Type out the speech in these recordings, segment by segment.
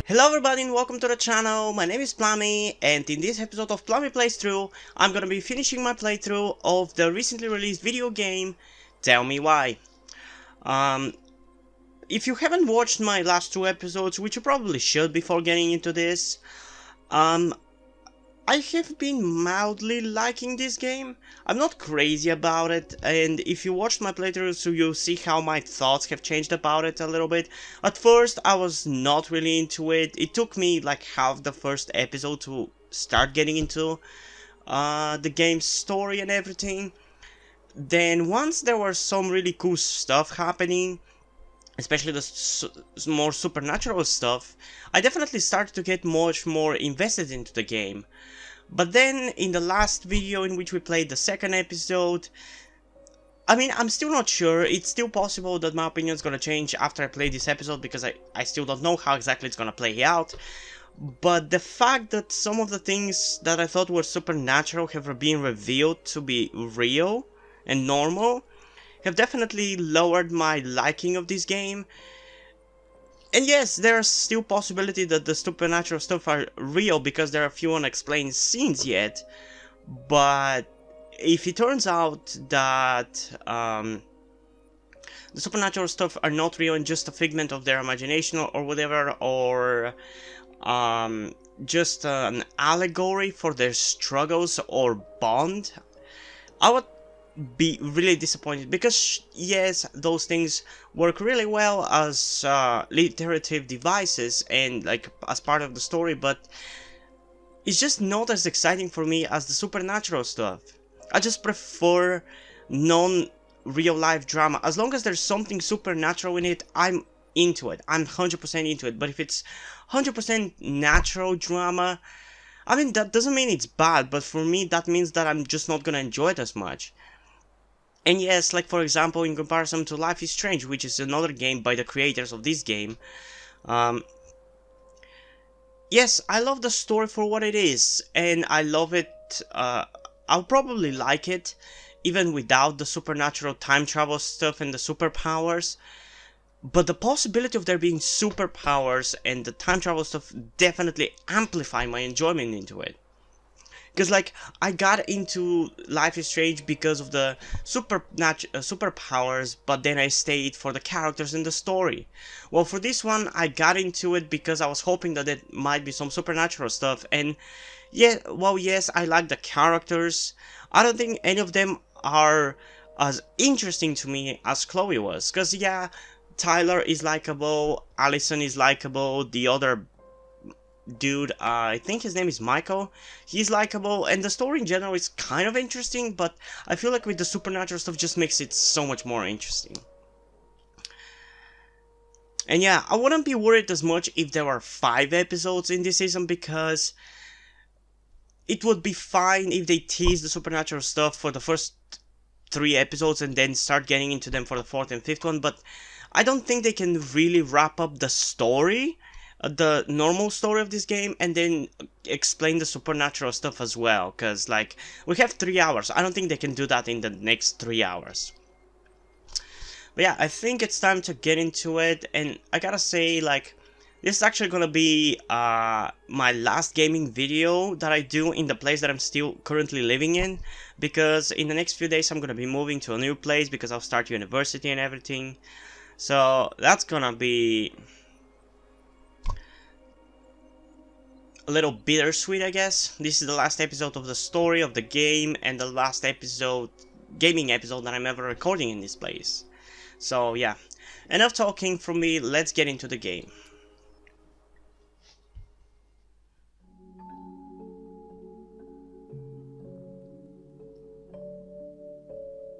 Hello everybody and welcome to the channel. My name is Plami, and in this episode of Plami Plays Through, I'm gonna be finishing my playthrough of the recently released video game, Tell Me Why. If you haven't watched my last two episodes, which you probably should before getting into this, I have been mildly liking this game. I'm not crazy about it, and if you watched my playthrough, so you'll see how my thoughts have changed about it a little bit. At first, I was not really into it. It took me like half the first episode to start getting into the game's story and everything. Then once there was some really cool stuff happening, especially the more supernatural stuff, I definitely started to get much more invested into the game. But then, in the last video in which we played the second episode, I'm still not sure. It's still possible that my opinion is gonna change after I play this episode, because I still don't know how exactly it's gonna play out. But the fact that some of the things that I thought were supernatural have been revealed to be real and normal have definitely lowered my liking of this game. And yes, there's still possibility that the supernatural stuff are real because there are a few unexplained scenes yet. But if it turns out that the supernatural stuff are not real and just a figment of their imagination or whatever, or just an allegory for their struggles or bond, I would be really disappointed, because yes, those things work really well as literative devices and like as part of the story, but it's just not as exciting for me as the supernatural stuff. I just prefer non-real life drama. As long as there's something supernatural in it, I'm into it. I'm 100% into it. But if it's 100% natural drama, that doesn't mean it's bad, but for me that means that I'm just not gonna enjoy it as much. And yes, like for example, in comparison to Life is Strange, which is another game by the creators of this game, yes, I love the story for what it is, and I love it. I'll probably like it even without the supernatural time travel stuff and the superpowers. But the possibility of there being superpowers and the time travel stuff definitely amplify my enjoyment into it. Because like, I got into Life is Strange because of the superpowers, but then I stayed for the characters and the story. Well, for this one, I got into it because I was hoping that it might be some supernatural stuff, and yeah, well, yes, I like the characters. I don't think any of them are as interesting to me as Chloe was, because yeah, Tyler is likable, Allison is likable, the other dude, I think his name is Michael, he's likable, and the story in general is kind of interesting, but I feel like with the supernatural stuff just makes it so much more interesting. And yeah, I wouldn't be worried as much if there were 5 episodes in this season, because it would be fine if they tease the supernatural stuff for the first 3 episodes and then start getting into them for the 4th and 5th one, but I don't think they can really wrap up the story, the normal story of this game, and then explain the supernatural stuff as well, because like, we have 3 hours. I don't think they can do that in the next 3 hours. But yeah, I think it's time to get into it, and I gotta say, like, this is actually gonna be my last gaming video that I do in the place that I'm still currently living in, because in the next few days I'm gonna be moving to a new place because I'll start university and everything. So that's gonna be a little bittersweet, I guess. This is the last episode of the story of the game, and the last gaming episode that I'm ever recording in this place. So yeah, enough talking from me, let's get into the game.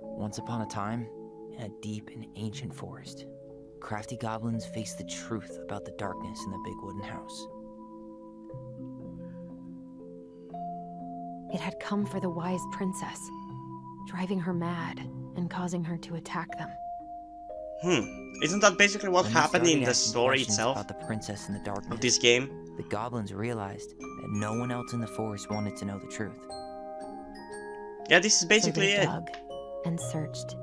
Once upon a time, in a deep and ancient forest, crafty goblins faced the truth about the darkness in the big wooden house. It had come for the wise princess, driving her mad and causing her to attack them. Isn't that basically what When they happened in started the asking story questions itself about the princess in the darkness of this game? The goblins realized that no one else in the forest wanted to know the truth. Yeah, this is basically So they it. dug and searched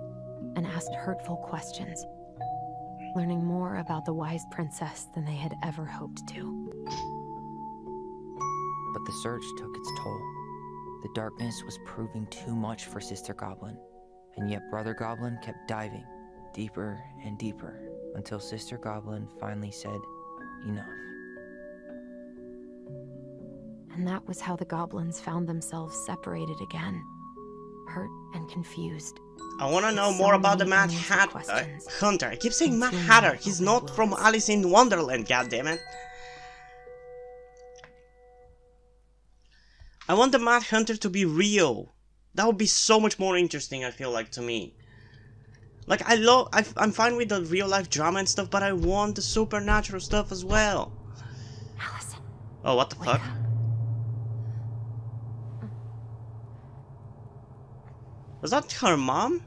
and asked hurtful questions. learning more about the wise princess than they had ever hoped to. But the search took its toll. The darkness was proving too much for Sister Goblin, and yet Brother Goblin kept diving deeper and deeper until Sister Goblin finally said, enough. And that was how the goblins found themselves separated again, hurt and confused. I want to know With more so about the many Mad unanswered questions. Hunter. I keep saying And Mad too Hatter. many He's open not from wounds. Alice in Wonderland, goddammit. I want the Mad Hunter to be real. That would be so much more interesting, I feel like, to me. Like, I'm fine with the real life drama and stuff, but I want the supernatural stuff as well. Allison, Oh, what the wake fuck? up. Was that her mom?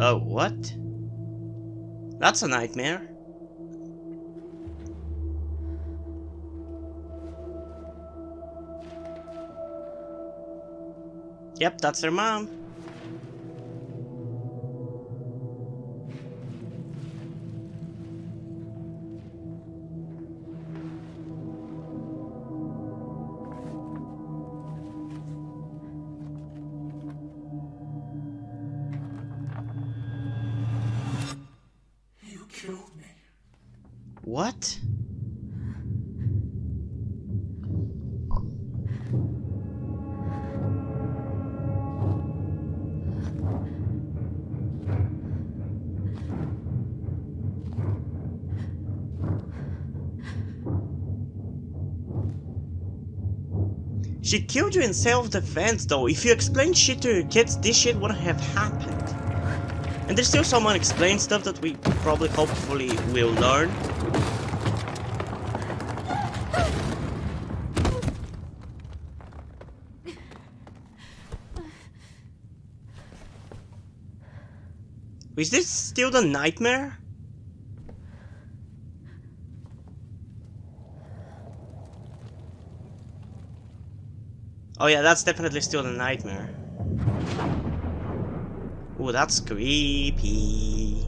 Oh, what? That's a nightmare. Yep, that's her mom. You killed me. What? She killed you in self-defense though. If you explained shit to your kids, this shit wouldn't have happened. And there's still some unexplained stuff that we probably, hopefully, will learn. Is this still the nightmare? Oh yeah, that's definitely still the nightmare. Ooh, that's creepy.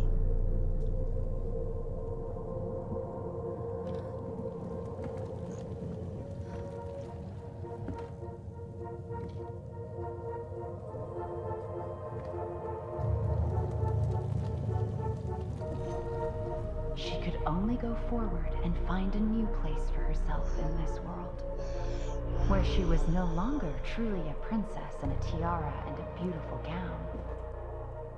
She could only go forward and find a new place for herself in this world, where she was no longer truly a princess in a tiara and a beautiful gown,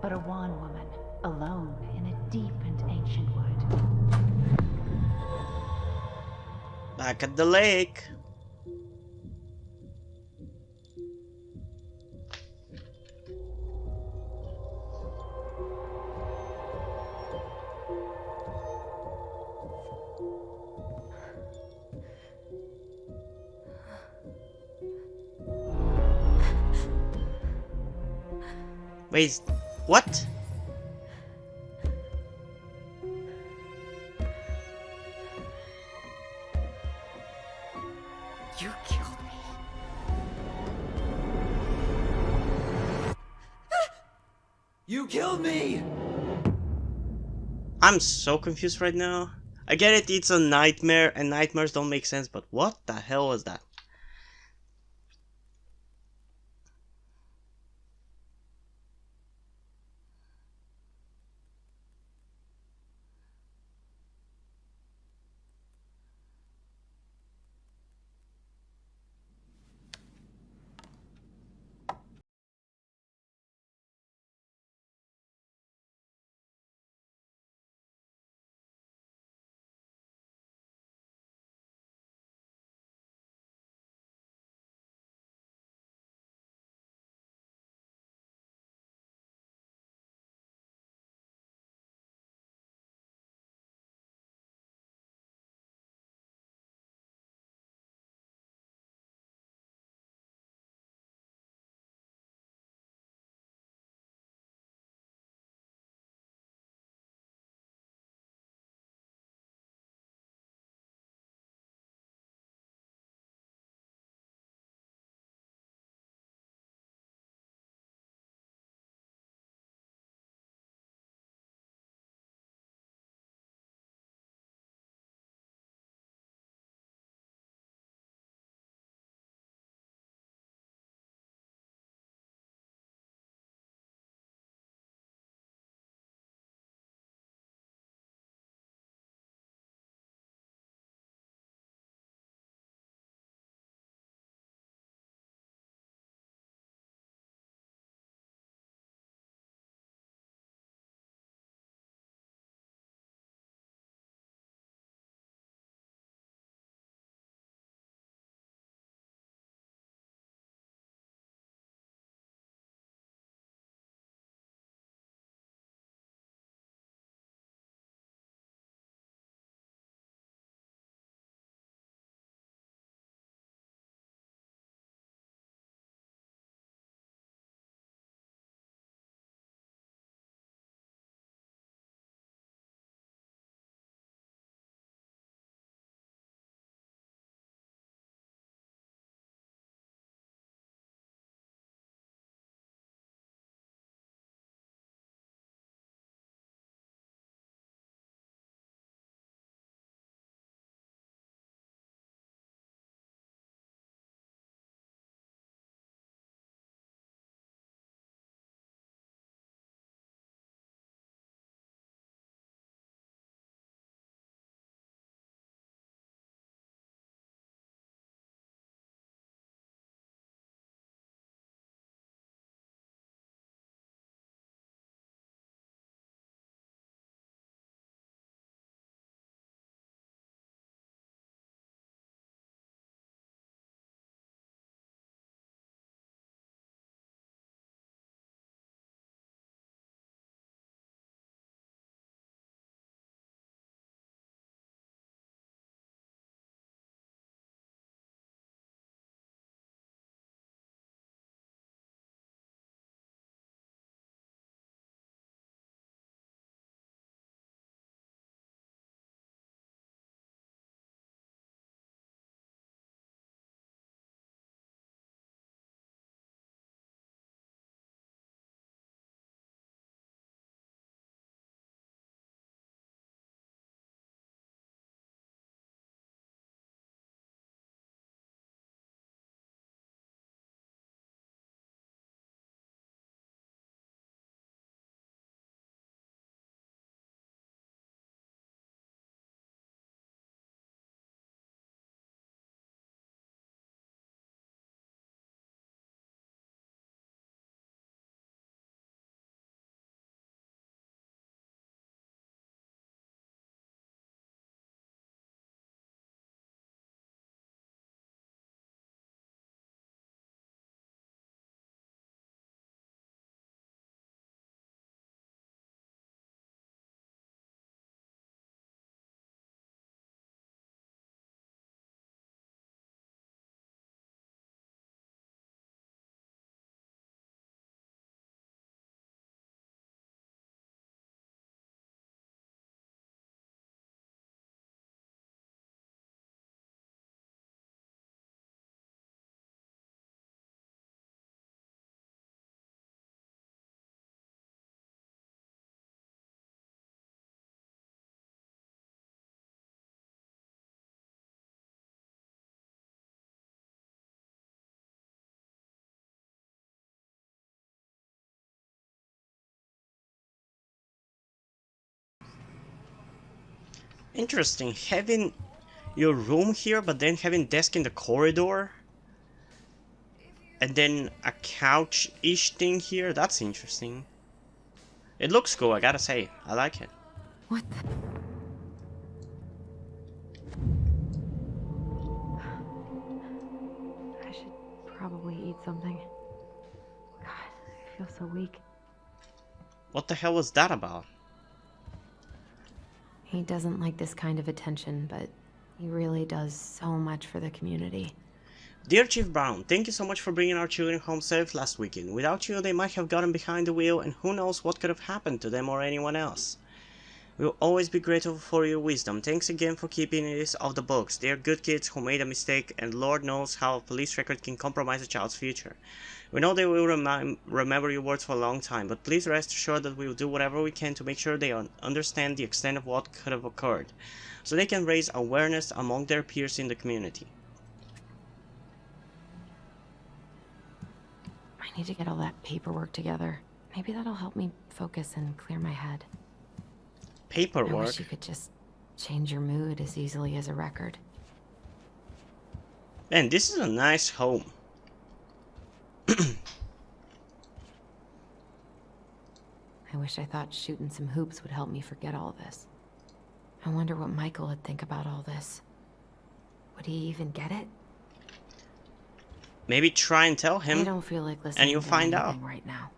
but a wan woman, alone in a deep and ancient wood. Back at the lake. Wait, what? You killed me. You killed me! I'm so confused right now. I get it, it's a nightmare, and nightmares don't make sense, but what the hell was that? Interesting, having your room here, but then having desk in the corridor. And then a couch-ish thing here, that's interesting. It looks cool, I gotta say. I like it. What the? I should probably eat something. God, I feel so weak. What the hell was that about? He doesn't like this kind of attention, but he really does so much for the community. Dear Chief Brown, thank you so much for bringing our children home safe last weekend. Without you, they might have gotten behind the wheel, and who knows what could have happened to them or anyone else. We'll always be grateful for your wisdom. Thanks again for keeping this off the books. They're good kids who made a mistake, and Lord knows how a police record can compromise a child's future. We know they will remember your words for a long time, but please rest assured that we will do whatever we can to make sure they understand the extent of what could have occurred, so they can raise awareness among their peers in the community. I need to get all that paperwork together. Maybe that'll help me focus and clear my head. I Paperwork? wish you could just change your mood as easily as a record. Man, this is a nice home. I wish I thought shooting some hoops would help me forget all this. I wonder what Michael would think about all this. Would he even get it? Maybe try and tell him. I don't feel like listening and you'll to find out. anything right now.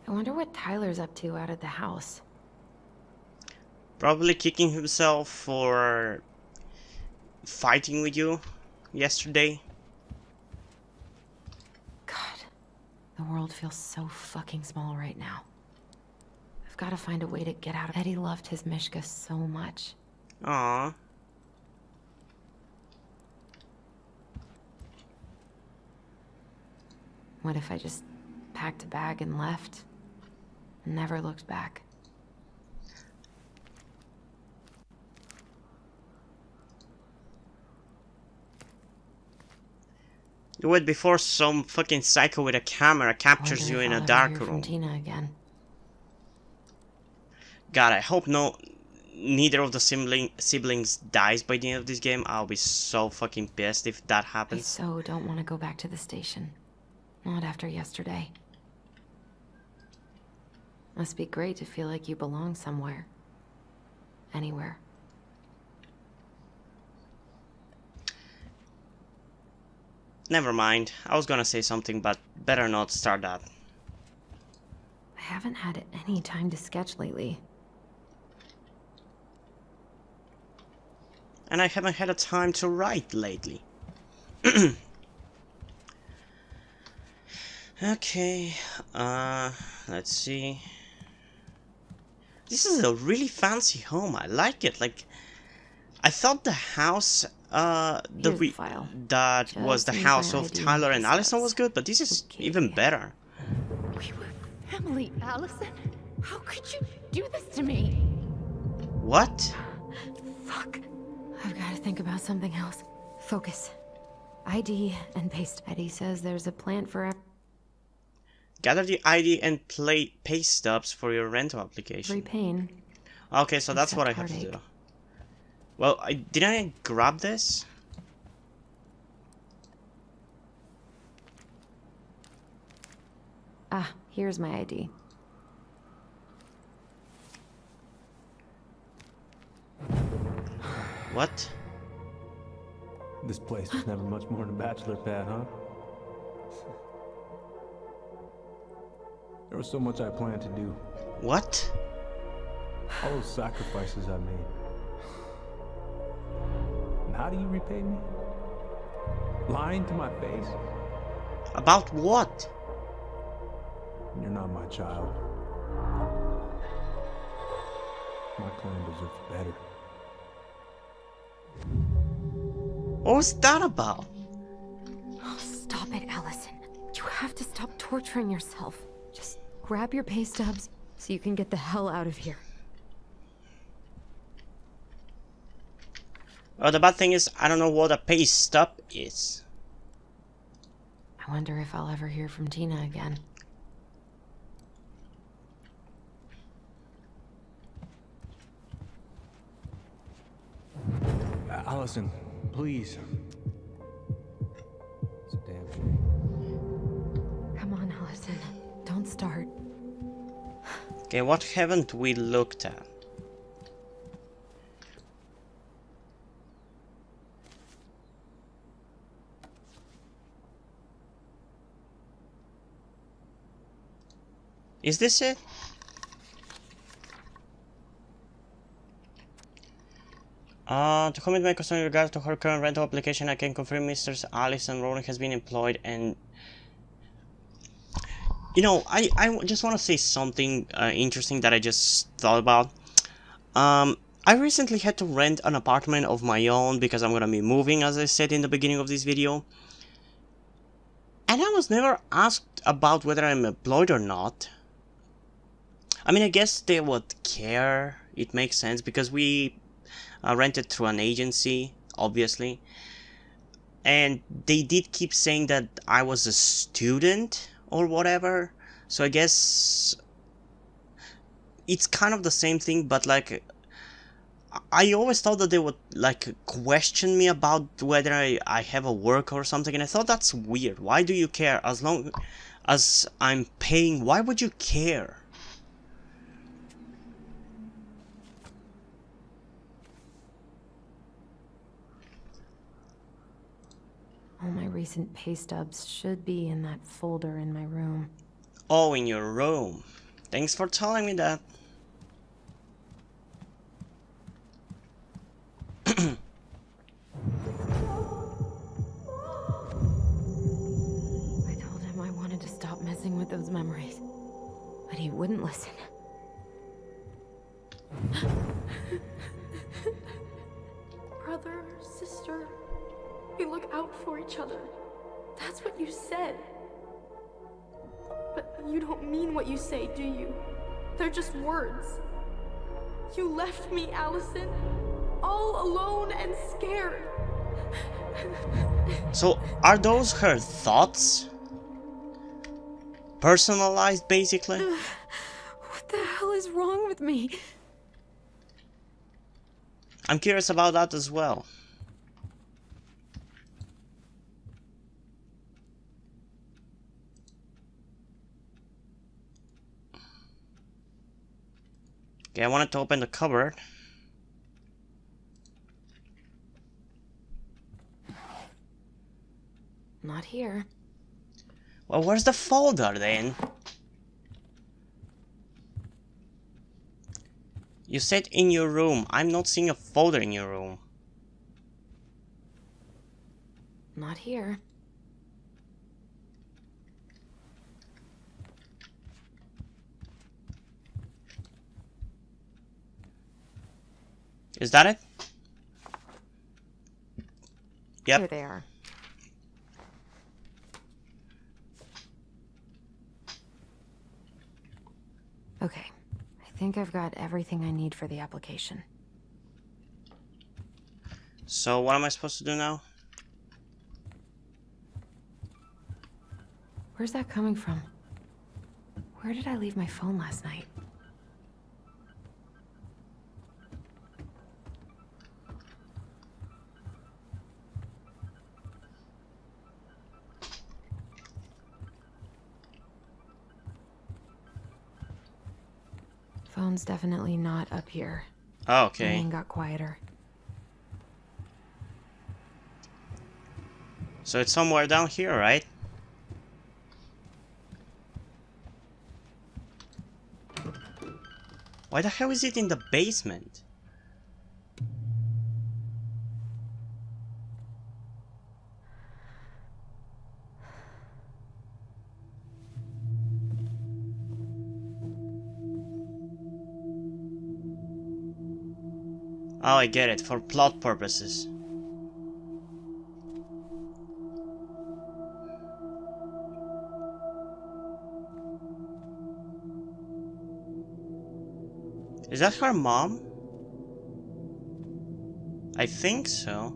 I wonder what Tyler's up to out at the house. Probably kicking himself for fighting with you yesterday. God, the world feels so fucking small right now. I've got to find a way to get out of it. Eddie loved his Mishka so much. Aww. What if I just packed a bag and left? Never looked back. Do it before some fucking psycho with a camera captures Wonder you if in I'll a ever dark hear from room. Tina again. God, I hope neither of the siblings dies by the end of this game. I'll be so fucking pissed if that I happens. so don't want to go back to the station. Not after yesterday. Must be great to feel like you belong somewhere. Anywhere. Never mind. I was gonna say something, but better not start that. I haven't had any time to sketch lately. And I haven't had a time to write lately. Okay, let's see. This is a really fancy home. I like it. Like, I thought the house, Here's the file. that Just was the need house my of ID Tyler and and Allison steps. was good, but this is Okay. even better. We were family, Allison. How could you do this to me? What? Fuck. I've got to think about something else. Focus. ID and paste. Eddie says there's a plant for Gather the ID and pay stubs for your rental every application. pain. Okay, so that's except what I have to heartache. do. Well, didn't I grab this? Ah, here's my ID. What? This place was never much more than a bachelor pad, huh? There was so much I planned to do. What? All those sacrifices I made. And how do you repay me? Lying to my face? About what? You're not my child. My clan deserves better. What was that about? Oh, stop it, Allison. You have to stop torturing yourself. Just grab your pay stubs so you can get the hell out of here. Well, the bad thing is, I don't know what a pay stub is. I wonder if I'll ever hear from Tina again. Allison, please. It's a damn shame. Come on, Allison. Don't start. Okay, what haven't we looked at? Is this it? To comment my concern in regard to her current rental application, I can confirm Mr. Allison Rowling has been employed and... You know, I just want to say something interesting that I just thought about. I recently had to rent an apartment of my own because I'm gonna be moving, as I said in the beginning of this video. And I was never asked about whether I'm employed or not. I mean, I guess they would care. It makes sense because we rented through an agency, obviously. And they did keep saying that I was a student or whatever. So I guess it's kind of the same thing, but like I always thought that they would like question me about whether I have a work or something, and I thought that's weird. Why do you care? As long as I'm paying, why would you care? All my recent pay stubs should be in that folder in my room. Oh, in your room. Thanks for telling me that. I told him I wanted to stop messing with those memories, but he wouldn't listen. Brother, sister, we look out for each other. That's what you said. But you don't mean what you say, do you? They're just words. You left me, Allison, all alone and scared. So, are those her thoughts? Personalized, basically? What the hell is wrong with me? I'm curious about that as well. Okay, I wanted to open the cupboard. Not here. Well, where's the folder then? You said in your room. I'm not seeing a folder in your room. Not here. Is that it? Yep. Here they are. Okay. I think I've got everything I need for the application. So what am I supposed to do now? Where's that coming from? Where did I leave my phone last night? Phone's definitely not up here. Oh, okay. Everything got quieter. So it's somewhere down here, right? Why the hell is it in the basement? Oh, I get it, for plot purposes. Is that her mom? I think so.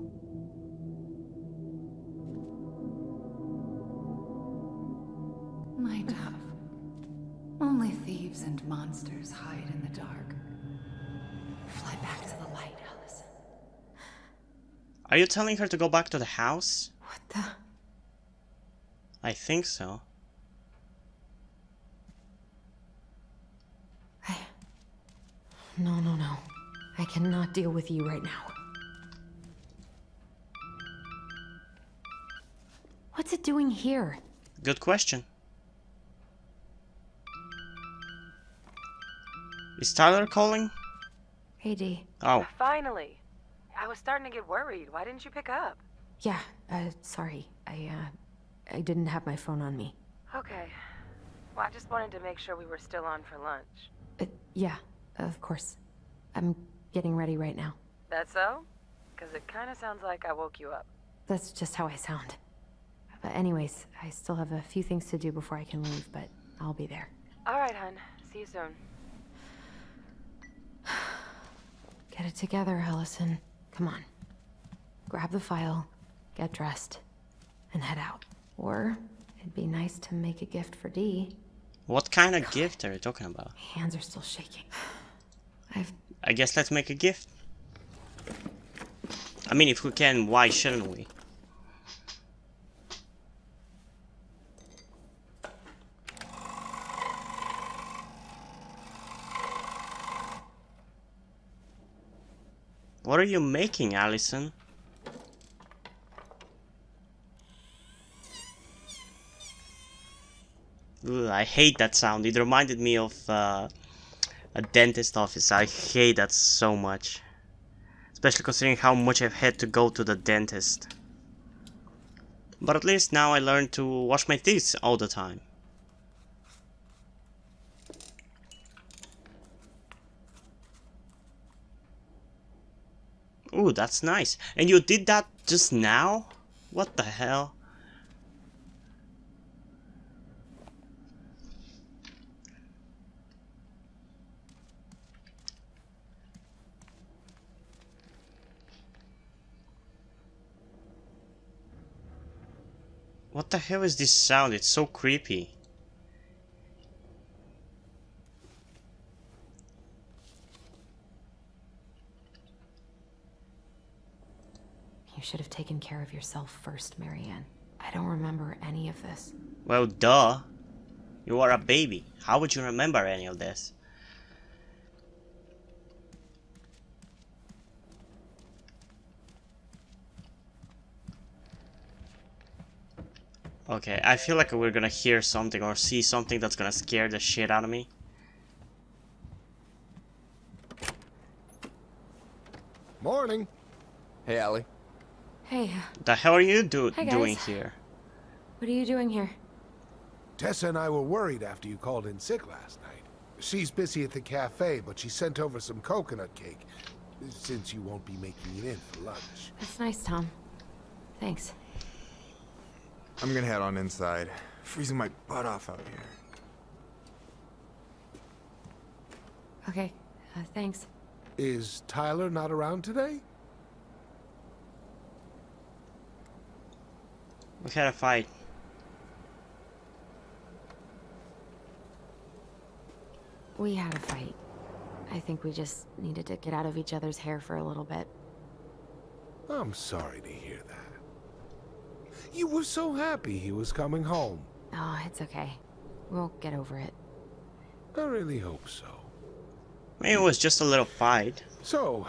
My dove. Only thieves and monsters hide in the dark. Fly back to the light, Allison. Are you telling her to go back to the house? What the? I think so. No. I cannot deal with you right now. What's it doing here? Good question. Is Tyler calling? Hey, Dee. Oh, Finally. I was starting to get worried. Why didn't you pick up? Yeah, sorry. I didn't have my phone on me. Okay. Well, I just wanted to make sure we were still on for lunch. Yeah, of course. I'm getting ready right now. That so? Because it kind of sounds like I woke you up. That's just how I sound. But anyways, I still have a few things to do before I can leave, but I'll be there. All right, hun. See you soon. Get it together, Allison. Come on. Grab the file, get dressed, and head out. Or it'd be nice to make a gift for Dee. what kind of gift are you talking about? Hands are still shaking. I guess let's make a gift. I mean, if we can, why shouldn't we? What are you making, Allison? Ugh, I hate that sound. It reminded me of a dentist office. I hate that so much. Especially considering how much I've had to go to the dentist. But at least now I learned to wash my teeth all the time. Ooh, that's nice. And you did that just now? What the hell? What the hell is this sound? It's so creepy. You should have taken care of yourself first, Marianne. I don't remember any of this. Well, duh. You are a baby. How would you remember any of this? Okay, I feel like we're gonna hear something or see something that's gonna scare the shit out of me. Morning. Hey, Allie. Hey, The hell are you Hi, guys. doing here? what are you doing here? Tessa and I were worried after you called in sick last night. She's busy at the cafe, but she sent over some coconut cake, since you won't be making it in for lunch. That's nice, Tom. Thanks. I'm gonna head on inside. Freezing my butt off out here. Okay, thanks. Is Tyler not around today? We had a fight. We had a fight. I think we just needed to get out of each other's hair for a little bit. I'm sorry to hear that. You were so happy he was coming home. Oh, it's okay. We'll get over it. I really hope so. Maybe it was just a little fight. So,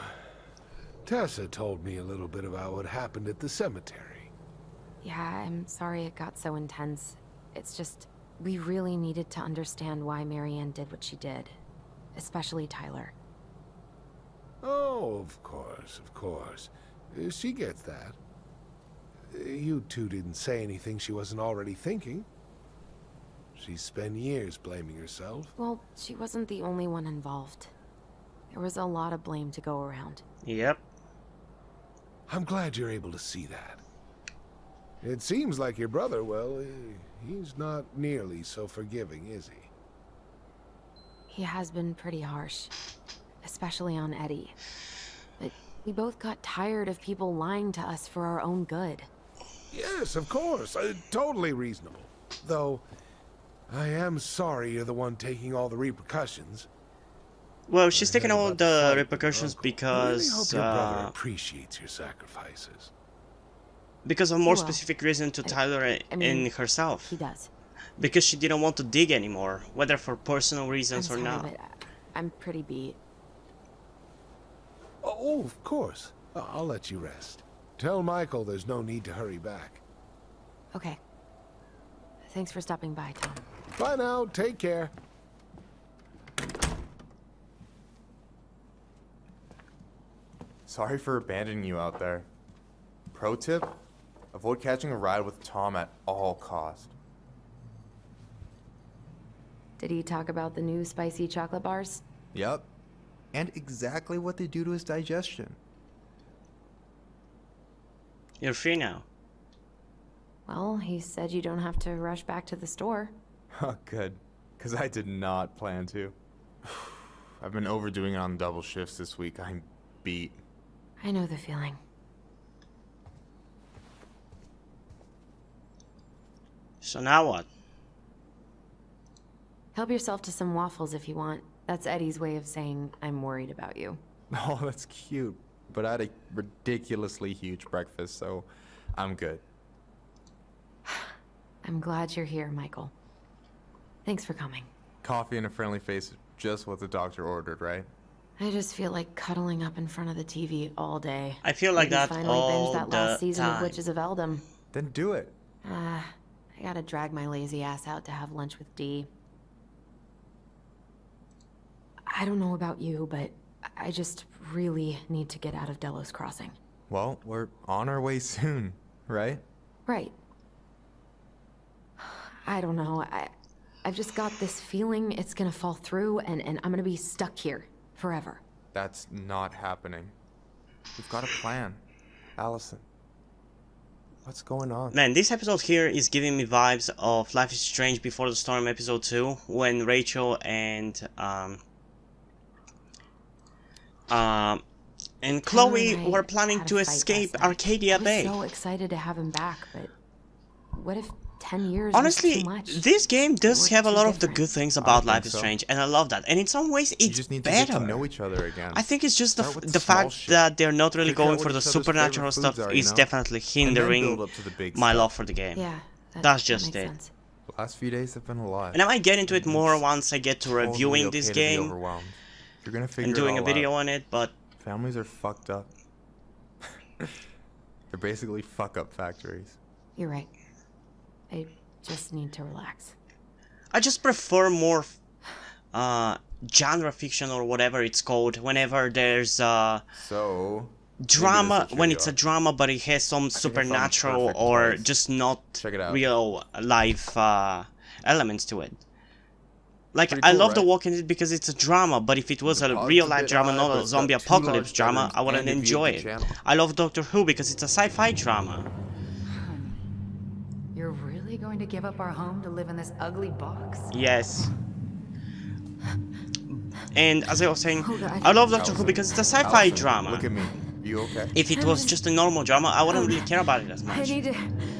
Tessa told me a little bit about what happened at the cemetery. Yeah, I'm sorry it got so intense. It's just, we really needed to understand why Marianne did what she did. Especially Tyler. Oh, of course. She gets that. You two didn't say anything she wasn't already thinking. She spent years blaming herself. Well, she wasn't the only one involved. There was a lot of blame to go around. Yep. I'm glad you're able to see that. It seems like your brother, well, he's not nearly so forgiving, is he? He has been pretty harsh. Especially on Eddie. But we both got tired of people lying to us for our own good. Yes, of course. Totally reasonable. Though, I am sorry you're the one taking all the repercussions. Well, she's taking all about the fight, repercussions Uncle. I really hope because your brother appreciates your sacrifices. because of more Well, specific reason to Tyler mean, and herself. He does. Because she didn't want to dig anymore, whether for personal reasons I'm or sorry, not. but I'm pretty beat. Oh, of course. I'll let you rest. Tell Michael there's no need to hurry back. Okay. Thanks for stopping by, Tom. Bye now. Take care. Sorry for abandoning you out there. Pro tip? Avoid catching a ride with Tom at all cost. Did he talk about the new spicy chocolate bars? Yep. And exactly what they do to his digestion. You're free now. Well, he said you don't have to rush back to the store. Huh, good. Because I did not plan to. I've been overdoing it on double shifts this week. I'm beat. I know the feeling. So now what? Help yourself to some waffles if you want. That's Eddie's way of saying I'm worried about you. Oh, that's cute. But I had a ridiculously huge breakfast, so I'm good. I'm glad you're here, Michael. Thanks for coming. Coffee and a friendly face is just what the doctor ordered, right? I just feel like cuddling up in front of the TV all day. I feel like Maybe that finally all binge that the last season time. of Witches of Eldom. Then do it. I gotta drag my lazy ass out to have lunch with Dee. I don't know about you, but I just really need to get out of Delos Crossing. Well, we're on our way soon, right? Right. I don't know. I've just got this feeling it's gonna fall through and I'm gonna be stuck here forever. That's not happening. We've got a plan. Allison. What's going on? Man, this episode here is giving me vibes of Life is Strange Before the Storm episode 2, when Rachel and Chloe Tyler and I were planning had a to fight escape last night. Arcadia Bay. I was so excited to have him back, but what if 10 years Honestly, was too much? this game does We're have a too lot of the different. good things I about don't Life think is so. Strange, and I love that. And in some ways, You it's just need to better. get to know each other again. I think it's just Start with the small fact shit. that they're not really Figure out going what for the each other's supernatural favorite stuff foods are, you is know? definitely And then hindering build up to the big my stuff. love for the game. Yeah, That's just makes it. sense. The last few days have been a lot. And I might get into it more It's once I get to totally reviewing okay this to be game overwhelmed. You're gonna figure and doing it a all video out. on it, but Families are fucked up. They're basically fuck-up factories. You're right. I just need to relax. I just prefer more genre fiction or whatever it's called whenever there's So... drama, maybe this will when cheer it's you a up. drama but it has some I think I found the supernatural perfect or place. just not Check it out. real life elements to it. Like, Pretty I cool, love The right? Walking Dead because it's a drama, but if it was The a pod's real a life bit drama, high, not but a it's zombie got 2 large apocalypse drama, bedrooms I wouldn't and a view of enjoy the it. channel. I love Doctor Who because it's a sci-fi drama. You're really going to give up our home to live in this ugly box? Yes. And as I was saying, Oh, God. I love Doctor Who because it's a sci-fi Allison, drama. Look at me. You okay? If it was just a normal drama, I wouldn't really care about it as I much. need to...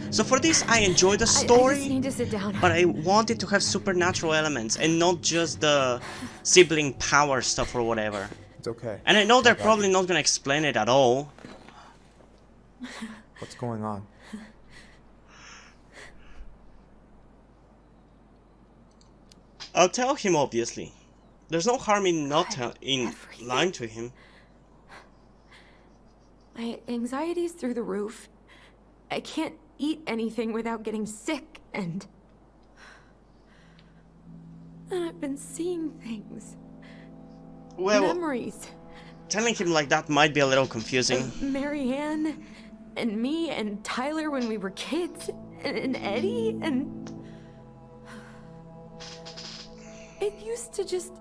So for this, I enjoy the I just story, need to sit down. but I want it to have supernatural elements and not just the sibling power stuff or whatever. It's okay. And I know they're got you. probably not gonna explain it at all. What's going on? I'll tell him, obviously. There's no harm in not in Everything. lying to him. My anxiety's through the roof. I can't eat anything without getting sick, and I've been seeing things. Well, Memories. telling him like that might be a little confusing. Marianne, and me, and Tyler when we were kids, and Eddie, and... It used to just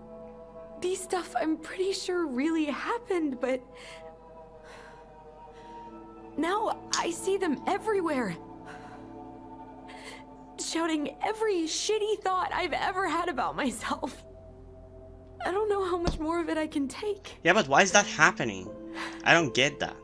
be stuff I'm pretty sure really happened, but... Now I see them everywhere. Shouting every shitty thought I've ever had about myself. I don't know how much more of it I can take. Yeah, but why is that happening? I don't get that.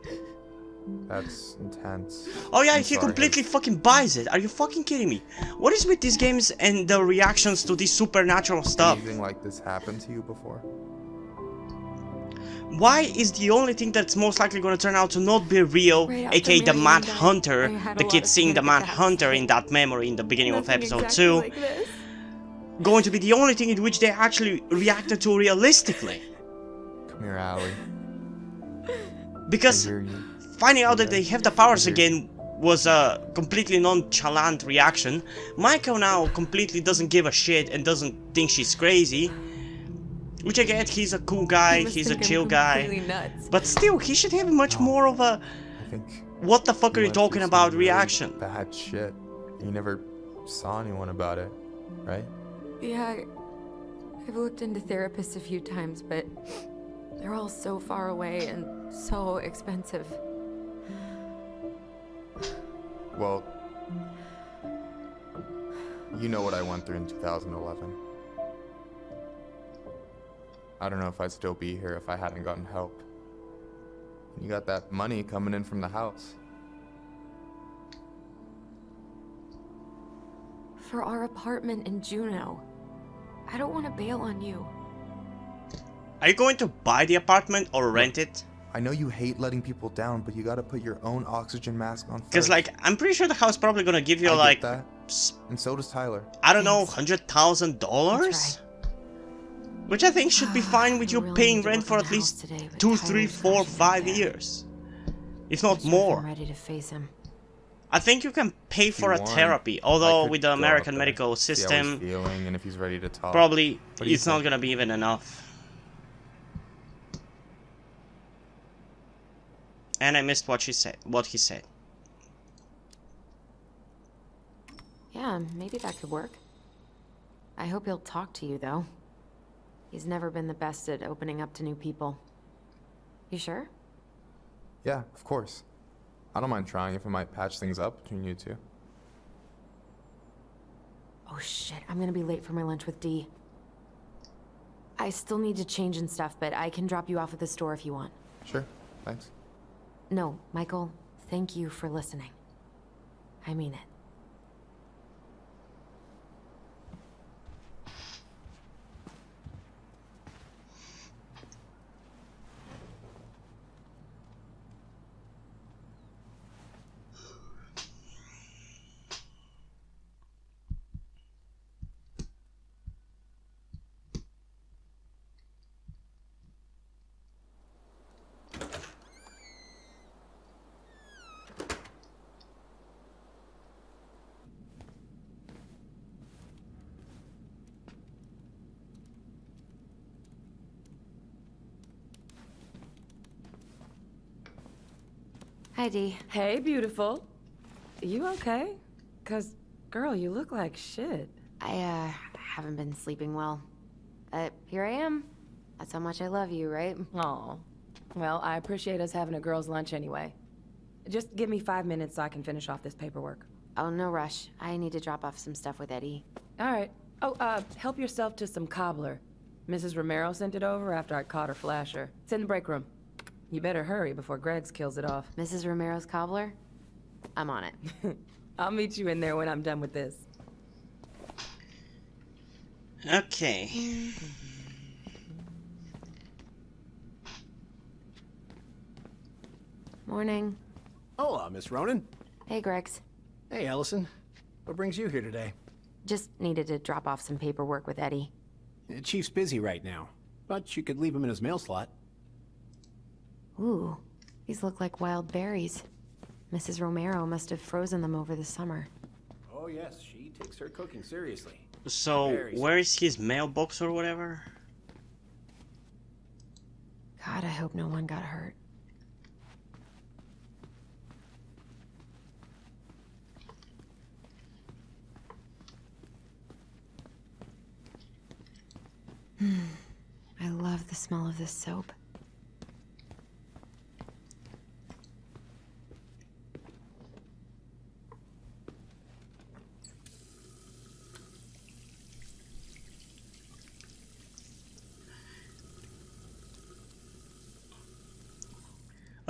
That's intense. Oh yeah, I'm he sorry. completely fucking buys it. Are you fucking kidding me? What is with these games and the reactions to this supernatural stuff? Anything like this happened to you before? Why is the only thing that's most likely gonna turn out to not be real, Right after aka the Marion Mad died, Hunter, I had a the lot kid of seeing the panic Mad attacks, Hunter but in that memory in the beginning of nothing episode exactly 2, like this. going to be the only thing in which they actually reacted to realistically? Come here, Allie. Because I hear you. finding out that they have the powers I hear again was a completely nonchalant reaction. Michael now completely doesn't give a shit and doesn't think she's crazy. Which I get, he's a cool guy, he's a chill guy. Nuts. But still, he should have much more of a I think what the fuck are you went through talking some about really reaction. Bad shit. You never saw anyone about it, right? Yeah, I've looked into therapists a few times, but they're all so far away and so expensive. Well, you know what I went through in 2011. I don't know if I'd still be here if I hadn't gotten help. You got that money coming in from the house. For our apartment in Juneau. I don't want to bail on you. Are you going to buy the apartment or rent it? I know you hate letting people down, but you gotta put your own oxygen mask on first. Because, like, I'm pretty sure the house probably gonna give you, I like, get that. And so does Tyler. I don't know, $100,000? Which I think should be fine with you really paying need to rent work for on at the house least today, but 2, 3, Tyler's 4, crashing 5 there. years. If not Not sure if more. I'm ready to face him. I think you can pay for a want, therapy, I although could with the go American up there, medical see how he's system, feeling and if he's ready to talk. probably What do you it's not think? gonna be even enough. And I missed what he said. Yeah, maybe that could work. I hope he'll talk to you, though. He's never been the best at opening up to new people. You sure? Yeah, of course. I don't mind trying if it might patch things up between you two. Oh shit, I'm gonna be late for my lunch with Dee. I still need to change and stuff, but I can drop you off at the store if you want. Sure, thanks. No, Michael, thank you for listening. I mean it. Hi, Dee. Hey, beautiful. You okay? 'Cause, girl, you look like shit. I haven't been sleeping well. But here I am. That's how much I love you, right? Aw. Well, I appreciate us having a girls' lunch anyway. Just give me 5 minutes so I can finish off this paperwork. Oh, no rush. I need to drop off some stuff with Eddie. All right. Oh, help yourself to some cobbler. Mrs. Romero sent it over after I caught her flasher. It's in the break room. You better hurry before Greggs kills it off. Mrs. Romero's cobbler? I'm on it. I'll meet you in there when I'm done with this. Okay. Morning. Hola, Miss Ronan. Hey, Greggs. Hey, Ellison. What brings you here today? Just needed to drop off some paperwork with Eddie. Chief's busy right now, but you could leave him in his mail slot. Ooh, these look like wild berries. Mrs. Romero must have frozen them over the summer. Oh yes, she takes her cooking seriously. So, Berries. where is his mailbox or whatever? God, I hope no one got hurt. I love the smell of this soap.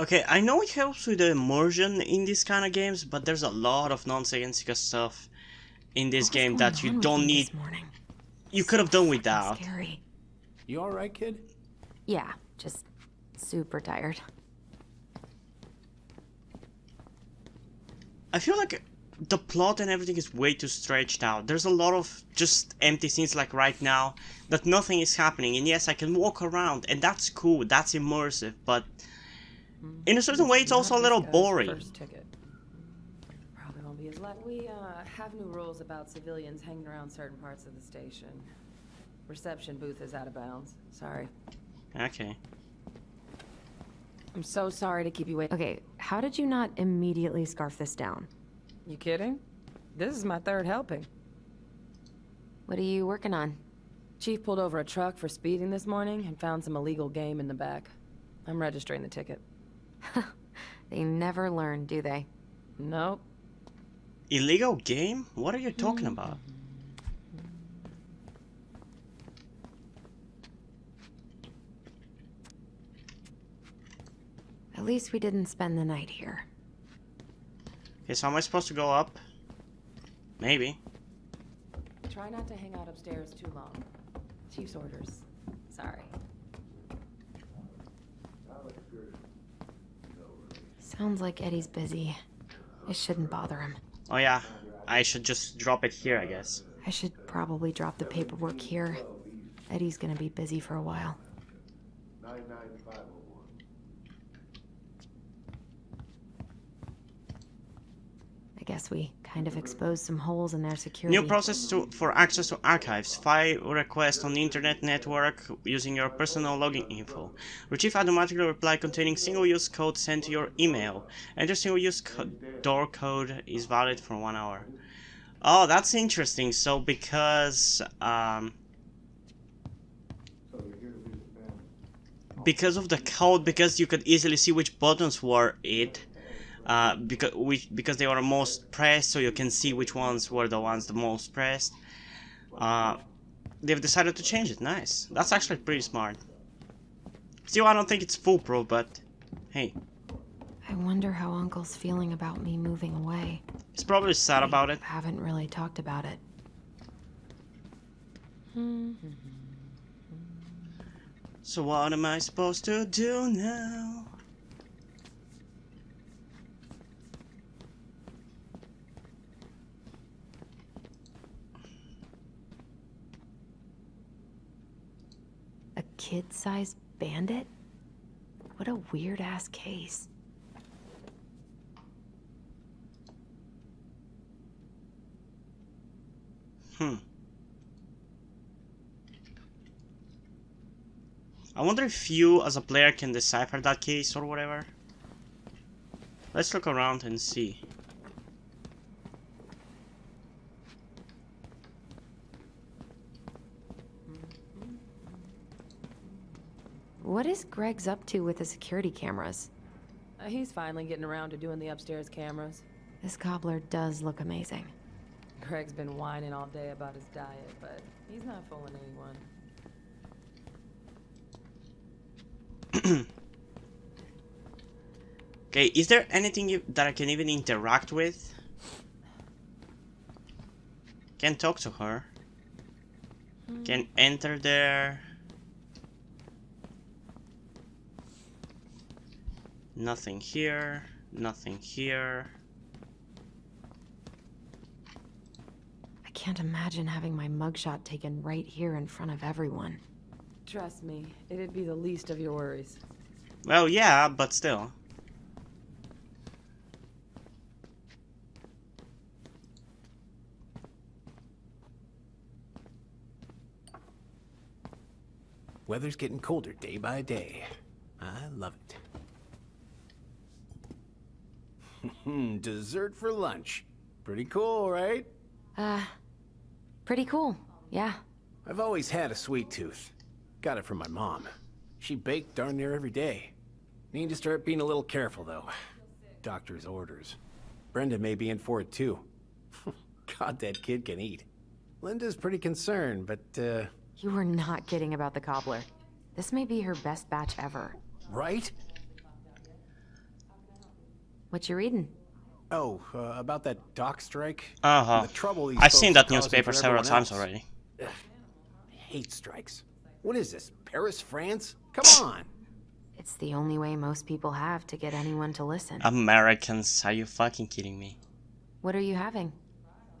Okay, I know it helps with the immersion in these kind of games, but there's a lot of nonsensical stuff in this game that you don't need. You could have done without. Scary. You all right, kid? Yeah, just super tired. I feel like the plot and everything is way too stretched out. There's a lot of just empty scenes like right now that nothing is happening, and yes, I can walk around and that's cool, that's immersive, but in a certain way it's also a little boring. First ticket. Probably won't be as lucky. We have new rules about civilians hanging around certain parts of the station. Reception booth is out of bounds. Sorry. Okay. I'm so sorry to keep you waiting. Okay, how did you not immediately scarf this down? You kidding? This is my third helping. What are you working on? Chief pulled over a truck for speeding this morning and found some illegal game in the back. I'm registering the ticket. They never learn, do they? Nope. Illegal game? What are you talking about? At least we didn't spend the night here. Okay, so am I supposed to go up? Maybe. Try not to hang out upstairs too long. Chief's orders. Sorry. Sounds like Eddie's busy. I shouldn't bother him. Oh yeah, I should just drop it here, I guess. I should probably drop the paperwork here. Eddie's gonna be busy for a while. I guess we kind of exposed some holes in their security. New process for access to archives. File request on the internet network using your personal login info. Retrieve automatically reply containing single-use code sent to your email. Enter single-use door code is valid for 1 hour. Oh, that's interesting. So because of the code, because you could easily see which buttons were it. Because they were most pressed, so you can see which ones were the ones the most pressed. They've decided to change it. Nice. That's actually pretty smart. Still, I don't think it's foolproof, but hey. I wonder how Uncle's feeling about me moving away. He's probably sad about it. Haven't really talked about it. So what am I supposed to do now? A kid-sized bandit? What a weird-ass case. I wonder if you, as a player, can decipher that case or whatever. Let's look around and see. What is Greg's up to with the security cameras? He's finally getting around to doing the upstairs cameras. This cobbler does look amazing. Greg's been whining all day about his diet, but he's not fooling anyone. Okay, is there anything that I can even interact with? Can talk to her. Can enter there. Nothing here. Nothing here. I can't imagine having my mugshot taken right here in front of everyone. Trust me, it'd be the least of your worries. Well, yeah, but still. Weather's getting colder day by day. I love it. Dessert for lunch. Pretty cool, right? Pretty cool, yeah. I've always had a sweet tooth. Got it from my mom. She baked darn near every day. Need to start being a little careful, though. Doctor's orders. Brenda may be in for it, too. God, that kid can eat. Linda's pretty concerned, but, You were not kidding about the cobbler. This may be her best batch ever. Right? What you reading? Oh, about that dock strike? Uh-huh. The trouble these I've folks seen are that causing newspaper for several everyone times else. already. Ugh, I hate strikes. What is this, Paris, France? Come on! It It's the only way most people have to get anyone to listen. Americans, are you fucking kidding me? What are you having?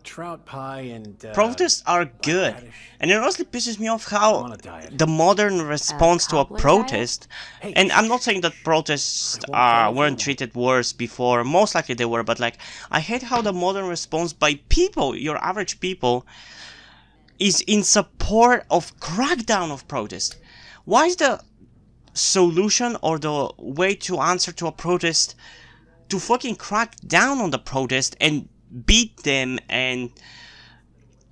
Trout pie and Protests are good, and it honestly pisses me off how on a diet. the modern response to a cobbler protest, Hey, and I'm not saying that protests weren't treated worse before, most likely they were, but like, I hate how the modern response by people, your average people, is in support of crackdown of protest. Why is the solution or the way to answer to a protest to fucking crack down on the protest and beat them and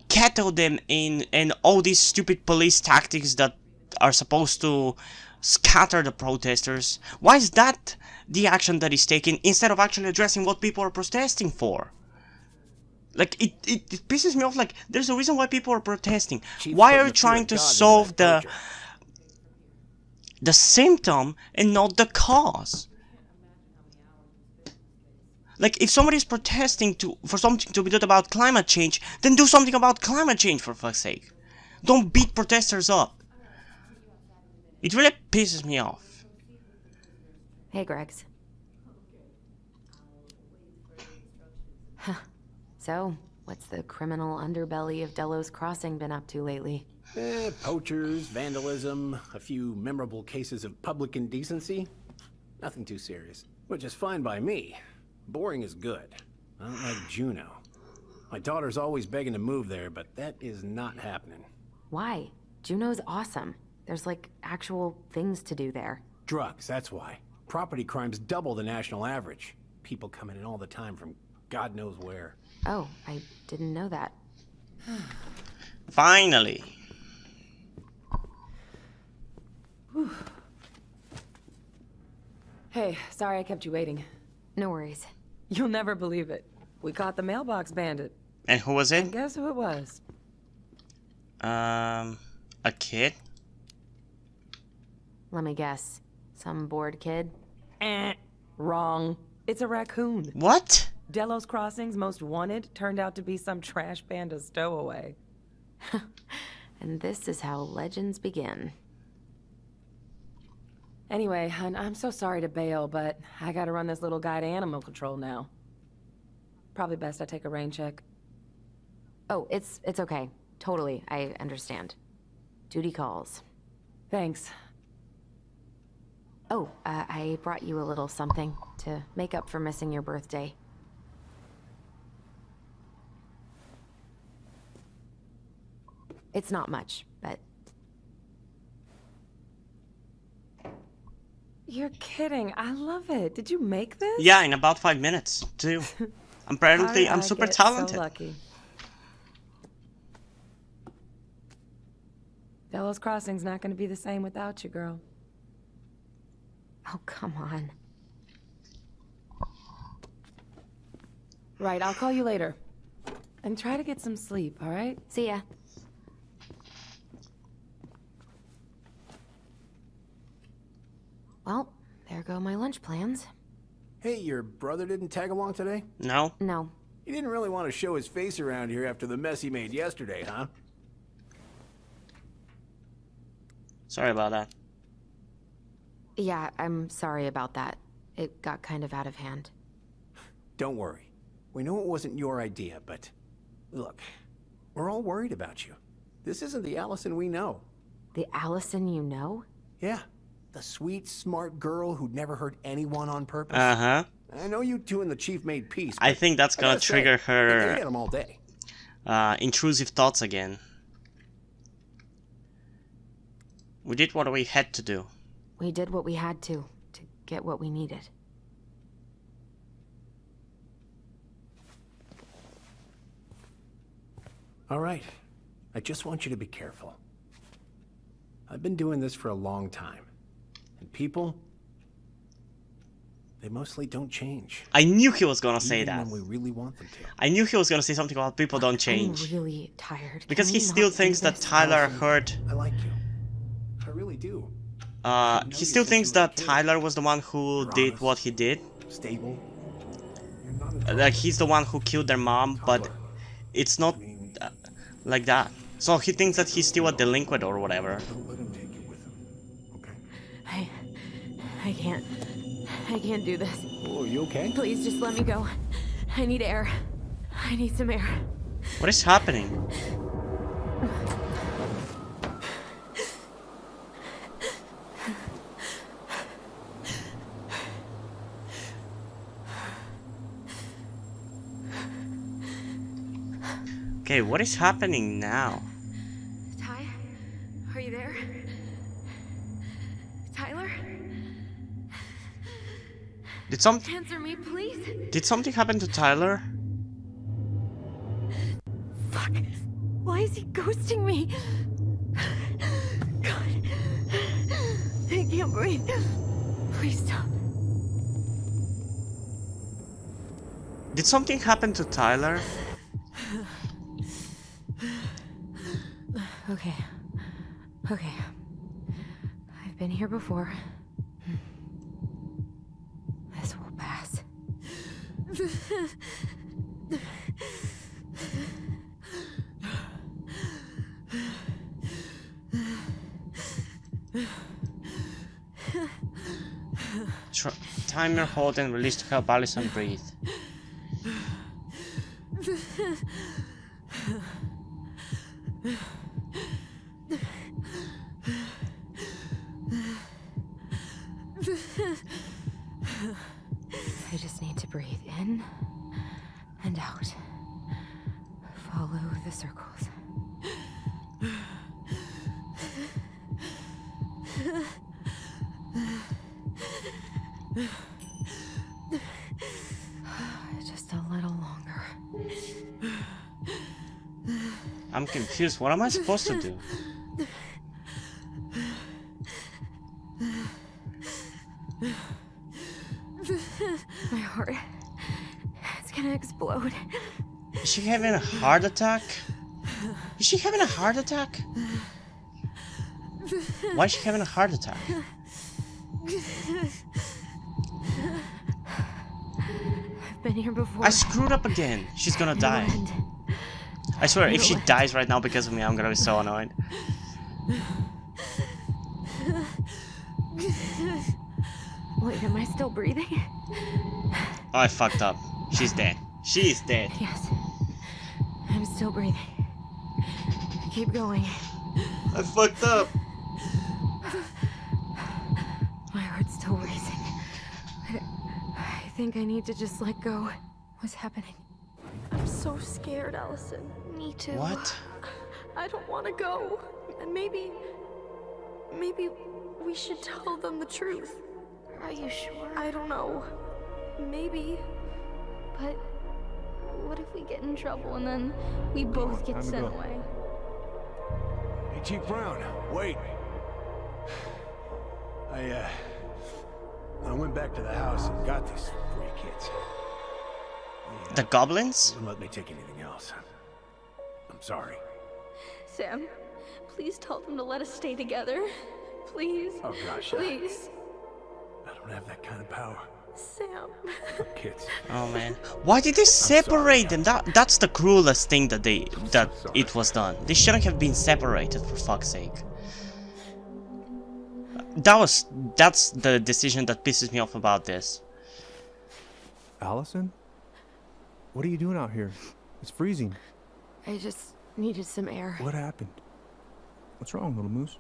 kettle them in and all these stupid police tactics that are supposed to scatter the protesters? Why is that the action that is taken instead of actually addressing what people are protesting for? Like, it pisses me off. Like, there's a reason why people are protesting. Why are you trying to solve the symptom and not the cause? Like, if somebody's protesting for something to be done about climate change, then do something about climate change, for fuck's sake. Don't beat protesters up. It really pisses me off. Hey, Gregs. Huh. So, what's the criminal underbelly of Delos Crossing been up to lately? Poachers, vandalism, a few memorable cases of public indecency. Nothing too serious, which is fine by me. Boring is good. Not like Juneau. My daughter's always begging to move there, but that is not happening. Why? Juneau's awesome. There's like actual things to do there. Drugs, that's why. Property crime's double the national average. People coming in all the time from God knows where. Oh, I didn't know that. Finally. Hey, sorry I kept you waiting. No worries. You'll never believe it. We caught the mailbox bandit. And who was it? And guess who it was? A kid? Let me guess. Some bored kid? Wrong. It's a raccoon. What? Delos Crossing's most wanted turned out to be some trash panda stowaway. And this is how legends begin. Anyway, I'm so sorry to bail, but I gotta run this little guy to animal control now. Probably best I take a rain check. Oh, it's okay. Totally, I understand. Duty calls. Thanks. Oh, I brought you a little something to make up for missing your birthday. It's not much, but... You're kidding. I love it. Did you make this? Yeah, in about 5 minutes, too. Apparently, I'm super talented. So lucky. Delos Crossing's not gonna be the same without you, girl. Oh, come on. Right, I'll call you later. And try to get some sleep, all right? See ya. Well, there go my lunch plans. Hey, your brother didn't tag along today? No? No. He didn't really want to show his face around here after the mess he made yesterday, huh? Sorry about that. Yeah, I'm sorry about that. It got kind of out of hand. Don't worry. We know it wasn't your idea, but... Look, we're all worried about you. This isn't the Allison we know. The Allison you know? Yeah. The sweet, smart girl who'd never hurt anyone on purpose. Uh-huh. I know you two and the chief made peace. I think that's gonna trigger her get 'em all day. intrusive thoughts again. We did what we had to do. We did what we had to get what we needed. All right. I just want you to be careful. I've been doing this for a long time. And people, they mostly don't change. I knew he was gonna say Even that. when we really want them to. I knew he was gonna say something about people don't change. I'm really tired. Because Can he we still not do thinks that this? Tyler hurt... I like you. I really do. He still thinks that Tyler was the one who did what he did. Stable. Like, he's the one who killed their mom, but it's not like that. So he thinks that he's still a delinquent or whatever. I I can't do this. Oh, you okay? Please just let me go. I need air. I need some air. What is happening? Okay, what is happening now? Ty? Are you there? Tyler? Answer me, please. Did something happen to Tyler? Fuck. Why is he ghosting me? God. I can't breathe. Please stop. Did something happen to Tyler? Okay. Okay. I've been here before. This will pass. Timer, hold and release to help Allison breathe. I just need to breathe in and out. Follow the circles. Just a little longer. I'm confused. What am I supposed to do? My heart. It's gonna explode. Is she having a heart attack? Is she having a heart attack? Why is she having a heart attack? I've been here before. I screwed up again. She's gonna die. I swear, if she dies right now because of me, I'm gonna be so annoyed. Wait, am I still breathing? Oh, I fucked up. She's dead. She's dead. Yes. I'm still breathing. Keep going. I fucked up. My heart's still racing. I think I need to just let go. What's happening? I'm so scared, Allison. Me too. What? I don't want to go. And maybe we should tell them the truth. Are you sure? I don't know. Maybe. But what if we get in trouble and then we both get sent away? Hey, Chief Brown, wait. I went back to the house and got these 3 kids. The goblins? Wouldn't let me take anything else. I'm sorry. Sam, please tell them to let us stay together. Please. Oh gosh. Please. I don't have that kind of power. Sam. Kids. Oh man. Why did they separate them? That's the cruelest thing that it was done. They shouldn't have been separated, for fuck's sake. That's the decision that pisses me off about this. Allison? What are you doing out here? It's freezing. I just needed some air. What happened? What's wrong, little moose?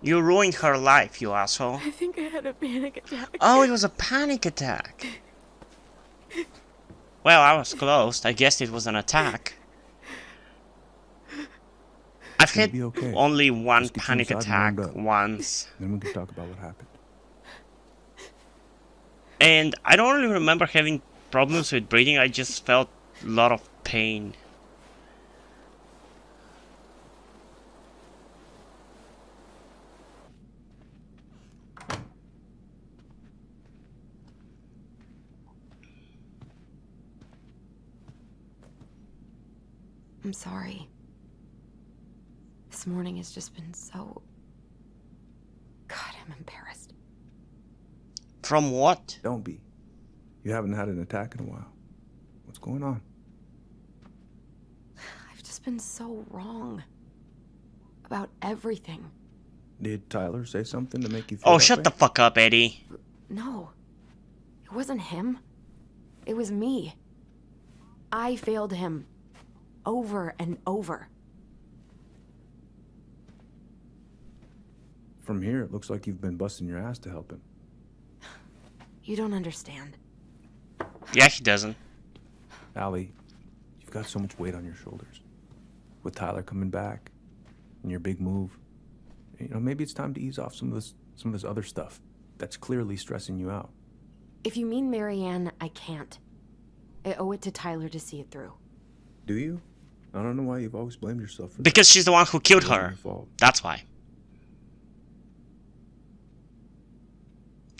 You ruined her life, you asshole. I think I had a panic attack. Oh, it was a panic attack. Well, I was close. I guessed it was an attack. I've had only one panic attack once. Then we can talk about what happened. And I don't really remember having problems with breathing. I just felt a lot of pain. I'm sorry. This morning has just been so... God, I'm embarrassed. From what? Don't be. You haven't had an attack in a while. What's going on? I've just been so wrong. about everything. Did Tyler say something to make you feel Oh, that shut way? the fuck up, Eddie. No. It wasn't him. It was me. I failed him. Over and over. From here, it looks like you've been busting your ass to help him. You don't understand. Yeah, he doesn't. Allie, you've got so much weight on your shoulders. With Tyler coming back, and your big move, you know, maybe it's time to ease off some of this other stuff that's clearly stressing you out. If you mean Marianne, I can't. I owe it to Tyler to see it through. Do you? I don't know why you've always blamed yourself for Because she's the one who killed It wasn't her. your fault. That's why.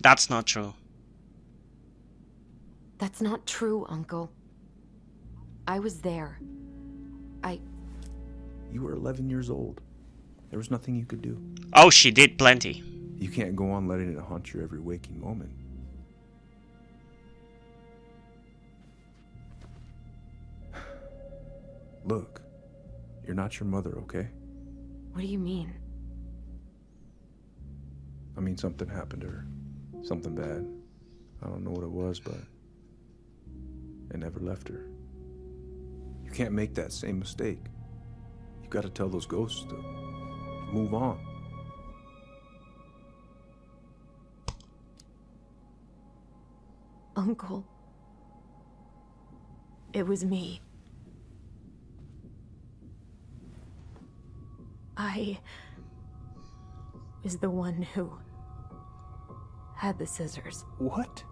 That's not true. That's not true, Uncle. I was there. You were 11 years old. There was nothing you could do. Oh, she did plenty. You can't go on letting it haunt your every waking moment. Look, you're not your mother, okay? What do you mean? I mean, something happened to her. Something bad. I don't know what it was, but it never left her. You can't make that same mistake. You gotta tell those ghosts to move on. Uncle. It was me. I was the one who had the scissors. What?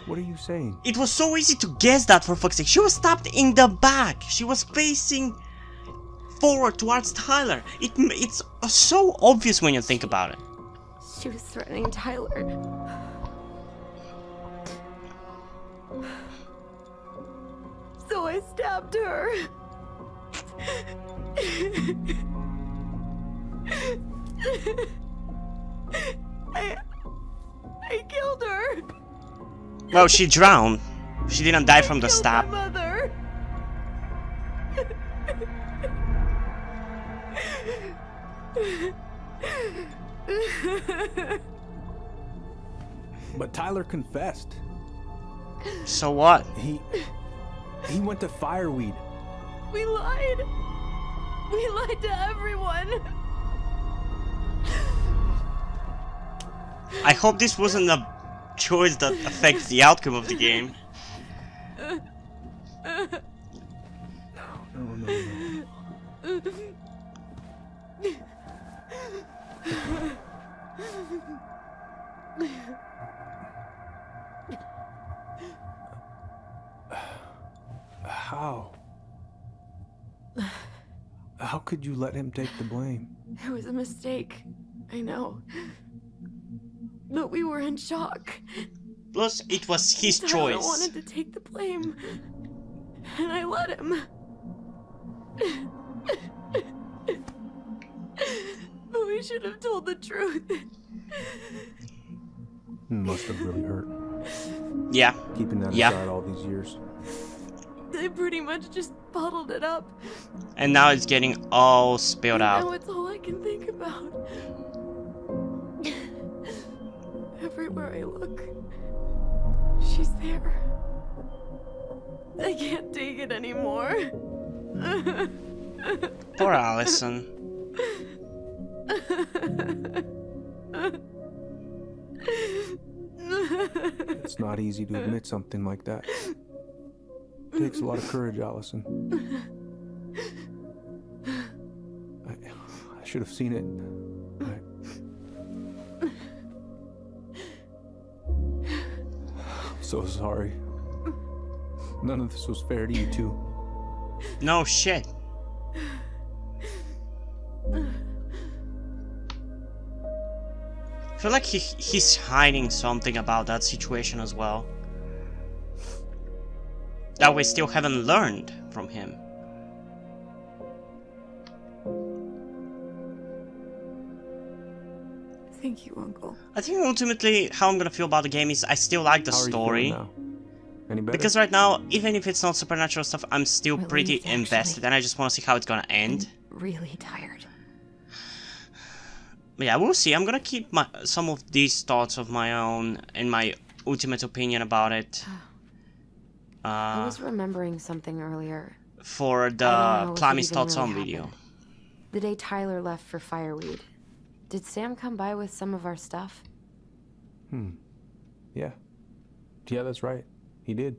What are you saying? It was so easy to guess that, for fuck's sake. She was stabbed in the back. She was facing forward towards Tyler. It's so obvious when you think about it. She was threatening Tyler. So I stabbed her. I killed her. Well, she drowned. She didn't die from the stab. My mother. But Tyler confessed. So what? He went to Fireweed. We lied. We lied to everyone. I hope this wasn't a choice that affects the outcome of the game. No. How could you let him take the blame? It was a mistake. I know. But we were in shock. Plus, it was his Tyler choice. wanted to take the blame. And I let him. But we should have told the truth. Must have really hurt. Yeah. Keeping that aside all these years. They pretty much just bottled it up. And now it's getting all spilled Now out. it's all I can think about. Everywhere I look, she's there. I can't take it anymore. Poor Allison. It's not easy to admit something like that. It takes a lot of courage, Allison. I should have seen it. I'm so sorry. None of this was fair to you two. No shit. I feel like he's hiding something about that situation as well. That we still haven't learned from him. Thank you, Uncle. I think ultimately how I'm gonna feel about the game is I still like the How are you story. feeling now? Any better? Because right now, even if it's not supernatural stuff, I'm still pretty Relieved, invested, and I just want to see how it's gonna end. I'm really tired. But yeah, we'll see. I'm gonna keep some of these thoughts of my own and my ultimate opinion about it. I was remembering something earlier. For the I don't know if it Plami's even thoughts really on video. happened. The day Tyler left for Fireweed, did Sam come by with some of our stuff? Yeah. Yeah, that's right. He did.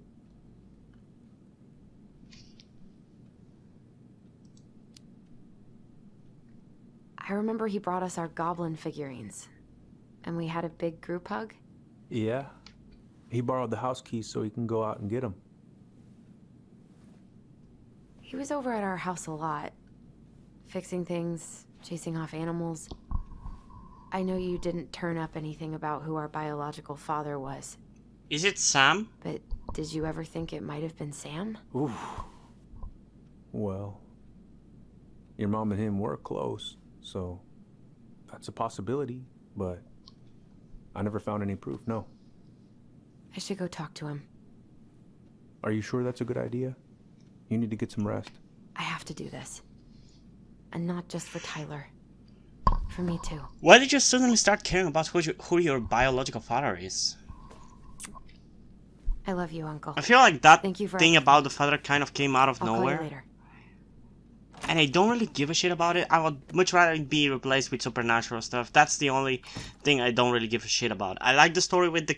I remember he brought us our goblin figurines. And we had a big group hug. Yeah. He borrowed the house keys so he can go out and get them. He was over at our house a lot. Fixing things, chasing off animals. I know you didn't turn up anything about who our biological father was. Is it Sam? But did you ever think it might have been Sam? Ooh. Well, your mom and him were close, so that's a possibility, but I never found any proof, no. I should go talk to him. Are you sure that's a good idea? You need to get some rest. I have to do this. And not just for Tyler. For me too. Why did you suddenly start caring about who your biological father is? I love you, Uncle. I feel like that Thank you for thing everything. about the father kind of came out of I'll nowhere. call you later. And I don't really give a shit about it. I would much rather be replaced with supernatural stuff. That's the only thing I don't really give a shit about. I like the story with the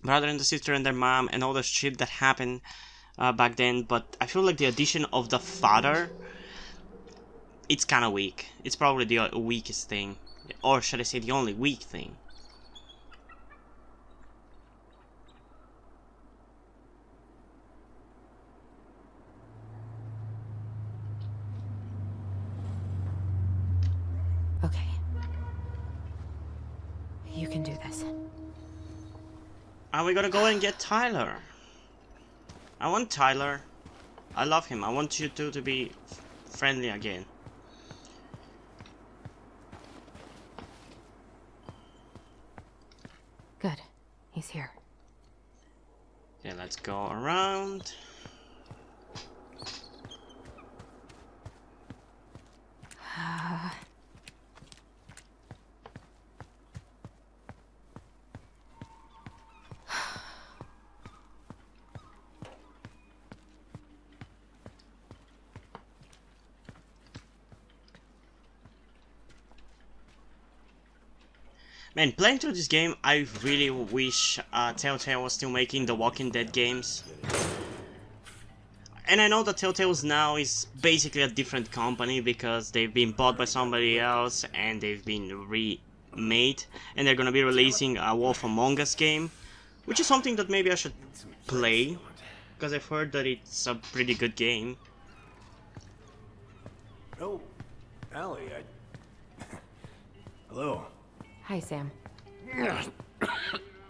brother and the sister and their mom and all the shit that happened back then, but I feel like the addition of the father, it's kind of weak. It's probably the weakest thing. Or should I say the only weak thing. Okay. You can do this. Are we gonna go and get Tyler? I want Tyler. I love him. I want you two to be friendly again. Good. He's here. Okay, let's go around. Man, playing through this game, I really wish Telltale was still making the Walking Dead games. And I know that Telltale's now is basically a different company because they've been bought by somebody else and they've been remade. And they're gonna be releasing a Wolf Among Us game, which is something that maybe I should play, because I've heard that it's a pretty good game. Oh, Allie, Hello. Hi, Sam.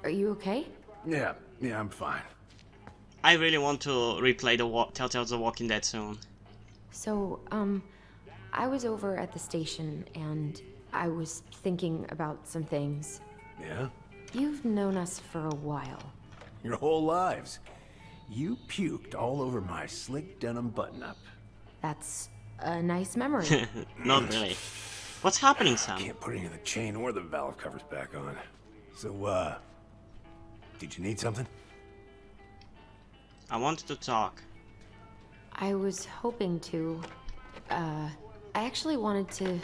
Are you okay? Yeah, I'm fine. I really want to replay the Telltale's The Walking Dead soon. So, I was over at the station and I was thinking about some things. Yeah? You've known us for a while. Your whole lives. You puked all over my slick denim button-up. That's a nice memory. Not really. What's happening, Sam? Can't put any of the chain or the valve covers back on. So, did you need something? I wanted to talk. I was hoping to, I actually wanted to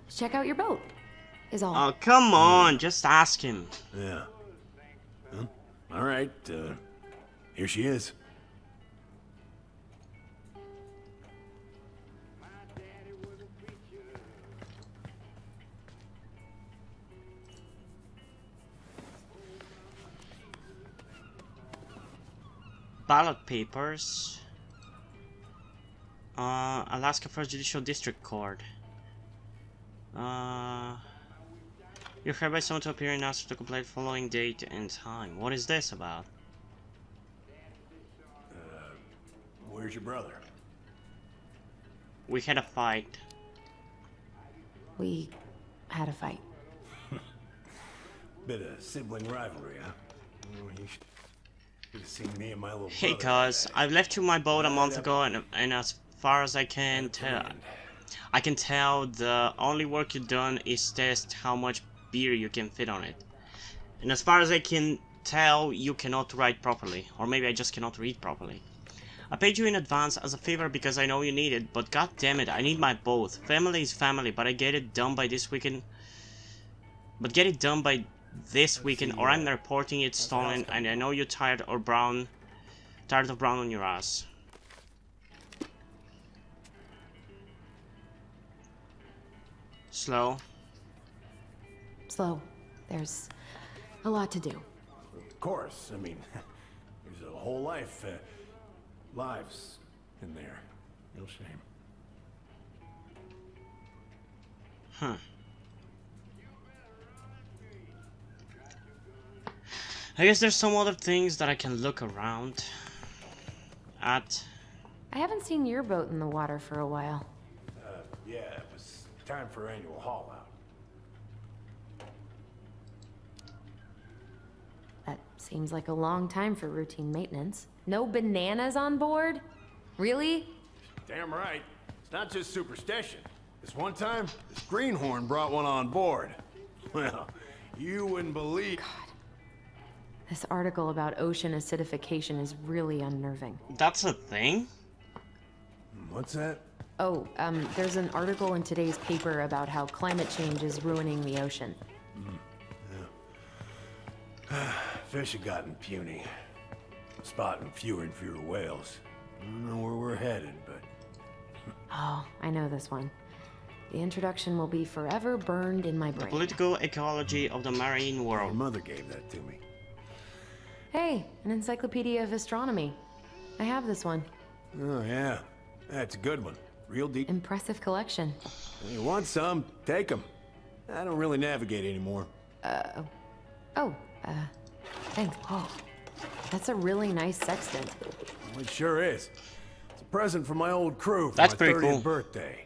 check out your boat, is all. Oh, come on, just ask him. Yeah. Well, all right, here she is. Ballot papers. Alaska First Judicial District Court. You're hereby summoned to appear in answer to complaint following date and time. What is this about? Where's your brother? We had a fight. We had a fight. Bit of sibling rivalry, huh? You've seen me and my little Hey brother cuz, today. I've left you my boat a month Right ago and as far as I can tell, the only work you've done is test how much beer you can fit on it. And as far as I can tell, you cannot write properly. Or maybe I just cannot read properly. I paid you in advance as a favor because I know you need it, but god damn it, I need my boat. Family is family, but I get it done by this weekend. But get it done by this weekend or I'm reporting it stolen, and I know you're tired of brown on your ass. Slow. Slow. There's a lot to do. Of course, I mean, there's a whole lives in there. Real shame. Huh. I guess there's some other things that I can look around at. I haven't seen your boat in the water for a while. Yeah, it was time for annual haul out. That seems like a long time for routine maintenance. No bananas on board? Really? Damn right. It's not just superstition. This one time, this greenhorn brought one on board. Well, you wouldn't believe... God. This article about ocean acidification is really unnerving. That's a thing? What's that? Oh, there's an article in today's paper about how climate change is ruining the ocean. Yeah. Fish have gotten puny. Spotting fewer and fewer whales. I don't know where we're headed, but... Oh, I know this one. The introduction will be forever burned in my The brain. political ecology of the marine world. My mother gave that to me. Hey, an encyclopedia of astronomy. I have this one. Oh, yeah. That's a good one. Real deep. Impressive collection. You want some? Take them. I don't really navigate anymore. Thanks. Oh, that's a really nice sextant. Well, it sure is. It's a present from my old crew for That's my pretty 30th cool. birthday.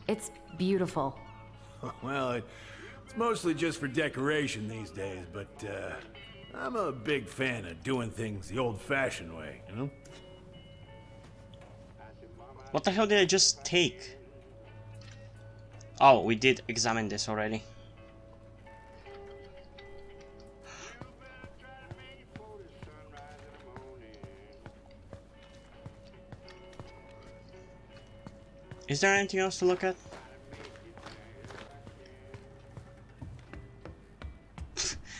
It's beautiful. Well, it's mostly just for decoration these days, but I'm a big fan of doing things the old-fashioned way, you know? What the hell did I just take? Oh, we did examine this already. Is there anything else to look at?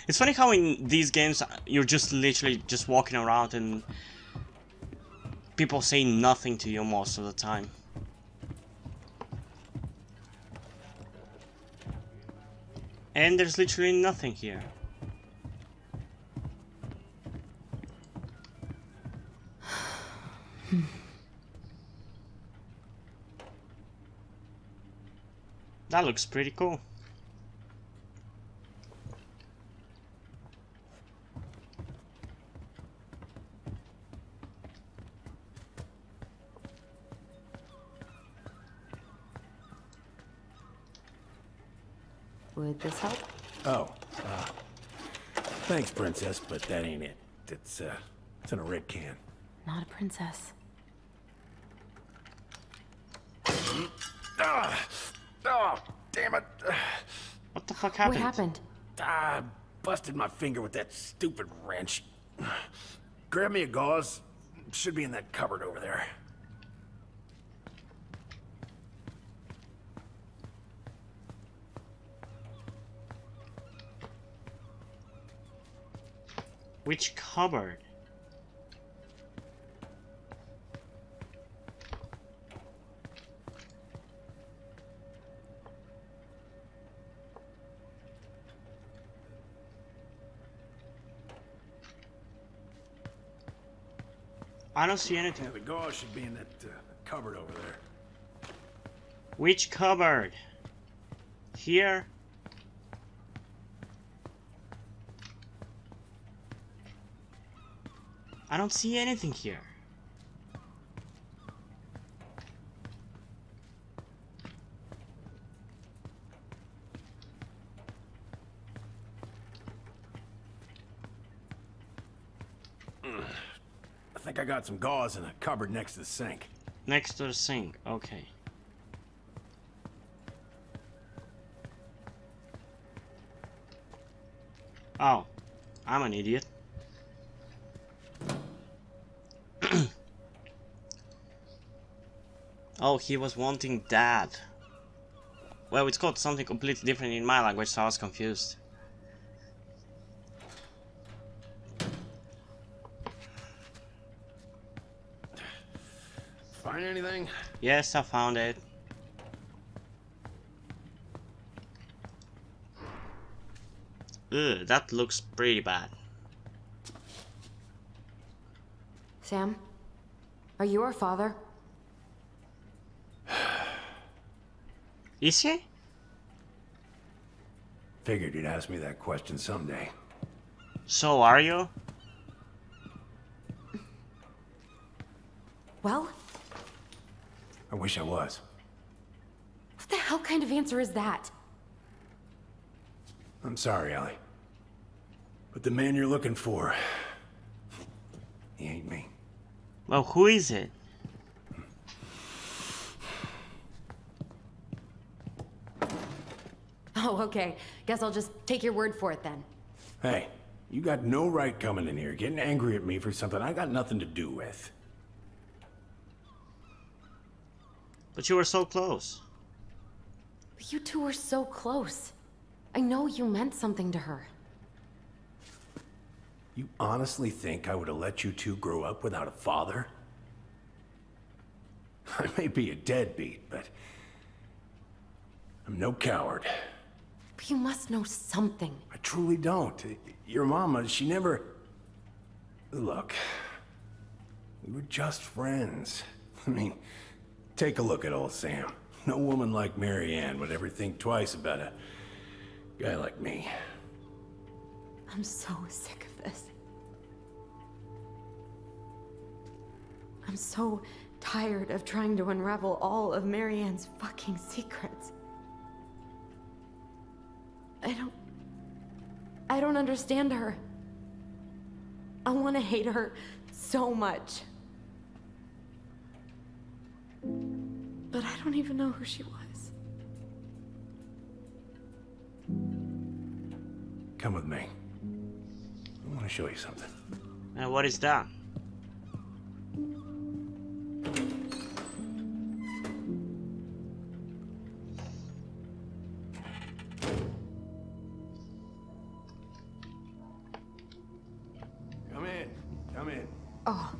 It's funny how in these games you're just literally just walking around and people say nothing to you most of the time. And there's literally nothing here. That looks pretty cool. Would this help? Oh, thanks, Princess, but that ain't it. It's in a red can. Not a princess. Oh, damn it. What the fuck happened? What happened? Busted my finger with that stupid wrench. Grab me a gauze. Should be in that cupboard over there. Which cupboard? I don't see anything. Yeah, the gauze should be in that cupboard over there. Which cupboard? Here? I don't see anything here. think I got some gauze in a cupboard next to the sink. Next to the sink, okay. Oh, I'm an idiot. Oh, he was wanting that. Well, it's called something completely different in my language, so I was confused. Find anything? Yes, I found it. Ugh, that looks pretty bad. Sam? Are you our father? Is he? Figured you'd ask me that question someday. So are you? Well? I wish I was. What the hell kind of answer is that? I'm sorry, Ellie. But the man you're looking for, he ain't me. Well, who is it? Oh, okay. Guess I'll just take your word for it then. Hey, you got no right coming in here getting angry at me for something I got nothing to do with. But you were so close. You two were so close. I know you meant something to her. You honestly think I would have let you two grow up without a father? I may be a deadbeat, but I'm no coward. But you must know something. I truly don't. Your mama, she never... Look, we were just friends. I mean, take a look at old Sam. No woman like Mary Ann would ever think twice about a guy like me. I'm so sick of this. I'm so tired of trying to unravel all of Mary Ann's fucking secrets. I don't understand her. I want to hate her so much. But I don't even know who she was. Come with me. I want to show you something. And what is that? Come in. Come in. Oh.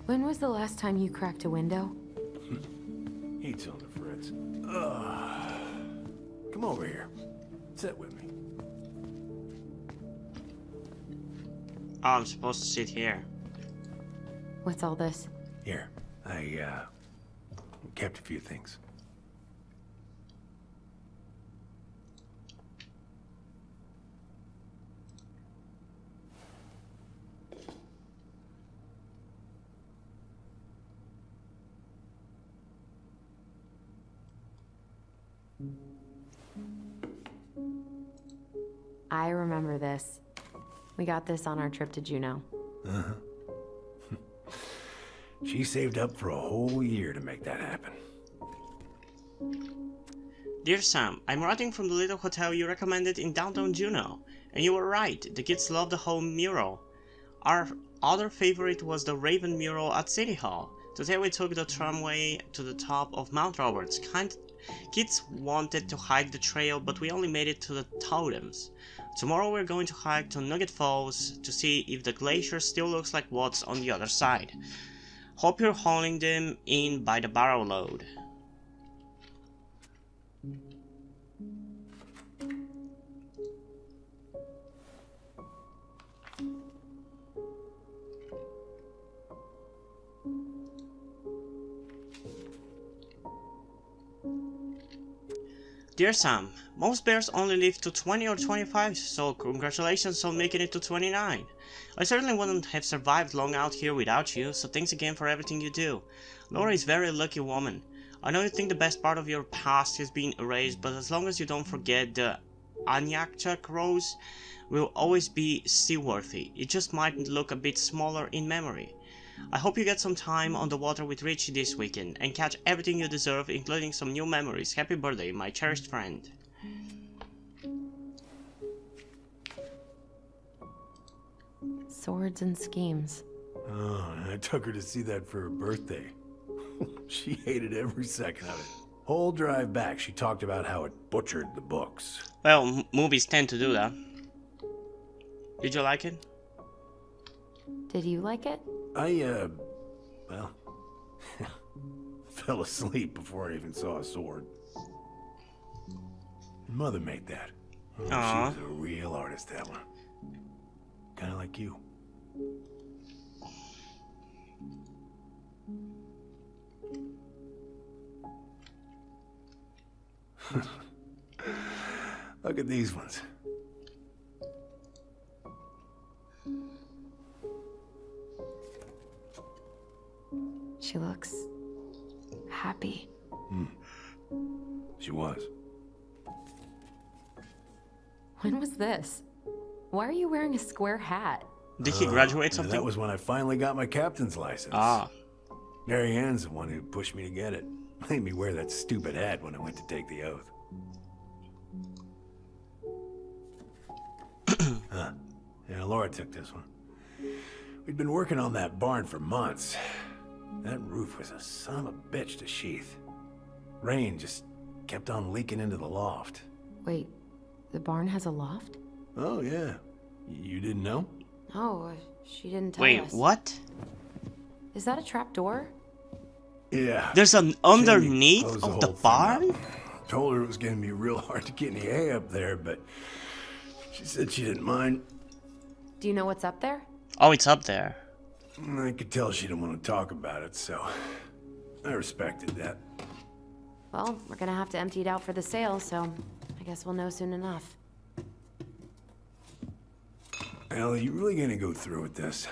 When was the last time you cracked a window? Heat's on the fritz. Come over here. Sit with me. Oh, I'm supposed to sit here. What's all this? Here. I kept a few things. I remember this. We got this on our trip to Juneau. Uh-huh. She saved up for a whole year to make that happen. Dear Sam, I'm writing from the little hotel you recommended in downtown Juneau. And you were right, the kids love the whole mural. Our other favorite was the Raven mural at City Hall. Today we took the tramway to the top of Mount Roberts. Kids wanted to hike the trail, but we only made it to the totems. Tomorrow we're going to hike to Nugget Falls to see if the glacier still looks like what's on the other side. Hope you're hauling them in by the barrow load. Dear Sam, most bears only live to 20 or 25, so congratulations on making it to 29. I certainly wouldn't have survived long out here without you, so thanks again for everything you do. Laura is a very lucky woman. I know you think the best part of your past has been erased, but as long as you don't forget the Anyakchuk Rose will always be seaworthy. It just might look a bit smaller in memory. I hope you get some time on the water with Richie this weekend and catch everything you deserve, including some new memories. Happy birthday, my cherished friend. Swords and schemes. Oh, I took her to see that for her birthday. She hated every second of it. Whole drive back, she talked about how it butchered the books. Well, movies tend to do that. Did you like it? Did you like it? Well, fell asleep before I even saw a sword. Mother made that. Oh, she was a real artist, that one. Kinda like you. Look at these ones. She looks happy. She was. When was this? Why are you wearing a square hat? Did he graduate something? That was when I finally got my captain's license. Mary Ann's the one who pushed me to get it. Made me wear that stupid hat when I went to take the oath. Yeah, Laura took this one. We'd been working on that barn for months. That roof was a son of a bitch to sheath. Rain just kept on leaking into the loft. Wait, the barn has a loft? Oh, yeah. You didn't know? No, she didn't tell Wait, us. what? Is that a trap door? Yeah. There's an underneath of the barn? Told her it was gonna be real hard to get any hay up there, but she said she didn't mind. Do you know what's up there? Oh, it's up there. I could tell she didn't want to talk about it, so I respected that. Well, we're gonna have to empty it out for the sale, so I guess we'll know soon enough. Al, you really gonna go through with this?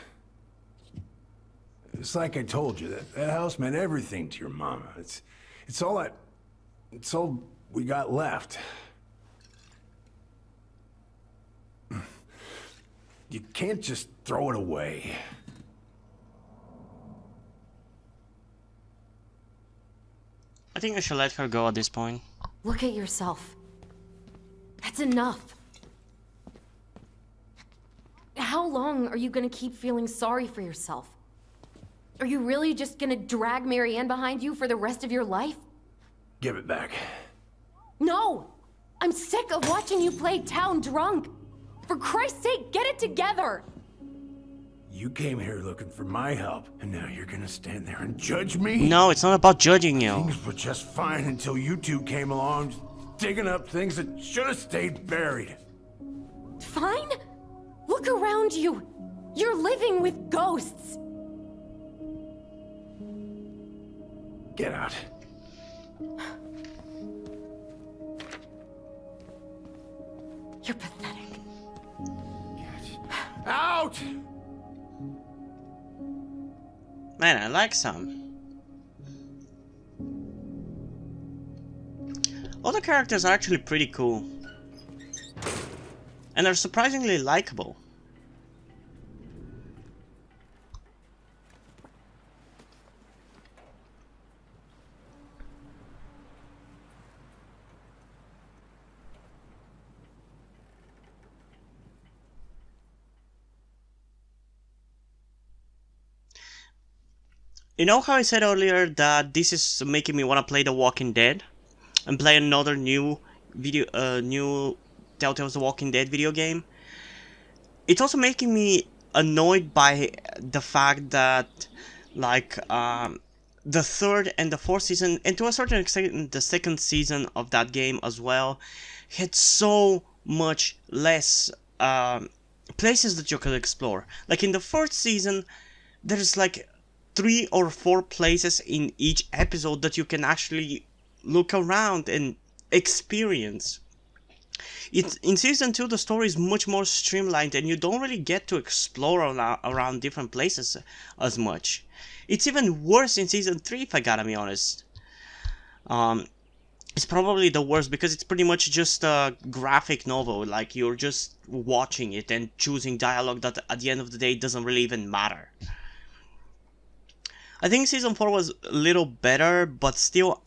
It's like I told you, that house meant everything to your mama. It's all we got left. You can't just throw it away. I think I should let her go at this point. Look at yourself. That's enough. How long are you gonna keep feeling sorry for yourself? Are you really just gonna drag Mary Ann behind you for the rest of your life? Give it back. No! I'm sick of watching you play town drunk. For Christ's sake, get it together! You came here looking for my help, and now you're gonna stand there and judge me? No, it's not about judging you. Things were just fine until you two came along, digging up things that should have stayed buried. Fine? Look around you. You're living with ghosts. Get out. You're pathetic. Out! Man, I like some. All the characters are actually pretty cool. And they're surprisingly likable. You know how I said earlier that this is making me want to play The Walking Dead and play another new new Telltale's The Walking Dead video game? It's also making me annoyed by the fact that, like, the third and the fourth season, and to a certain extent the second season of that game as well, had so much less places that you could explore. Like in the first season, there's like 3 or 4 places in each episode that you can actually look around and experience. In season 2 the story is much more streamlined and you don't really get to explore around different places as much. It's even worse in season 3 if I gotta be honest. it's probably the worst because it's pretty much just a graphic novel. Like, you're just watching it and choosing dialogue that at the end of the day doesn't really even matter. I think season 4 was a little better, but still,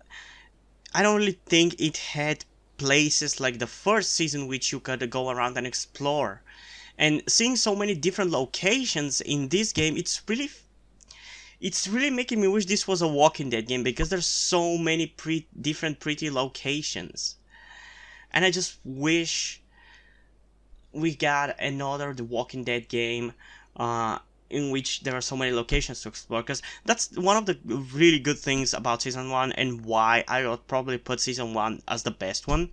I don't really think it had places like the first season which you could go around and explore. And seeing so many different locations in this game, it's really making me wish this was a Walking Dead game, because there's so many different pretty locations. And I just wish we got another The Walking Dead game in which there are so many locations to explore, because that's one of the really good things about Season 1 and why I would probably put Season 1 as the best one.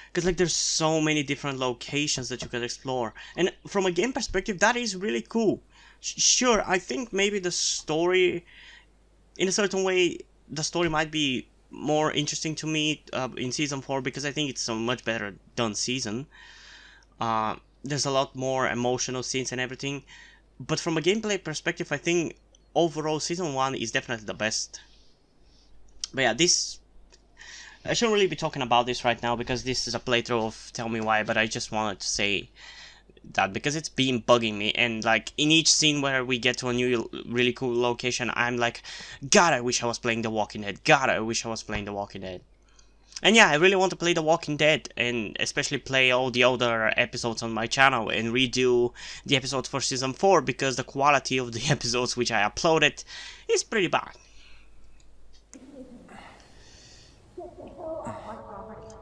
Because like there's so many different locations that you can explore, and from a game perspective that is really cool. Sure, I think maybe the story, in a certain way, the story might be more interesting to me in Season 4, because I think it's a much better done season. There's a lot more emotional scenes and everything, but from a gameplay perspective, I think overall Season 1 is definitely the best. But yeah, I shouldn't really be talking about this right now, because this is a playthrough of Tell Me Why, but I just wanted to say that because it's been bugging me, and like in each scene where we get to a new really cool location, I'm like, God, I wish I was playing The Walking Dead. God, I wish I was playing The Walking Dead. And yeah, I really want to play The Walking Dead, and especially play all the other episodes on my channel and redo the episodes for Season 4, because the quality of the episodes which I uploaded is pretty bad.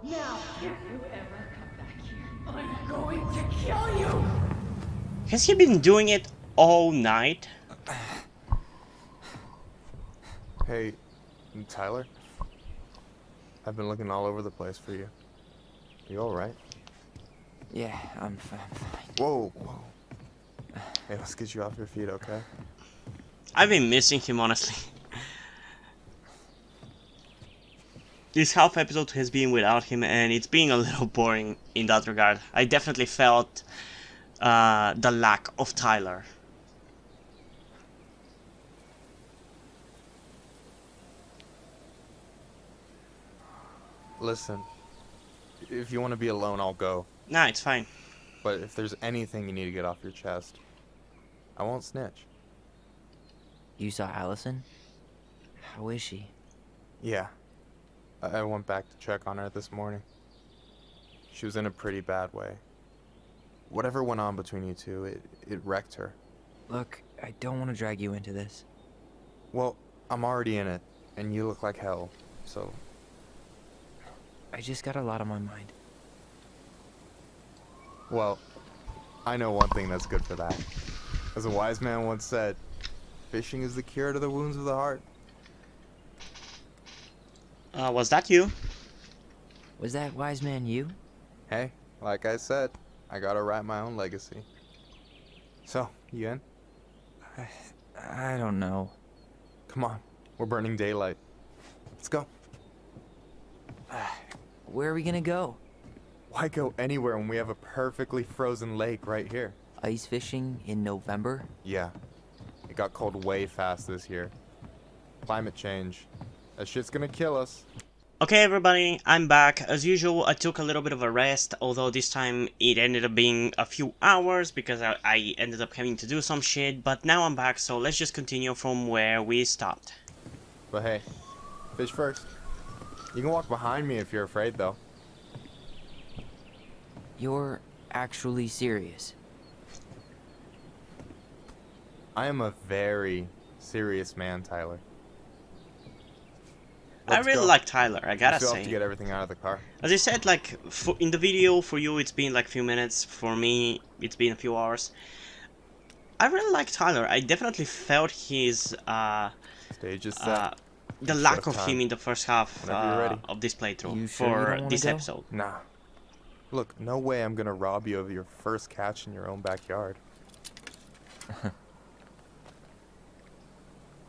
Now, if you ever come back here, I'm going to kill you! Has he been doing it all night? Hey, Tyler? I've been looking all over the place for you. You alright? Yeah, I'm fine. Whoa, whoa. Hey, let's get you off your feet, okay? I've been missing him, honestly. This half episode has been without him, and it's been a little boring in that regard. I definitely felt the lack of Tyler. Listen, if you want to be alone, I'll go. Nah, it's fine. But if there's anything you need to get off your chest, I won't snitch. You saw Allison? How is she? Yeah. I went back to check on her this morning. She was in a pretty bad way. Whatever went on between you two, it wrecked her. Look, I don't want to drag you into this. Well, I'm already in it, and you look like hell, so... I just got a lot on my mind. Well, I know one thing that's good for that. As a wise man once said, fishing is the cure to the wounds of the heart. Was that you? Was that wise man you? Hey, like I said, I gotta write my own legacy. So, you in? I don't know. Come on, we're burning daylight. Let's go. Where are we gonna go? Why go anywhere when we have a perfectly frozen lake right here? Ice fishing in November? Yeah. It got cold way fast this year. Climate change. That shit's gonna kill us. Okay everybody, I'm back. As usual, I took a little bit of a rest, although this time it ended up being a few hours because I ended up having to do some shit, but now I'm back, so let's just continue from where we stopped. But hey, fish first. You can walk behind me if you're afraid, though. You're actually serious? I am a very serious man, Tyler. I really like Tyler, I gotta still say. have to get everything out of the car. As I said, like, in the video, for you it's been like a few minutes, for me it's been a few hours. I really like Tyler. I definitely felt his, Stage is set. the lack of him in the first half ready. of this playthrough You sure you don't for wanna this go? episode. Nah. Look, no way I'm gonna rob you of your first catch in your own backyard.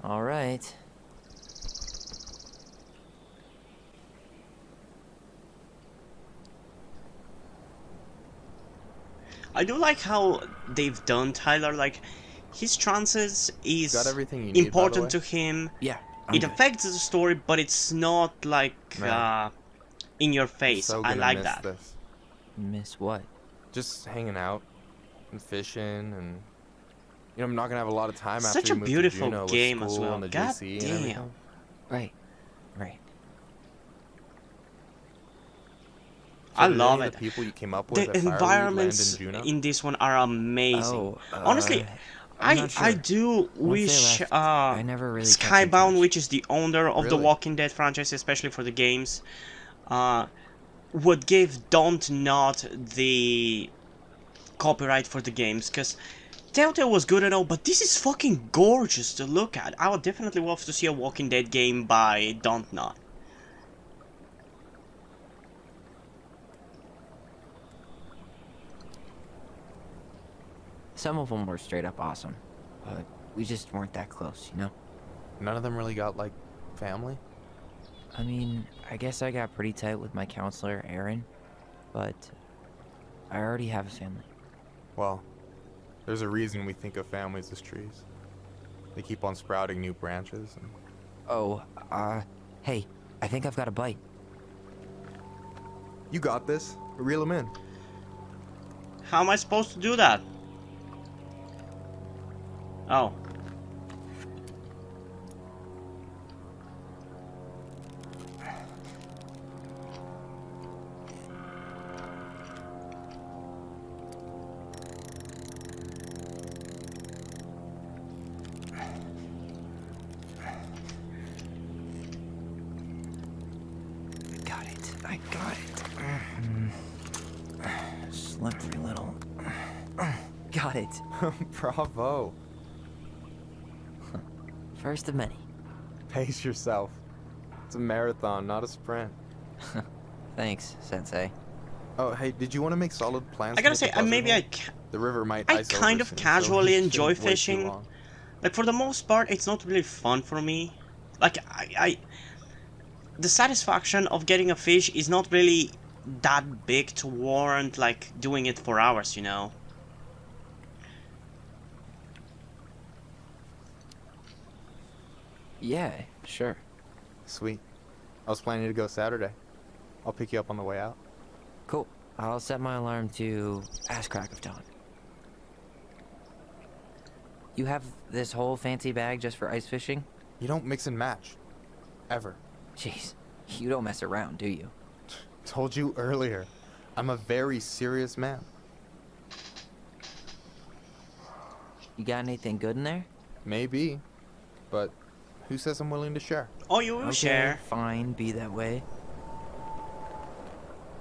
All right. I do like how they've done Tyler, like, his trances is Got everything you need, by the important way? to him. Yeah, It affects the story, but it's not like in your face. So I gonna like miss that. This. Miss what? Just hanging out and fishing, and you know I'm not gonna have a lot of time Such after a we move beautiful to Juneau game with as school well. and the God JC and damn. everything. Right. Right. So I did love any it. of the people you came up with The at Fireweed land environments in Juneau? in this one are amazing. Oh, Honestly, I'm not I sure. do Once they wish left, I never really kept in Skybound, touch. which is the owner of the Really? Walking Dead franchise, especially for the games, would give Don't Not the copyright for the games, because Telltale was good and all, but this is fucking gorgeous to look at. I would definitely love to see a Walking Dead game by Don't Not. Some of them were straight up awesome, but we just weren't that close, you know? None of them really got like family. I mean, I guess I got pretty tight with my counselor, Aaron, but I already have a family. Well, there's a reason we think of families as trees. They keep on sprouting new branches. And... Oh, hey, I think I've got a bite. You got this. Reel them in. How am I supposed to do that? Oh. I got it. Slippery little. Got it. Bravo. First of many. Pace yourself. It's a marathon, not a sprint. Thanks, Sensei. Oh, hey, did you want to make solid plans? I gotta to say, hit the maybe buzzard hole? The river might I ice kind over of soon, so casually you enjoy shouldn't wait too fishing. long. Like, for the most part, it's not really fun for me. Like, the satisfaction of getting a fish is not really that big to warrant, like, doing it for hours, you know? Yeah, sure. Sweet. I was planning to go Saturday. I'll pick you up on the way out. Cool. I'll set my alarm to ass crack of dawn. You have this whole fancy bag just for ice fishing? You don't mix and match. Ever. Jeez, you don't mess around, do you? Told you earlier. I'm a very serious man. You got anything good in there? Maybe. But who says I'm willing to share? Oh, you will Okay, share. Fine, be that way.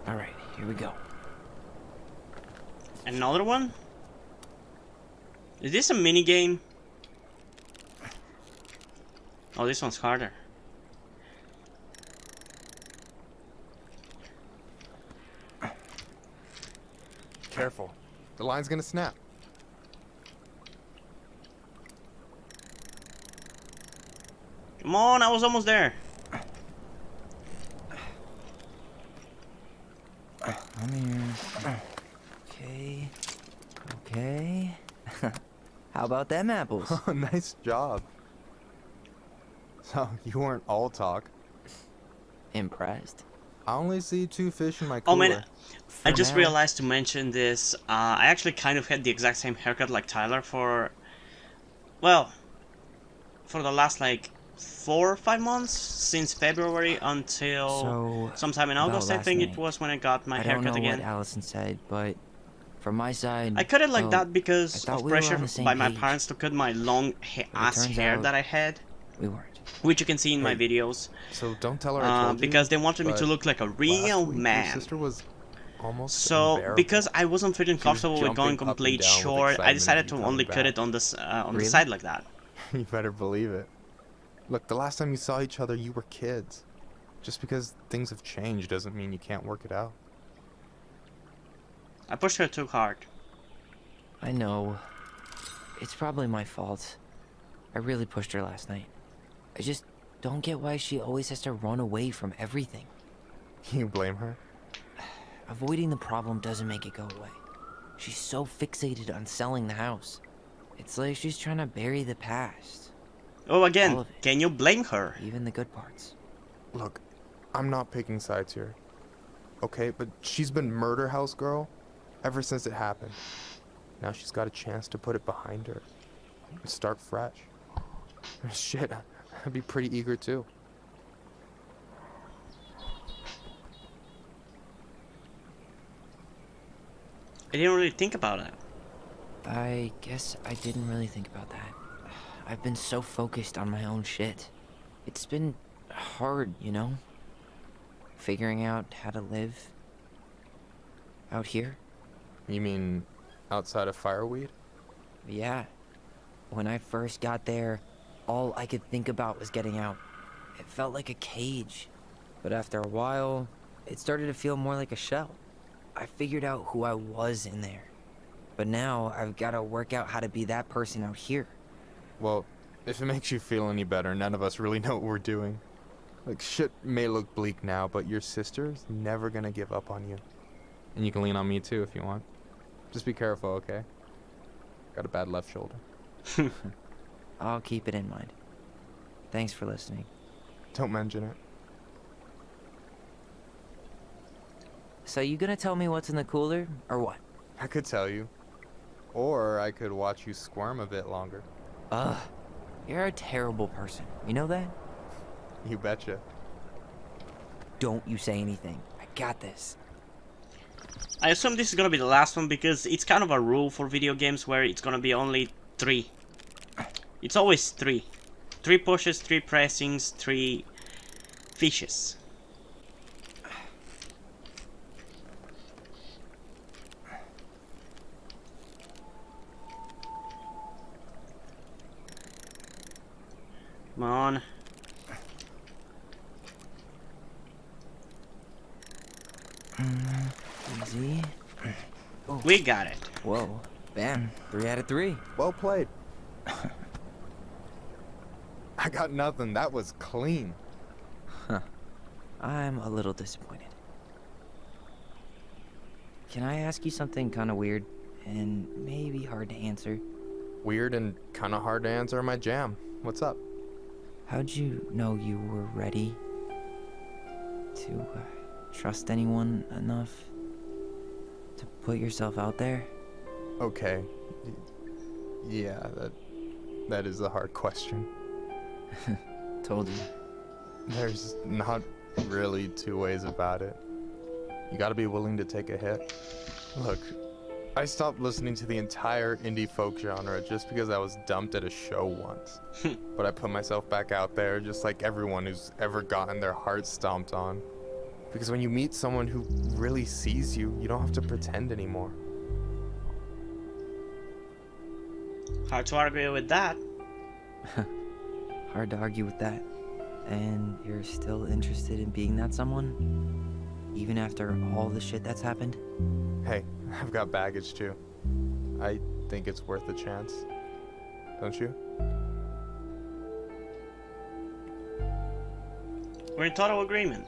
Alright, here we go. Another one? Is this a mini game? Oh, this one's harder. Careful. The line's gonna snap. Come on, I was almost there. I'm here. Okay. Okay. How about them apples? Nice job. So, you weren't all talk. Impressed? I only see 2 fish in my cooler. Oh man, I just now. realized to mention this. I actually kind of had the exact same haircut like Tyler for, well, for the last like 4 or 5 months, since February until So, sometime in about August. I last think night. it was when I got my I don't haircut know again. what Allison said, but from my side, I cut it like well, that because I thought of we were pressure on the same by my page. parents to cut my long ass turns hair out that I had, we weren't. which you can see in my Hey, videos. So don't tell her I told you, Because they wanted me to but look like a last real week, Your man. sister was almost So, unbearable. because I wasn't feeling She was comfortable with going jumping up and complete down with short, I excitement decided at to you only coming cut back. it on the Really? side like that. You better believe it. Look, the last time you saw each other, you were kids. Just because things have changed doesn't mean you can't work it out. I pushed her too hard. I know. It's probably my fault. I really pushed her last night. I just don't get why she always has to run away from everything. You blame her? Avoiding the problem doesn't make it go away. She's so fixated on selling the house. It's like she's trying to bury the past. Oh, again, All of it. can you blame her? Even the good parts. Look, I'm not picking sides here. Okay, but she's been Murder House Girl ever since it happened. Now she's got a chance to put it behind her and start fresh. Shit, I'd be pretty eager too. I didn't really think about that. I guess I didn't really think about that. I've been so focused on my own shit. It's been hard, you know? Figuring out how to live out here. You mean outside of Fireweed? Yeah. When I first got there, all I could think about was getting out. It felt like a cage. But after a while, it started to feel more like a shell. I figured out who I was in there. But now I've got to work out how to be that person out here. Well, if it makes you feel any better, none of us really know what we're doing. Like, shit may look bleak now, but your sister's never gonna give up on you. And you can lean on me too if you want. Just be careful, okay? Got a bad left shoulder. I'll keep it in mind. Thanks for listening. Don't mention it. So you gonna tell me what's in the cooler, or what? I could tell you. Or I could watch you squirm a bit longer. Ugh. You're a terrible person. You know that? You betcha. Don't you say anything. I got this. I assume this is gonna be the last one because it's kind of a rule for video games where it's gonna be only 3. It's always 3. 3 pushes, 3 pressings, 3 fishes. Come on. Easy. Oh. We got it. Whoa. Bam. 3 out of 3. Well played. I got nothing. That was clean. Huh. I'm a little disappointed. Can I ask you something kind of weird and maybe hard to answer? Weird and kind of hard to answer are my jam. What's up? How'd you know you were ready to trust anyone enough to put yourself out there? Okay. Yeah, that is a hard question. Told you. There's not really 2 ways about it. You gotta be willing to take a hit. Look, I stopped listening to the entire indie folk genre just because I was dumped at a show once. But I put myself back out there just like everyone who's ever gotten their heart stomped on. Because when you meet someone who really sees you, you don't have to pretend anymore. Hard to argue with that. Hard to argue with that. And you're still interested in being that someone? Even after all the shit that's happened? Hey, I've got baggage too. I think it's worth a chance. Don't you? We're in total agreement.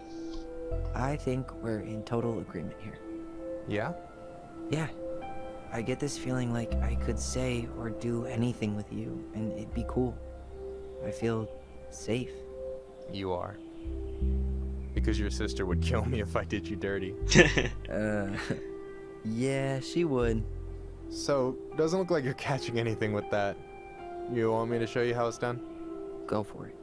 I think we're in total agreement here. Yeah? Yeah. I get this feeling like I could say or do anything with you, and it'd be cool. I feel safe. You are. Because your sister would kill me if I did you dirty. Yeah, she would. So, doesn't look like you're catching anything with that. You want me to show you how it's done? Go for it.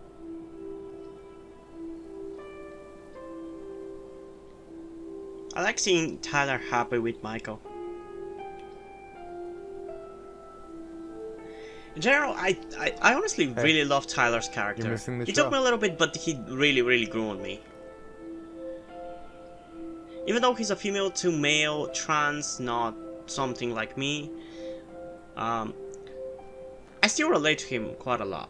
I like seeing Tyler happy with Michael. In general, I honestly really love Tyler's character. You're missing the He show. took me a little bit, but he really grew on me. Even though he's a female to male, trans, not something like me, I still relate to him quite a lot.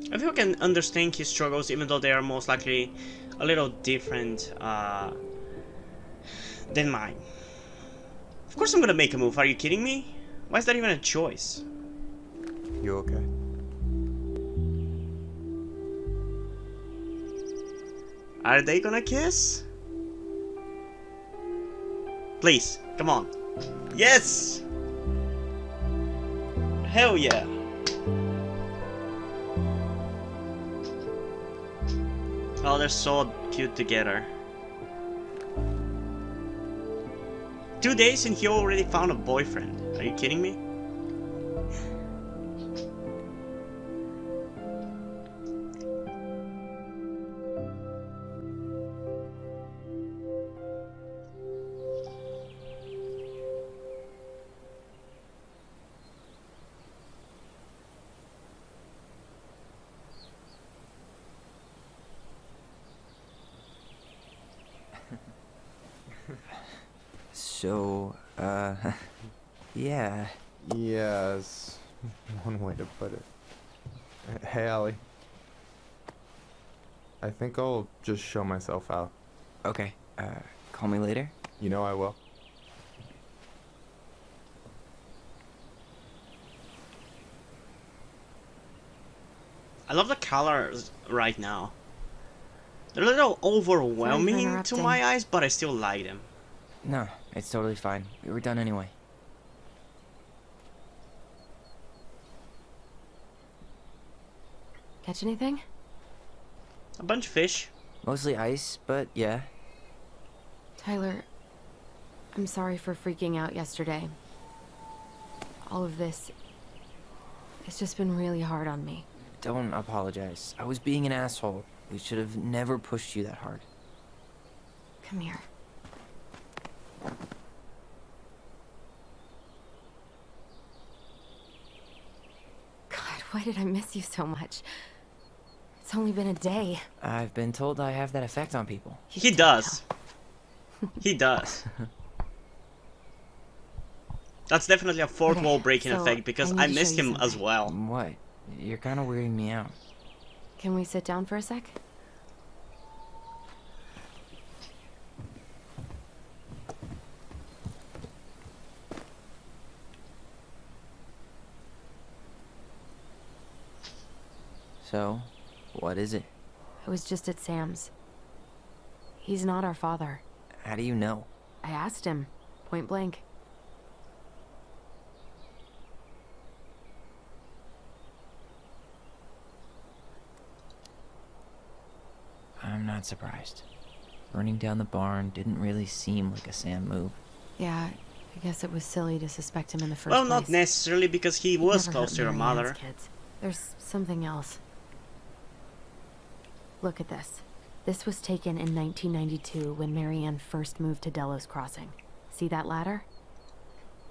I feel I can understand his struggles, even though they are most likely a little different than mine. Of course I'm gonna make a move, are you kidding me? Why is that even a choice? You okay? Are they gonna kiss? Please, come on. Yes! Hell yeah. Oh, they're so cute together. 2 days and he already found a boyfriend. Are you kidding me? So, yeah. Yes, one way to put it. Hey, Allie. I think I'll just show myself out. Okay, call me later? You know I will. I love the colors right now. They're a little overwhelming to my eyes, but I still like them. No, it's totally fine. We were done anyway. Catch anything? A bunch of fish. Mostly ice, but yeah. Tyler, I'm sorry for freaking out yesterday. All of this, it's just been really hard on me. Don't apologize. I was being an asshole. We should have never pushed you that hard. Come here. God, why did I miss you so much? It's only been a day. I've been told I have that effect on people. He does. He does. That's definitely a fourth wall breaking effect because I missed him as well. What? You're kind of weirding me out. Can we sit down for a sec? So, what is it? I was just at Sam's. He's not our father. How do you know? I asked him, point blank. I'm not surprised. Burning down the barn didn't really seem like a Sam move. Yeah, I guess it was silly to suspect him in the first Well, place. not necessarily because he was Never close hurt to your Marianne's mother. kids. There's something else. Look at this. This was taken in 1992 when Marianne first moved to Delos Crossing. See that ladder?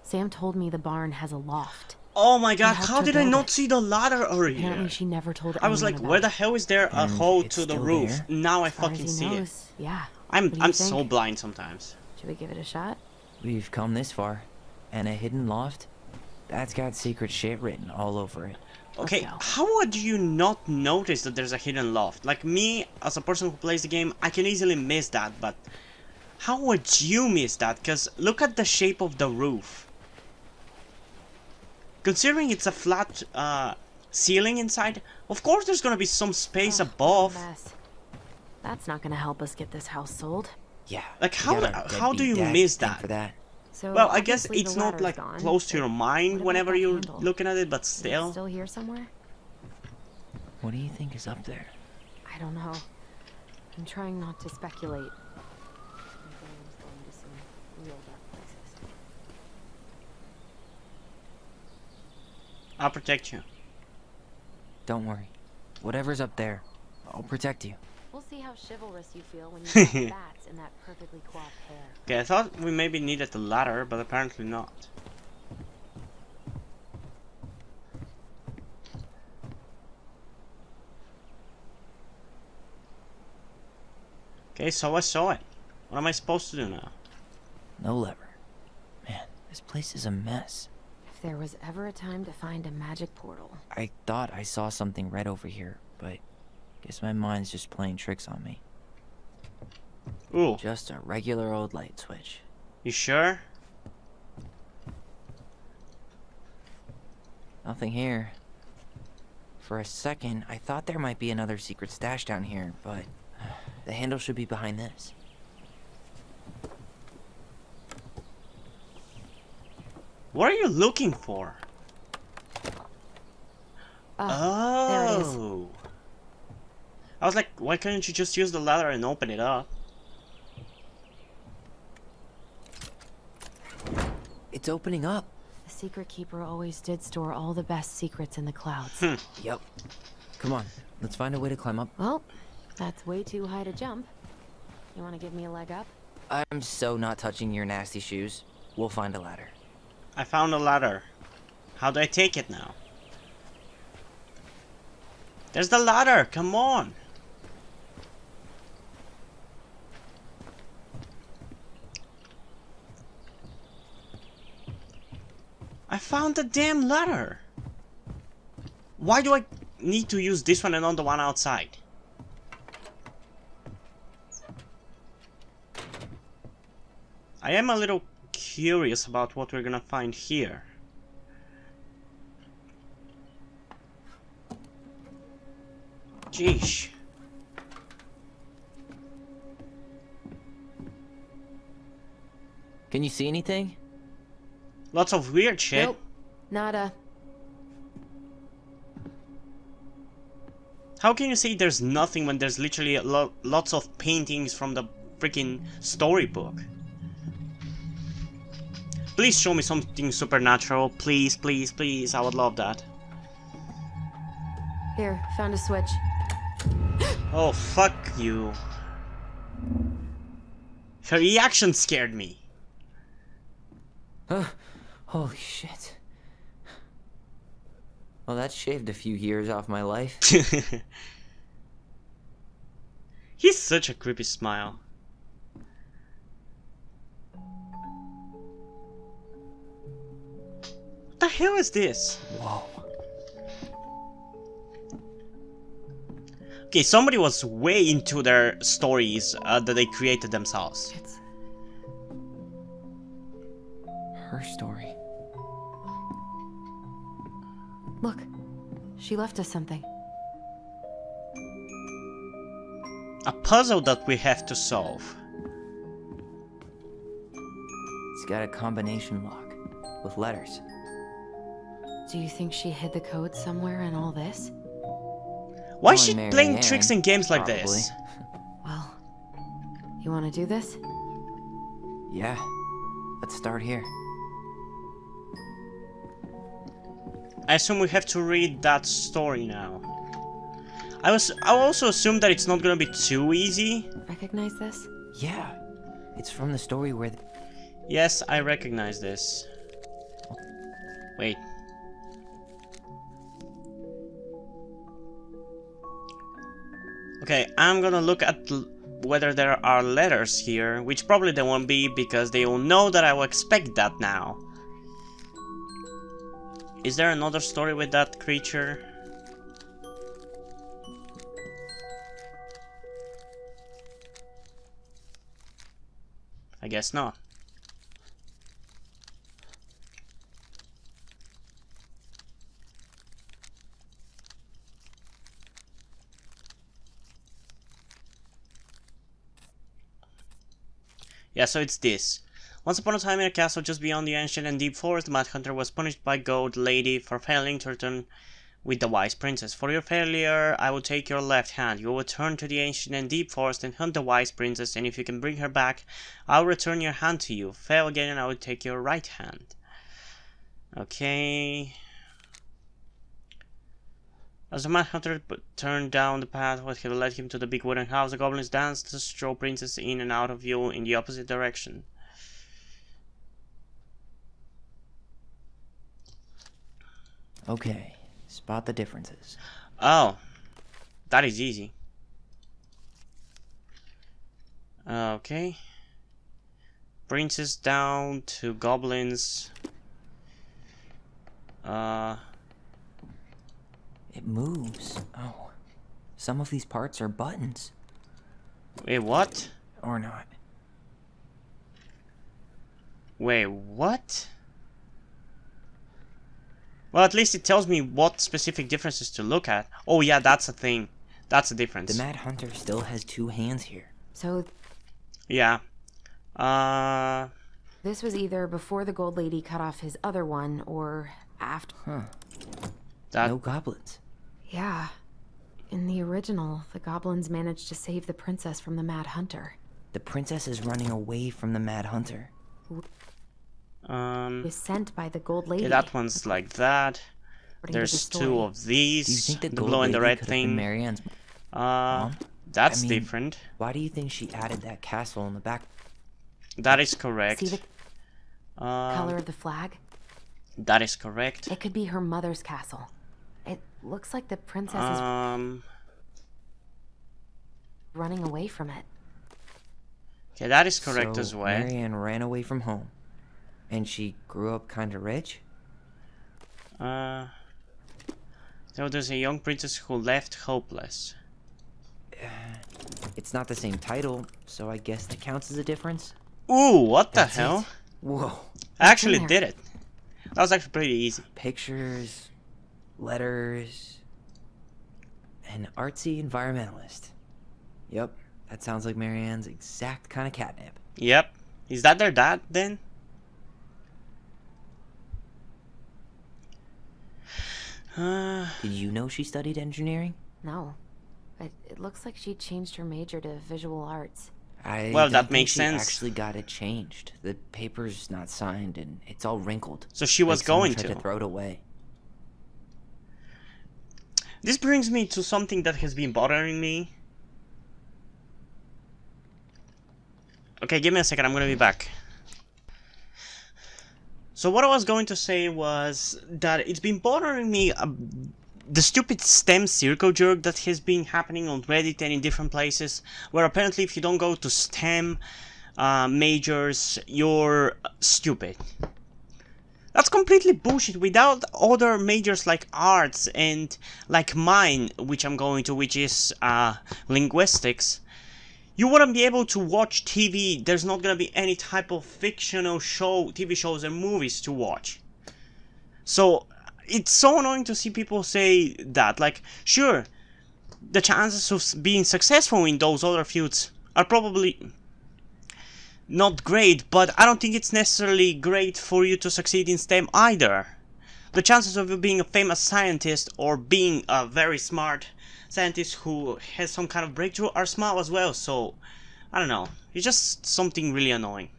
Sam told me the barn has a loft. Oh my god, how did I not see the ladder earlier? Apparently she never told I was like, anyone where about the hell is there a hole to the roof? there? Now I As far as fucking he see it. knows, yeah. I'm What do you so think? blind sometimes. Should we give it a shot? We've come this far. And a hidden loft? That's got secret shit written all over it. Okay, how would you not notice that there's a hidden loft? Like me, as a person who plays the game, I can easily miss that, but how would you miss that? Because look at the shape of the roof. Considering it's a flat ceiling inside, of course there's gonna be some space above. Mess. That's not gonna help us get this house sold. Yeah. Like got our how do deadbeat you dad miss to thank that? for that? So Well, I guess obviously it's the not ladder's like gone, close to your mind what about whenever that you're handle? looking at it, but Is it still. still here somewhere? What do you think is up there? I don't know. I'm trying not to speculate. I'm going to some real dark places. I'll protect you. Don't worry. Whatever's up there, I'll protect you. We'll see how chivalrous you feel when you have bats in that perfectly coiffed hair. Okay, I thought we maybe needed the ladder, but apparently not. Okay, so I saw it. What am I supposed to do now? No lever. Man, this place is a mess. If there was ever a time to find a magic portal. I thought I saw something red over here, but guess my mind's just playing tricks on me. Ooh. Just a regular old light switch. You sure? Nothing here. For a second, I thought there might be another secret stash down here, but the handle should be behind this. What are you looking for? There it is. Oh. I was like, why couldn't you just use the ladder and open it up? It's opening up. The Secret Keeper always did store all the best secrets in the clouds. Yep. Come on, let's find a way to climb up. Well, that's way too high to jump. You want to give me a leg up? I'm so not touching your nasty shoes. We'll find a ladder. I found a ladder. How do I take it now? There's the ladder, come on! I found the damn ladder! Why do I need to use this one and not the one outside? I am a little curious about what we're gonna find here. Jeez. Can you see anything? Lots of weird shit. Nope. Nada. How can you say there's nothing when there's literally lots of paintings from the freaking storybook? Please show me something supernatural. Please, please, please. I would love that. Here, found a switch. Oh, fuck you. Her reaction scared me. Holy shit. Well, that shaved a few years off my life. He's such a creepy smile. What the hell is this? Whoa. Okay, somebody was way into their stories that they created themselves. It's her story. Look, she left us something. A puzzle that we have to solve. It's got a combination lock with letters. Do you think she hid the code somewhere in all this? Why is she Knowing playing Mary tricks Ann, and games like probably. this? Well, you want to do this? Yeah, let's start here. I assume we have to read that story now. I also assume that it's not gonna be too easy. Recognize this? Yeah, it's from the story where Yes, I recognize this. Wait. Okay, I'm gonna look at whether there are letters here, which probably there won't be because they will know that I will expect that now. Is there another story with that creature? I guess not. Yeah, so it's this. Once upon a time in a castle just beyond the ancient and deep forest, the Mad Hunter was punished by Goat Lady for failing to return with the wise princess. For your failure, I will take your left hand. You will return to the ancient and deep forest and hunt the wise princess, and if you can bring her back, I will return your hand to you. Fail again and I will take your right hand. Okay. As the Mad Hunter turned down the path what had led him to the big wooden house, the goblins danced to throw princess in and out of view in the opposite direction. Okay, spot the differences. Oh, that is easy. Okay. Princess down to goblins. It moves. Oh, some of these parts are buttons. Wait, what? Or not. Wait, what? Well, at least it tells me what specific differences to look at. Oh yeah, that's a thing. That's a difference. The Mad Hunter still has two hands here. So... Yeah. This was either before the Gold Lady cut off his other one, or after. Huh. That... No goblins. Yeah. In the original, the goblins managed to save the princess from the Mad Hunter. The princess is running away from the Mad Hunter. Was sent by the Gold Lady. Okay, that one's like that. There's two of these. Do you think the blue and the red thing. Marianne's mom? That's I mean, different. Why do you think she added that castle in the back? That is correct. See the color of the flag? That is correct. It could be her mother's castle. It looks like the princess is running away from it. Okay, that is correct as well. Marianne ran away from home. And she grew up kinda rich? So there's a young princess who left hopeless. It's not the same title, so I guess that counts as a difference. Ooh, what the That's hell? it. Whoa. I actually did it. That was actually pretty easy. Pictures, letters, an artsy environmentalist. Yep, that sounds like Marianne's exact kind of catnip. Yep. Is that their dad then? Did you know she studied engineering? No. But it looks like she changed her major to visual arts. Well, that makes sense. She actually got it changed. The paper's not signed and it's all wrinkled. So she was like someone going tried to. Throw it away. This brings me to something that has been bothering me. Okay, give me a second, I'm gonna be back. So what I was going to say was that it's been bothering me the stupid STEM circle jerk that has been happening on Reddit and in different places, where apparently if you don't go to STEM majors, you're stupid. That's completely bullshit. Without other majors like arts and like mine, which I'm going to, which is linguistics, you wouldn't be able to watch TV. There's not gonna be any type of fictional show, TV shows and movies to watch. So it's so annoying to see people say that. Like, sure, the chances of being successful in those other fields are probably not great, but I don't think it's necessarily great for you to succeed in STEM either. The chances of you being a famous scientist or being a very smart scientist who has some kind of breakthrough are small as well, so I don't know, it's just something really annoying.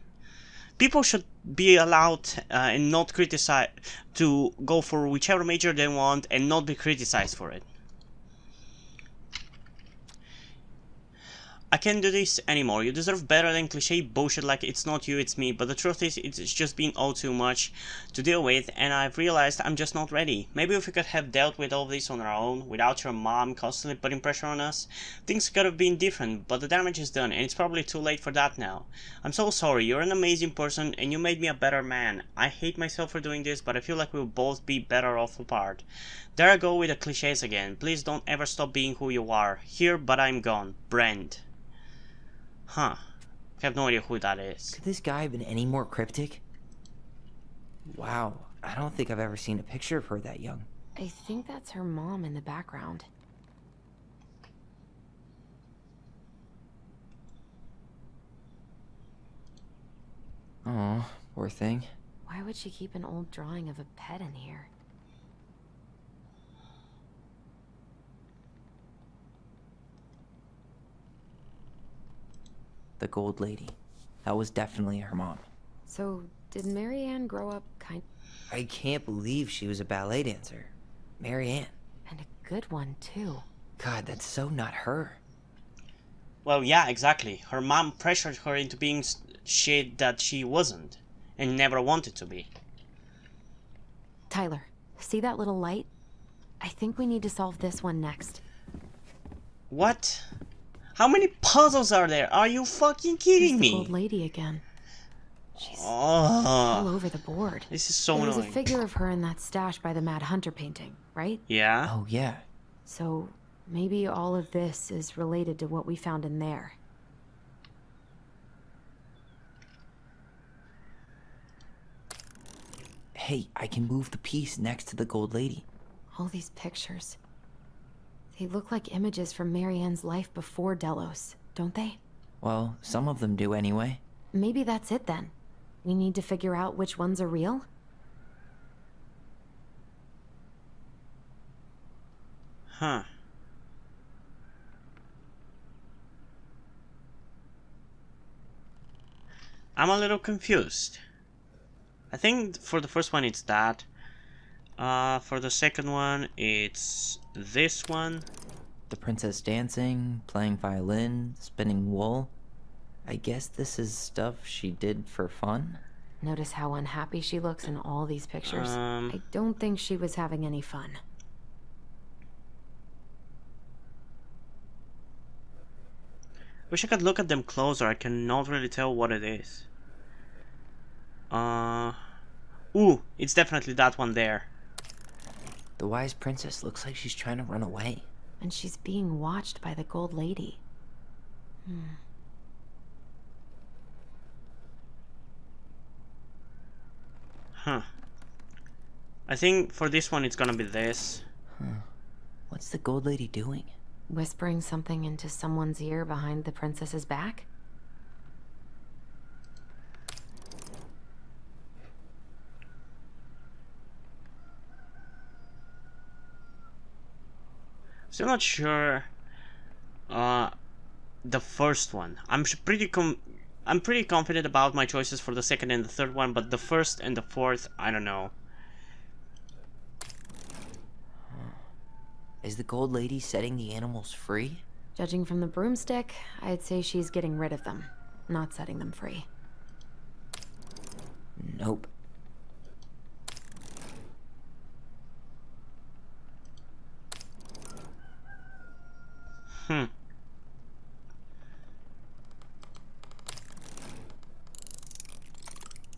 People should be allowed and not criticized to go for whichever major they want and not be criticized for it. I can't do this anymore. You deserve better than cliche bullshit like it's not you, it's me. But the truth is, it's just been all too much to deal with, and I've realized I'm just not ready. Maybe if we could have dealt with all this on our own, without your mom constantly putting pressure on us, things could have been different, but the damage is done, and it's probably too late for that now. I'm so sorry, you're an amazing person, and you made me a better man. I hate myself for doing this, but I feel like we'll both be better off apart. There I go with the cliches again. Please don't ever stop being who you are. Here, but I'm gone. Brand. Huh. I have no idea who that is. Could this guy have been any more cryptic? Wow, I don't think I've ever seen a picture of her that young. I think that's her mom in the background. Oh, poor thing. Why would she keep an old drawing of a pet in here? The Gold Lady. That was definitely her mom. So, did Marianne grow up I can't believe she was a ballet dancer. Marianne. And a good one, too. God, that's so not her. Well, yeah, exactly. Her mom pressured her into being shit that she wasn't, and never wanted to be. Tyler, see that little light? I think we need to solve this one next. What? How many puzzles are there? Are you fucking kidding me? The Gold Lady again. She's all over the board. This is so annoying. annoying. There's a figure of her in that stash by the Mad Hunter painting, right? Yeah. Oh, yeah. So maybe all of this is related to what we found in there. Hey, I can move the piece next to the Gold Lady. All these pictures. They look like images from Marianne's life before Delos, don't they? Well, some of them do anyway. Maybe that's it then. We need to figure out which ones are real? Huh. I'm a little confused. I think for the first one it's that. For the second one it's this one. The princess dancing, playing violin, spinning wool. I guess this is stuff she did for fun? Notice how unhappy she looks in all these pictures? I don't think she was having any fun. Wish I could look at them closer. I cannot really tell what it is. Ooh, it's definitely that one there. The wise princess looks like she's trying to run away. And she's being watched by the gold lady. Huh. I think for this one it's gonna be this. What's the gold lady doing? Whispering something into someone's ear behind the princess's back? Still not sure. The first one. I'm pretty confident about my choices for the second and the third one, but the first and the fourth, I don't know. Is the gold lady setting the animals free? Judging from the broomstick, I'd say she's getting rid of them, not setting them free. Nope.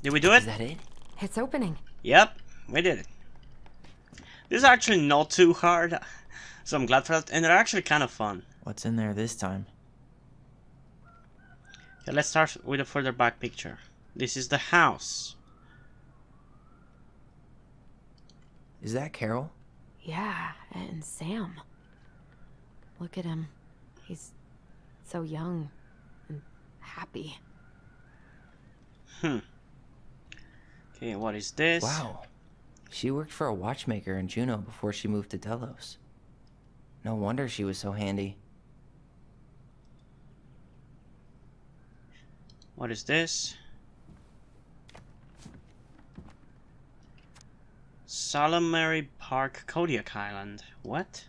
Did we do it? Is that it? It's opening. Yep, we did it. This is actually not too hard, so I'm glad for that, and they're actually kind of fun. What's in there this time? Okay, let's start with a further back picture. This is the house. Is that Carol? Yeah, and Sam. Look at him. He's so young and happy. Okay, what is this? Wow. She worked for a watchmaker in Juneau before she moved to Delos. No wonder she was so handy. What is this? Salmonberry Park, Kodiak Island. What?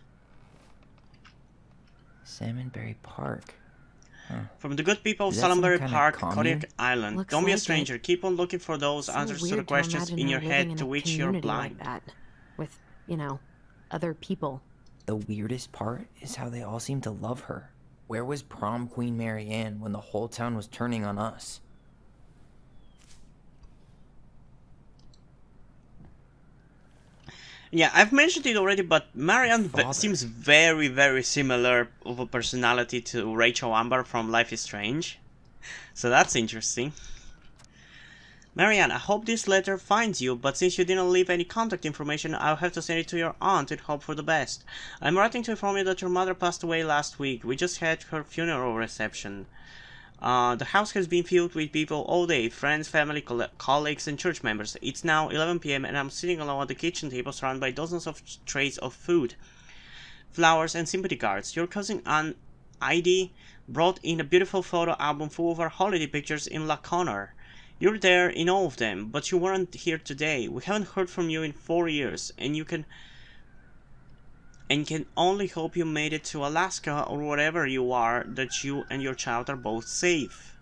Salmonberry Park. From the good people of Is that some Salmonberry kind of Park, commune? Kodiak Island. Looks Don't be a like it. stranger. Keep on looking for those So answers to the weird questions imagine in your her living head in to a which you're community blind. like that, with, you know, other people. The weirdest part is how they all seem to love her. Where was prom queen Mary Ann when the whole town was turning on us? Yeah, I've mentioned it already, but Marianne Father. seems very, very similar of a personality to Rachel Amber from Life is Strange. So that's interesting. Marianne, I hope this letter finds you, but since you didn't leave any contact information, I'll have to send it to your aunt and hope for the best. I'm writing to inform you that your mother passed away last week. We just had her funeral reception. The house has been filled with people all day, friends, family, colleagues, and church members. It's now 11 p.m. and I'm sitting alone at the kitchen table surrounded by dozens of trays of food, flowers, and sympathy cards. Your cousin Anne Heidi brought in a beautiful photo album full of our holiday pictures in La Connor. You're there in all of them, but you weren't here today. We haven't heard from you in 4 years, and can only hope you made it to Alaska or wherever you are, that you and your child are both safe.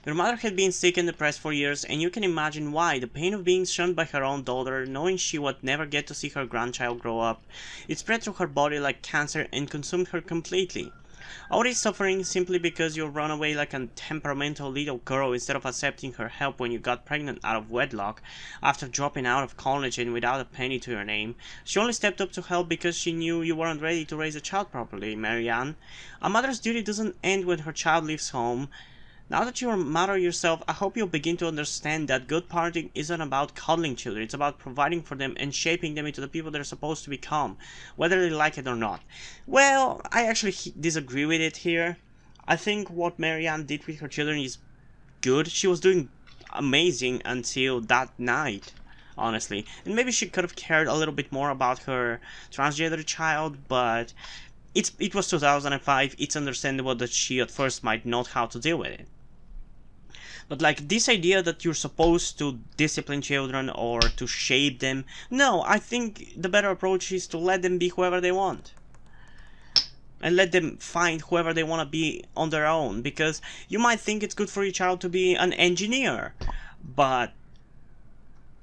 Your mother had been sick and depressed for years, and you can imagine why. The pain of being shunned by her own daughter, knowing she would never get to see her grandchild grow up, it spread through her body like cancer and consumed her completely. All this suffering simply because you ran away like a temperamental little girl instead of accepting her help when you got pregnant out of wedlock after dropping out of college and without a penny to your name. She only stepped up to help because she knew you weren't ready to raise a child properly, Marianne. A mother's duty doesn't end when her child leaves home. Now that you're a mother yourself, I hope you'll begin to understand that good parenting isn't about coddling children, it's about providing for them and shaping them into the people they're supposed to become, whether they like it or not. Well, I actually disagree with it here. I think what Marianne did with her children is good. She was doing amazing until that night. honestly. And maybe she could have cared a little bit more about her transgender child, but it was 2005, it's understandable that she at first might not know how to deal with it. But like this idea that you're supposed to discipline children or to shape them, no, I think the better approach is to let them be whoever they want. And let them find whoever they want to be on their own, because you might think it's good for your child to be an engineer, but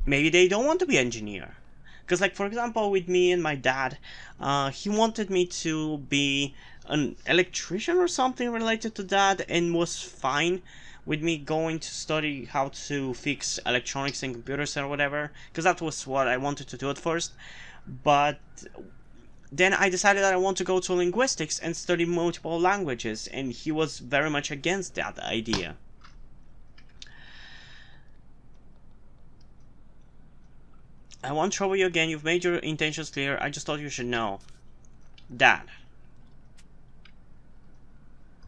maybe they don't want to be an engineer. Because like, for example, with me and my dad, he wanted me to be an electrician or something related to that, and was fine with me going to study how to fix electronics and computers or whatever, because that was what I wanted to do at first. But then I decided that I want to go to linguistics and study multiple languages, and he was very much against that idea. I won't trouble you again, you've made your intentions clear, I just thought you should know. Dad.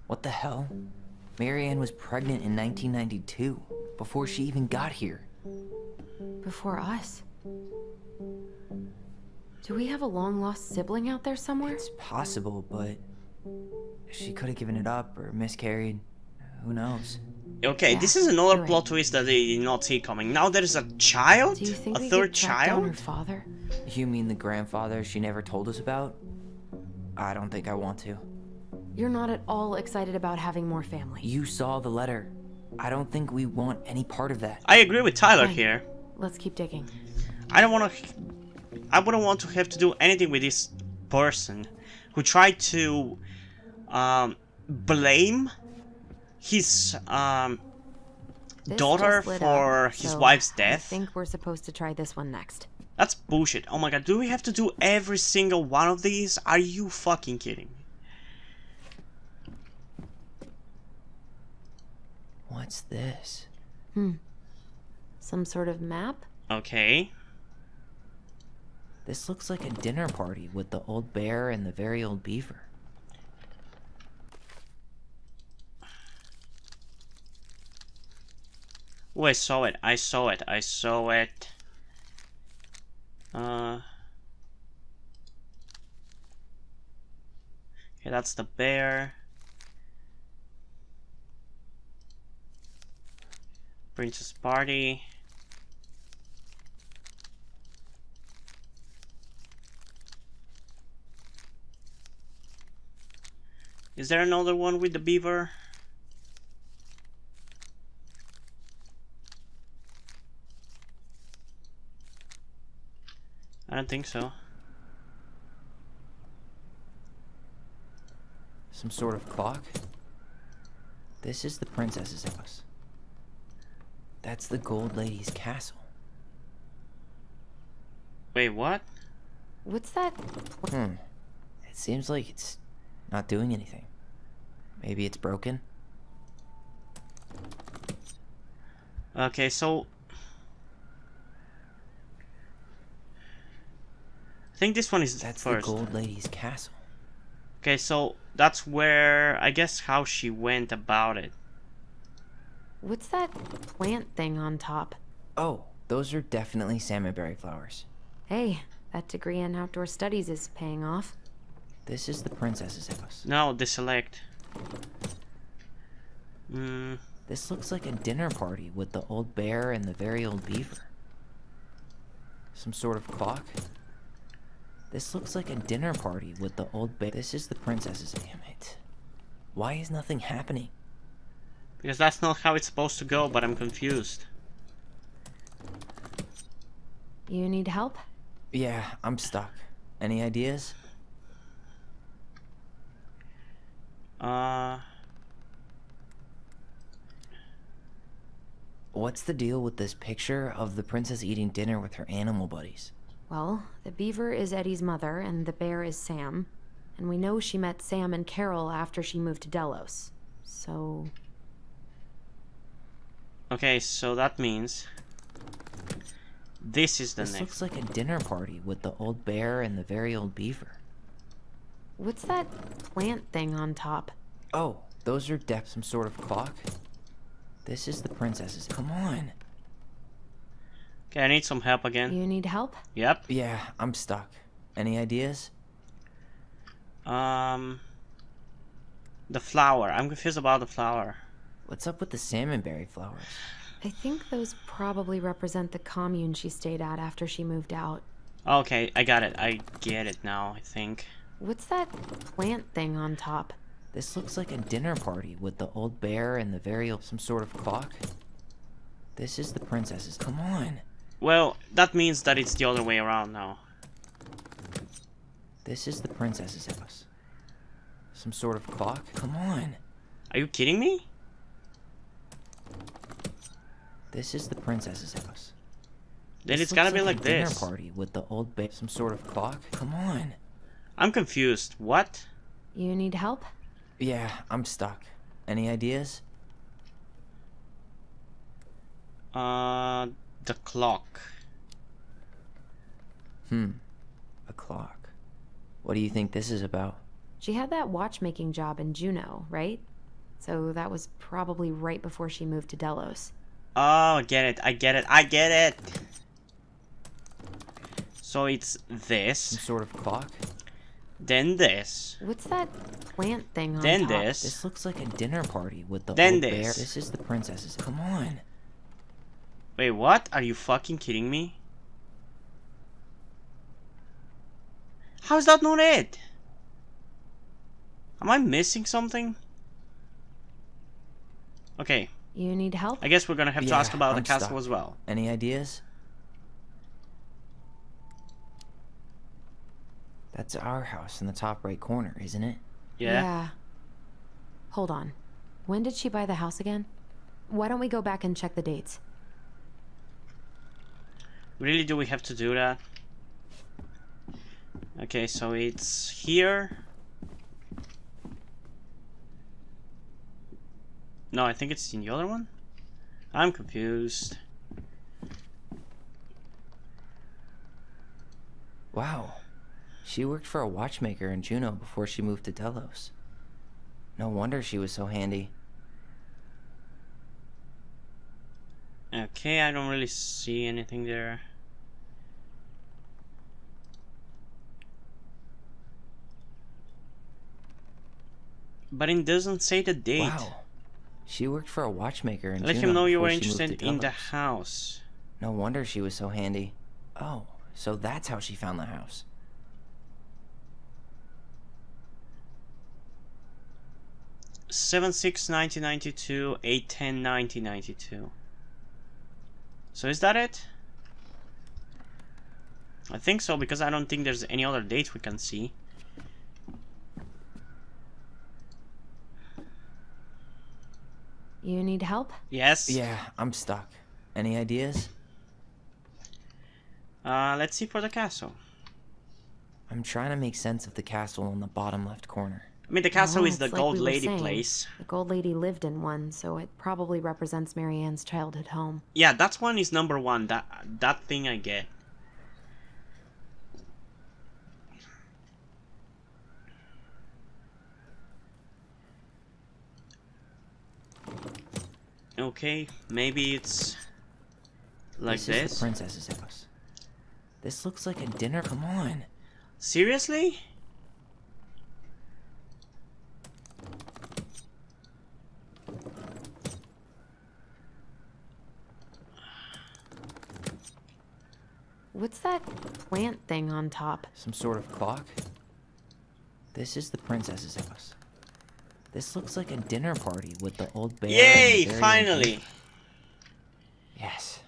What the hell? Marianne was pregnant in 1992, before she even got here. Before us? Do we have a long-lost sibling out there somewhere? It's possible, but she could have given it up or miscarried. Who knows? Okay, Yeah, this is another you're plot right. twist that they did not see coming. Now there is a child? Do you think A we third could track down her child? father? You mean the grandfather she never told us about? I don't think I want to. You're not at all excited about having more family. You saw the letter. I don't think we want any part of that. I agree with Tyler Fine. here. Let's keep digging. I wouldn't want to have to do anything with this person who tried to blame his This daughter just lit for up, his so wife's I death. think we're supposed to try this one next. That's bullshit. Oh my god, do we have to do every single one of these? Are you fucking kidding me? What's this? Some sort of map? Okay. This looks like a dinner party with the old bear and the very old beaver. Oh, I saw it. I saw it. I saw it. Okay, that's the bear. Princess party. Is there another one with the beaver? I don't think so. Some sort of clock? This is the princess's house. That's the Gold Lady's castle. Wait, what? What's that? It seems like it's not doing anything. Maybe it's broken? Okay, so I think this one is That's first. the Gold Lady's castle. Okay, so that's where, I guess, how she went about it. What's that plant thing on top? Oh, those are definitely salmonberry flowers. Hey, that degree in outdoor studies is paying off. This is the princess's house. No, deselect. This looks like a dinner party with the old bear and the very old beaver. Some sort of clock? This looks like a dinner party with the old bear. This is the princess's. Damn it. Why is nothing happening? Because that's not how it's supposed to go, but I'm confused. You need help? Yeah, I'm stuck. Any ideas? What's the deal with this picture of the princess eating dinner with her animal buddies? Well, the beaver is Eddie's mother, and the bear is Sam. And we know she met Sam and Carol after she moved to Delos. So... Okay, so that means this is the This next. looks like a dinner party with the old bear and the very old beaver. What's that plant thing on top? Oh, those are some sort of clock? This is the princess's. Come on. Okay, I need some help again. You need help? Yep. Yeah, I'm stuck. Any ideas? The flower. I'm confused about the flower. What's up with the salmonberry flowers? I think those probably represent the commune she stayed at after she moved out. Okay, I got it. I get it now, I think. What's that plant thing on top? This looks like a dinner party with the old bear and the very old... some sort of clock. This is the princess's. Come on. Well, that means that it's the other way around now. This is the princess's house. Some sort of clock. Come on. Are you kidding me? This is the princess's house. Then it's gotta be like this. Dinner party with the old bear. Some sort of clock. Come on. I'm confused. What? You need help? Yeah, I'm stuck. Any ideas? The clock. A clock. What do you think this is about? She had that watchmaking job in Juneau, right? So that was probably right before she moved to Delos. Oh, I get it. I get it. I get it. So it's this. Some sort of clock? Then this. What's that plant thing on Then top? this. This looks like a dinner party with the Then old this. bear. This is the princess's. Come on. Wait, what? Are you fucking kidding me? How is that not it? Am I missing something? Okay. You need help? I guess we're gonna have to ask about the I'm castle stuck. as well. Any ideas? That's our house in the top right corner, isn't it? Yeah. Hold on. When did she buy the house again? Why don't we go back and check the dates? Really, do we have to do that? Okay, so it's here. No, I think it's in the other one. I'm confused. Wow. She worked for a watchmaker in Juneau before she moved to Delos. No wonder she was so handy. Okay, I don't really see anything there. But it doesn't say the date. Wow. She worked for a watchmaker in Let Juneau him know you before were she moved interested to in the Delos. house. No wonder she was so handy. Oh, so that's how she found the house. Seven 1992, 8/10 1992. So is that it? I think so, because I don't think there's any other dates we can see. You need help? Yes. Yeah, I'm stuck. Any ideas? Let's see for the castle. I'm trying to make sense of the castle in the bottom left corner. I mean, the castle is the it's like Gold we were Lady saying. place. The Gold Lady lived in one, so it probably represents Marianne's childhood home. Yeah, that one is number one. That thing I get. Okay, maybe it's like This is the princess's house. This looks like a dinner. Come on. Seriously? What's that plant thing on top? Some sort of clock? This is the princess's house. This looks like a dinner party with the old bear. Yay! And the very Finally! old... Yes.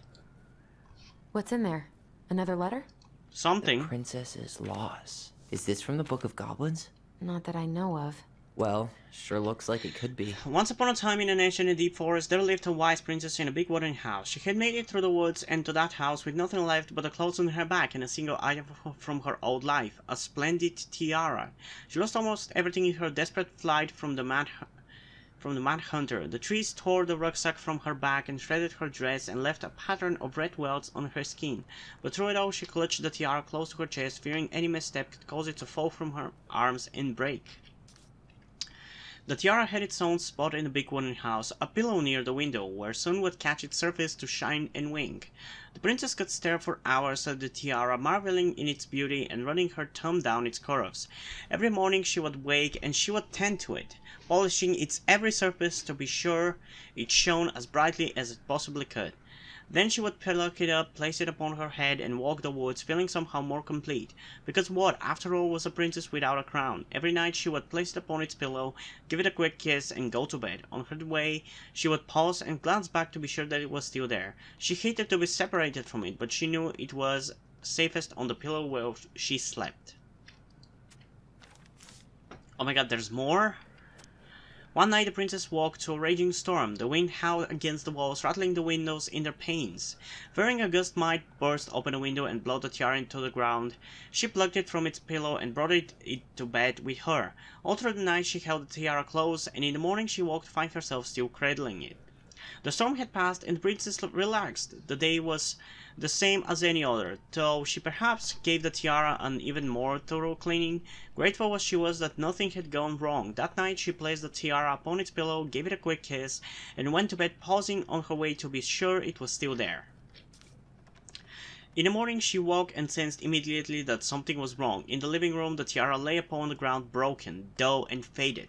What's in there? Another letter? Something. The princess's laws. Is this from the Book of Goblins? Not that I know of. Well, sure looks like it could be. Once upon a time in an ancient and deep forest, there lived a wise princess in a big wooden house. She had made it through the woods and to that house with nothing left but the clothes on her back and a single item from her old life, a splendid tiara. She lost almost everything in her desperate flight from the mad hunter. The trees tore the rucksack from her back and shredded her dress and left a pattern of red welts on her skin. But through it all, she clutched the tiara close to her chest, fearing any misstep could cause it to fall from her arms and break. The tiara had its own spot in the big wooden house, a pillow near the window, where sun would catch its surface to shine and wink. The princess could stare for hours at the tiara, marveling in its beauty and running her thumb down its curves. Every morning she would wake and she would tend to it, polishing its every surface to be sure it shone as brightly as it possibly could. Then she would pluck it up, place it upon her head, and walk the woods, feeling somehow more complete. Because what, after all, was a princess without a crown? Every night she would place it upon its pillow, give it a quick kiss, and go to bed. On her way, she would pause and glance back to be sure that it was still there. She hated to be separated from it, but she knew it was safest on the pillow where she slept. Oh my god, there's more? One night the princess woke to a raging storm. The wind howled against the walls, rattling the windows in their panes. Fearing a gust might burst open a window and blow the tiara into the ground, she plucked it from its pillow and brought it to bed with her. All through the night she held the tiara close, and in the morning she woke to find herself still cradling it. The storm had passed, and the princess relaxed. The day was the same as any other, though she perhaps gave the tiara an even more thorough cleaning. Grateful as she was that nothing had gone wrong, that night she placed the tiara upon its pillow, gave it a quick kiss, and went to bed, pausing on her way to be sure it was still there. In the morning she woke and sensed immediately that something was wrong. In the living room the tiara lay upon the ground, broken, dull, and faded.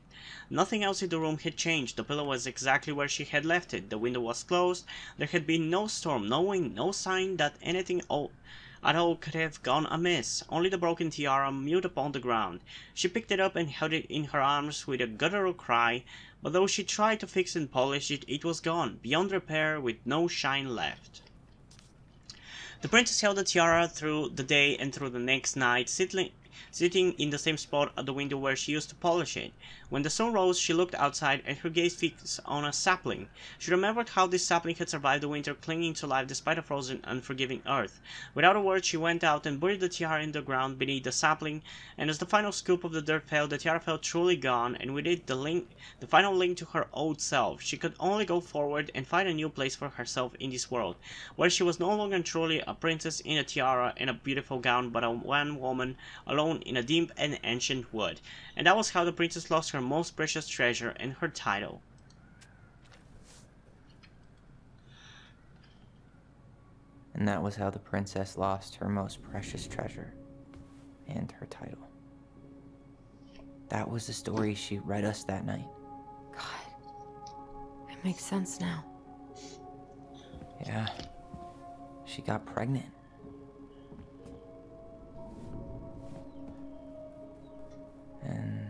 Nothing else in the room had changed. The pillow was exactly where she had left it. The window was closed. There had been no storm, no wind, no sign that anything at all could have gone amiss. Only the broken tiara, mute upon the ground. She picked it up and held it in her arms with a guttural cry, but though she tried to fix and polish it, it was gone, beyond repair, with no shine left. The princess held the tiara through the day and through the next night, sitting in the same spot at the window where she used to polish it. When the sun rose, she looked outside, and her gaze fixed on a sapling. She remembered how this sapling had survived the winter, clinging to life despite a frozen, unforgiving earth. Without a word, she went out and buried the tiara in the ground beneath the sapling, and as the final scoop of the dirt fell, the tiara felt truly gone, and with it the final link to her old self. She could only go forward and find a new place for herself in this world, where she was no longer truly a princess in a tiara and a beautiful gown, but a one woman alone in a deep and ancient wood. And that was how the princess lost her most precious treasure and her title. And that was how the princess lost her most precious treasure and her title. That was the story she read us that night. God, it makes sense now. Yeah, she got pregnant. And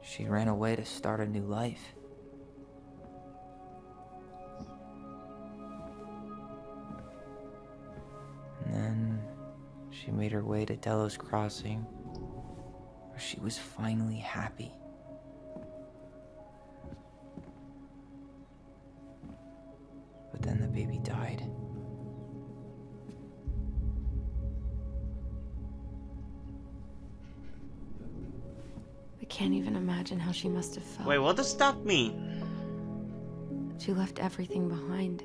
she ran away to start a new life. And then she made her way to Delos Crossing, where she was finally happy. But then the baby died. I can't even imagine how she must have felt. Wait, what does that mean? She left everything behind.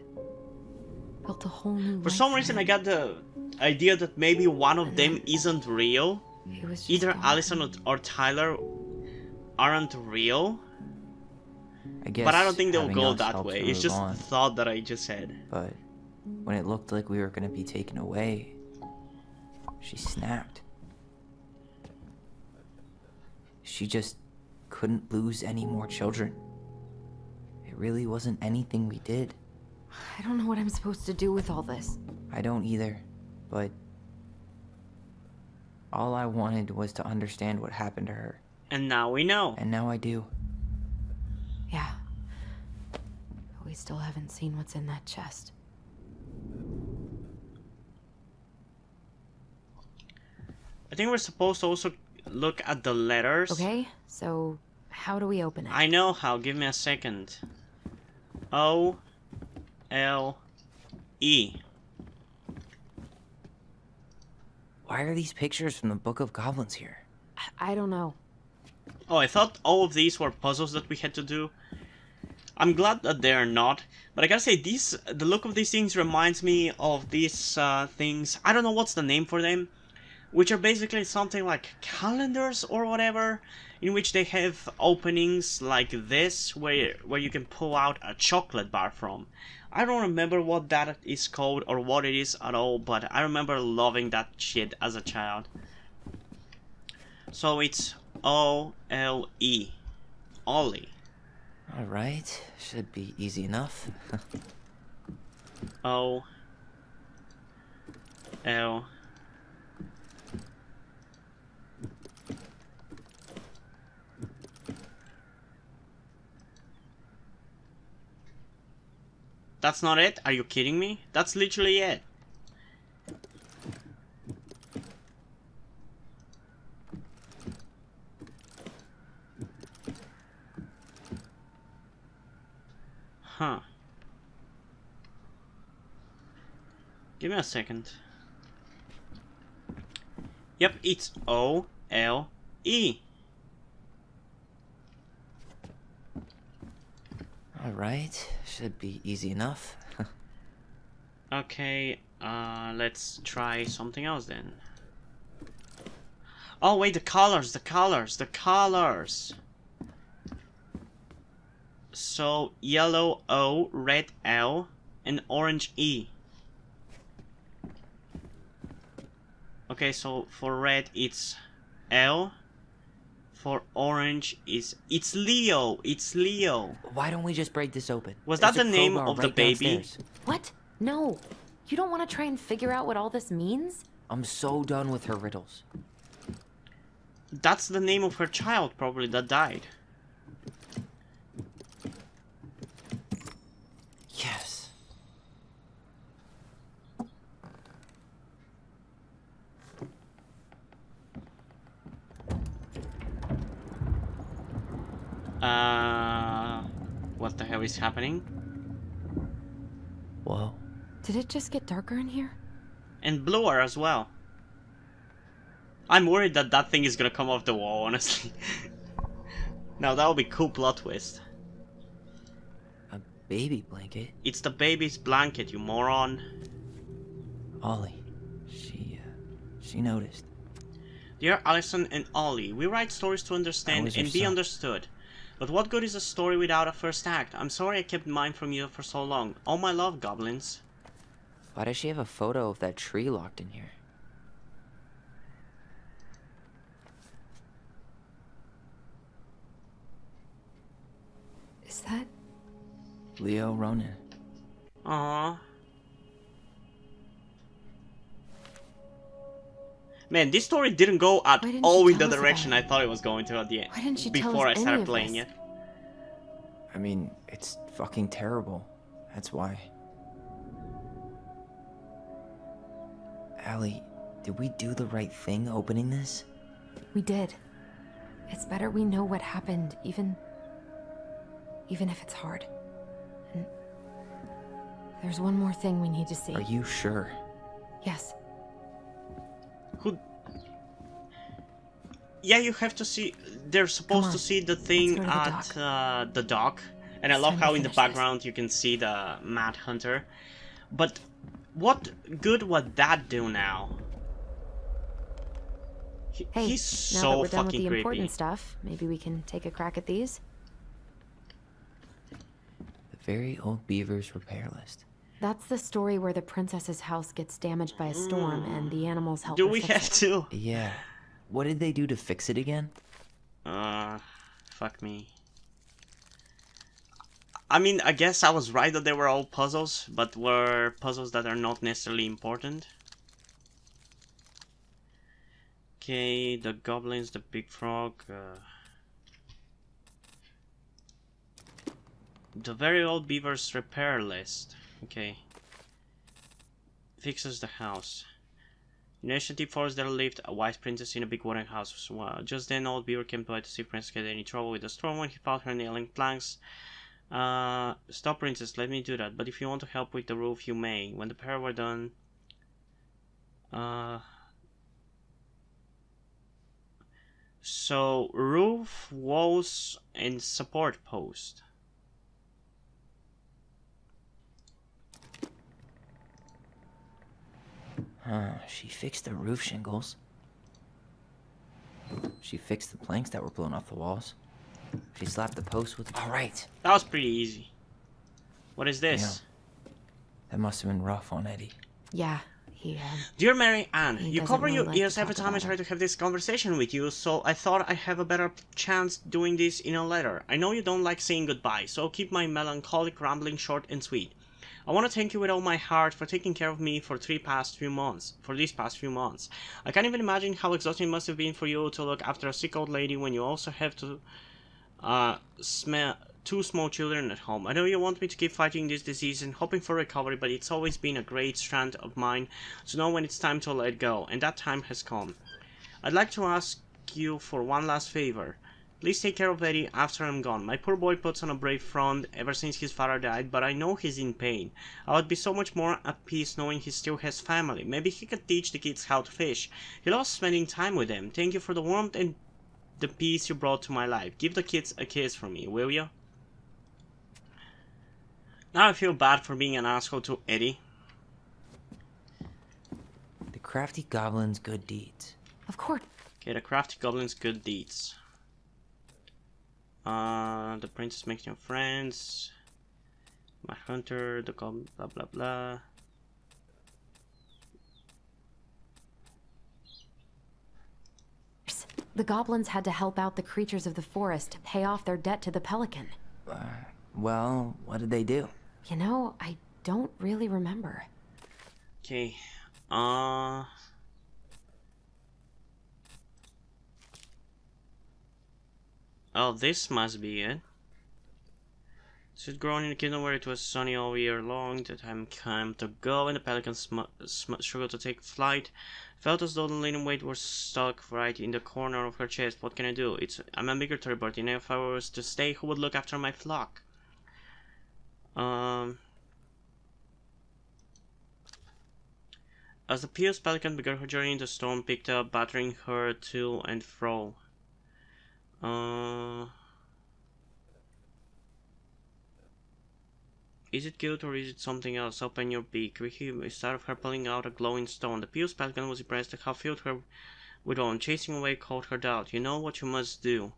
Built a whole new life. For some reason I got the idea that maybe one of them isn't real. Either Allison or Tyler aren't real. I guess but I don't think they'll having go us that helped way. her It's just move on. a thought that I just had. But when it looked like we were gonna be taken away, she snapped. She just couldn't lose any more children. It really wasn't anything we did. I don't know what I'm supposed to do with all this. I don't either, but all I wanted was to understand what happened to her. And now we know. And now I do. Yeah. But we still haven't seen what's in that chest. I think we're supposed to also look at the letters. Okay, so how do we open it? I know how. Give me a second. O-L-E. Why are these pictures from the Book of Goblins here? I don't know. Oh, I thought all of these were puzzles that we had to do. I'm glad that they are not. But I gotta say, the look of these things reminds me of these things. I don't know what's the name for them. which are basically something like calendars or whatever, in which they have openings like this, where you can pull out a chocolate bar from. I don't remember what that is called or what it is at all, but I remember loving that shit as a child. So it's O-L-E. Ollie. Alright, should be easy enough. O L That's not it? Are you kidding me? That's literally it. Huh. Give me a second. Yep, it's O-L-E. Alright, should be easy enough. Okay, let's try something else then. Oh wait, the colors. So, yellow O, red L, and orange E. Okay, so for red it's L. For orange is... It's Leo! It's Leo! Why don't we just break this open? Was that the name of the baby? Downstairs. What? No. You don't want to try and figure out what all this means? I'm so done with her riddles. That's the name of her child, probably, that died. Yes. What the hell is happening? Whoa. Did it just get darker in here? And bluer as well. I'm worried that that thing is gonna come off the wall, honestly. Now that would be cool plot twist. A baby blanket? It's the baby's blanket, you moron. Ollie. She noticed. Dear Allison and Ollie, we write stories to understand and be understood. But what good is a story without a first act? I'm sorry I kept mine from you for so long. All my love, goblins. Why does she have a photo of that tree locked in here? Is that... Leo Ronan. Aww. Man, this story didn't go at all in the direction I thought it was going to at the end. Why didn't she before I tell us started any of playing this? it. I mean, it's fucking terrible. That's why. Allie, did we do the right thing opening this? We did. It's better we know what happened, even if it's hard. And there's one more thing we need to see. Are you sure? Yes. Yeah, you have to see. They're supposed to see the thing at the dock, and I love how in the background you can see the Mad Hunter. But what good would that do now? Hey, He's now so that we're done with fucking the creepy. important stuff, maybe we can take a crack at these. The very old beaver's repair list. That's the story where the princess's house gets damaged by a storm and the animals help Do her we fix have it. to? Yeah. What did they do to fix it again? Fuck me. I mean, I guess I was right that they were all puzzles, but were puzzles that are not necessarily important. Okay, the goblins, the big frog, the very old beaver's repair list. Okay. Fixes the house. In ancient deep forest there lived a wise princess in a big wooden house. Well, just then old beaver came by to see princess get any trouble with the storm. When he found her nailing planks. Stop princess, let me do that. But if you want to help with the roof, you may. When the pair were done... So, roof, walls, and support post. She fixed the roof shingles. She fixed the planks that were blown off the walls. She slapped the posts with... All right. That was pretty easy. What is this? Yeah. That must have been rough on Eddie. Yeah, he, Dear Mary Ann, you doesn't cover really your like to ears every talk time I about try to have this conversation with you, so I thought I'd have a better chance doing this in a letter. I know you don't like saying goodbye, so I'll keep my melancholic rambling short and sweet. I want to thank you with all my heart for taking care of me for these past few months. I can't even imagine how exhausting it must have been for you to look after a sick old lady when you also have to smell two small children at home. I know you want me to keep fighting this disease and hoping for recovery, but it's always been a great strength of mine to know when it's time to let go, and that time has come. I'd like to ask you for one last favor. Please take care of Eddie after I'm gone. My poor boy puts on a brave front ever since his father died, but I know he's in pain. I would be so much more at peace knowing he still has family. Maybe he could teach the kids how to fish. He loves spending time with them. Thank you for the warmth and the peace you brought to my life. Give the kids a kiss from me, will you? Now I feel bad for being an asshole to Eddie. The crafty goblin's good deeds. Of course. Okay, the crafty goblin's good deeds. The princess makes new friends. My hunter, the goblin, blah blah blah. The goblins had to help out the creatures of the forest to pay off their debt to the pelican. Well, what did they do? You know, I don't really remember. Okay, oh, this must be it. Seed grown in a kingdom where it was sunny all year long. The time came to go, and the pelican struggled to take flight. Felt as though the linen weight was stuck right in the corner of her chest. What can I do? I'm a migratory bird, and if I was to stay, who would look after my flock? As the pious pelican began her journey, the storm picked up, battering her to and fro. Is it good or is it something else? Open your beak. We hear a start of her pulling out a glowing stone. The pious pelican was impressed at how filled her with awe, and chasing away caught her doubt. You know what you must do.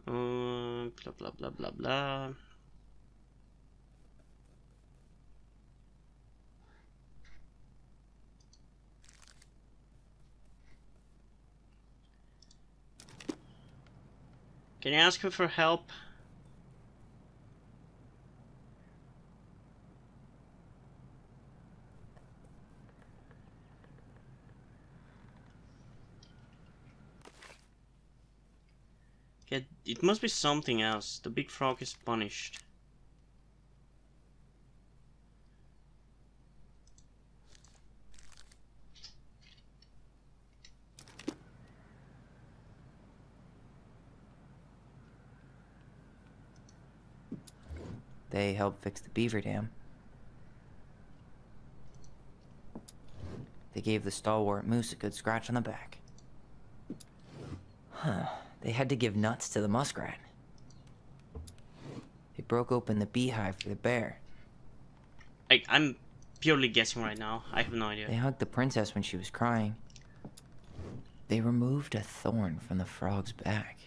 Blah blah blah blah blah. Can I ask her for help? Okay, it must be something else. The big frog is punished. They helped fix the beaver dam. They gave the stalwart moose a good scratch on the back. Huh. They had to give nuts to the muskrat. They broke open the beehive for the bear. I'm purely guessing right now. I have no idea. They hugged the princess when she was crying. They removed a thorn from the frog's back.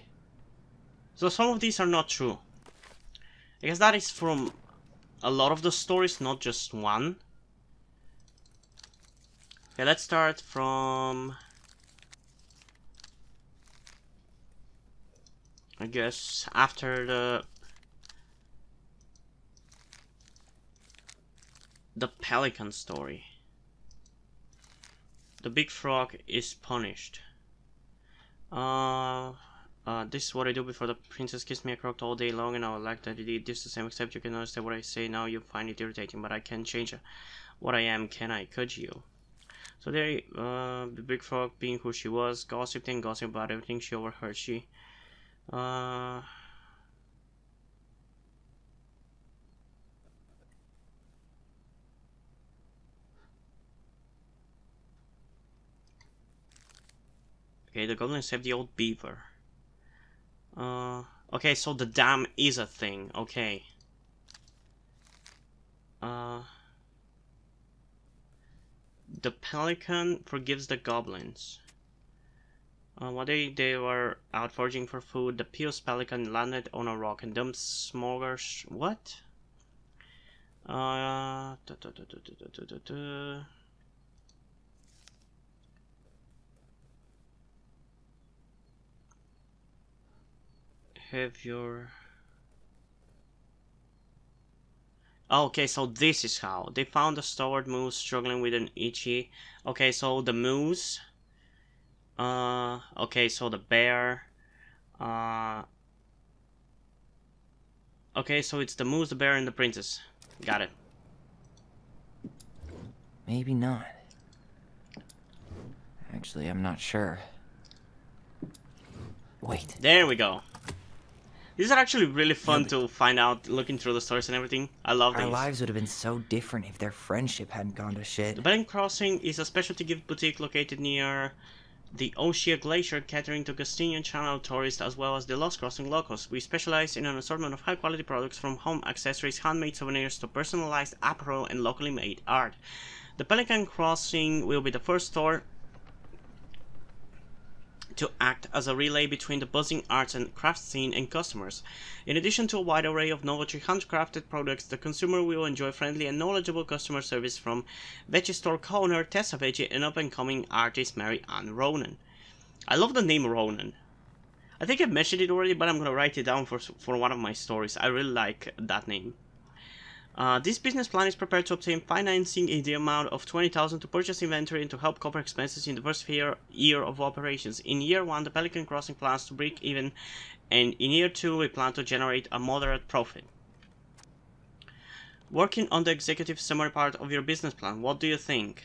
So some of these are not true. I guess that is from a lot of the stories, not just one. Okay, let's start from... I guess after the pelican story. The big frog is punished. This is what I do before the princess kissed me. I croaked all day long, and I would like that you did this the same, except you can understand what I say now. You find it irritating, but I can't change what I am, can I? Could you? So there, the big frog, being who she was, gossiped and gossiped about everything she overheard. Okay, the goblin saved the old beaver. Okay, so the dam is a thing. Okay. The pelican forgives the goblins. One day they were out foraging for food. The Pious Pelican landed on a rock and dumped smokers. What? Have your... Okay, so this is how. They found a stored moose struggling with an itchy... Okay, so the moose... okay, so the bear... okay, so it's the moose, the bear, and the princess. Got it. Maybe not. Actually, I'm not sure. Wait. There we go. These are actually really fun to find out, looking through the stories and everything. I love these. Our lives would have been so different if their friendship hadn't gone to shit. The Bering Crossing is a specialty gift boutique located near the Oshia Glacier, catering to Castilian Channel tourists as well as the Lost Crossing locals. We specialize in an assortment of high-quality products from home accessories, handmade souvenirs to personalized apparel and locally made art. The Pelican Crossing will be the first store to act as a relay between the buzzing arts and craft scene and customers. In addition to a wide array of novelty handcrafted products, the consumer will enjoy friendly and knowledgeable customer service from veggie store co-owner Tessa Veggie and up-and-coming artist Mary Ann Ronan. I love the name Ronan. I think I've mentioned it already, but I'm gonna write it down for one of my stories. I really like that name. This business plan is prepared to obtain financing in the amount of $20,000 to purchase inventory and to help cover expenses in the first year of operations. In year 1, the Pelican Crossing plans to break even, and in year 2, we plan to generate a moderate profit. Working on the executive summary part of your business plan, what do you think?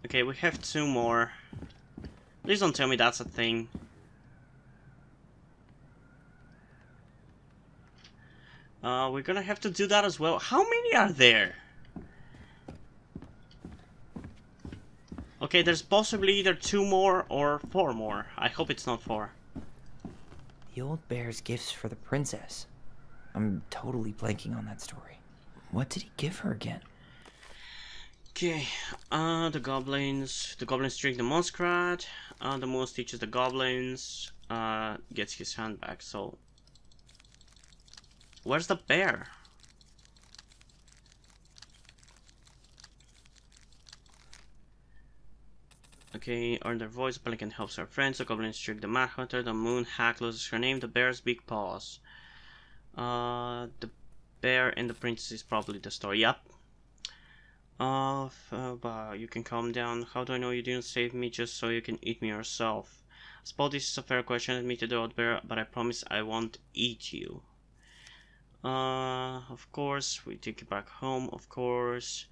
Okay, we have 2 more. Please don't tell me that's a thing. We're gonna have to do that as well. How many are there? Okay, there's possibly either 2 more or 4 more. I hope it's not 4. The old bear's gifts for the princess. I'm totally blanking on that story. What did he give her again? Okay, the goblins trick the muskrat. The moose teaches the goblins. Gets his hand back. So, where's the bear? Okay, earn their voice. The pelican helps her friends. The goblins trick the mad hunter. The moon hag loses her name. The bear's big paws. The bear and the princess is probably the story. Yep. You can calm down. How do I know you didn't save me just so you can eat me yourself? I suppose this is a fair question, admitted the old bear, but I promise I won't eat you. Of course, we take you back home, of course.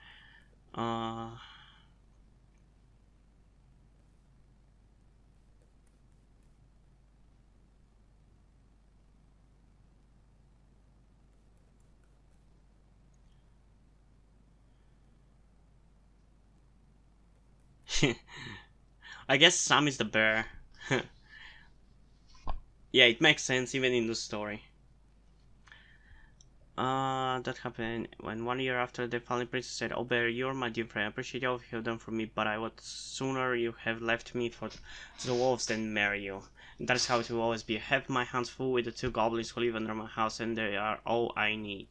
I guess Sam is the bear. Yeah, it makes sense even in the story. That happened when 1 year after the fallen princess said, "Oh bear, you're my dear friend. I appreciate all you have done for me, but I would sooner you have left me for the wolves than marry you. And that is how it will always be. I have my hands full with the 2 goblins who live under my house, and they are all I need.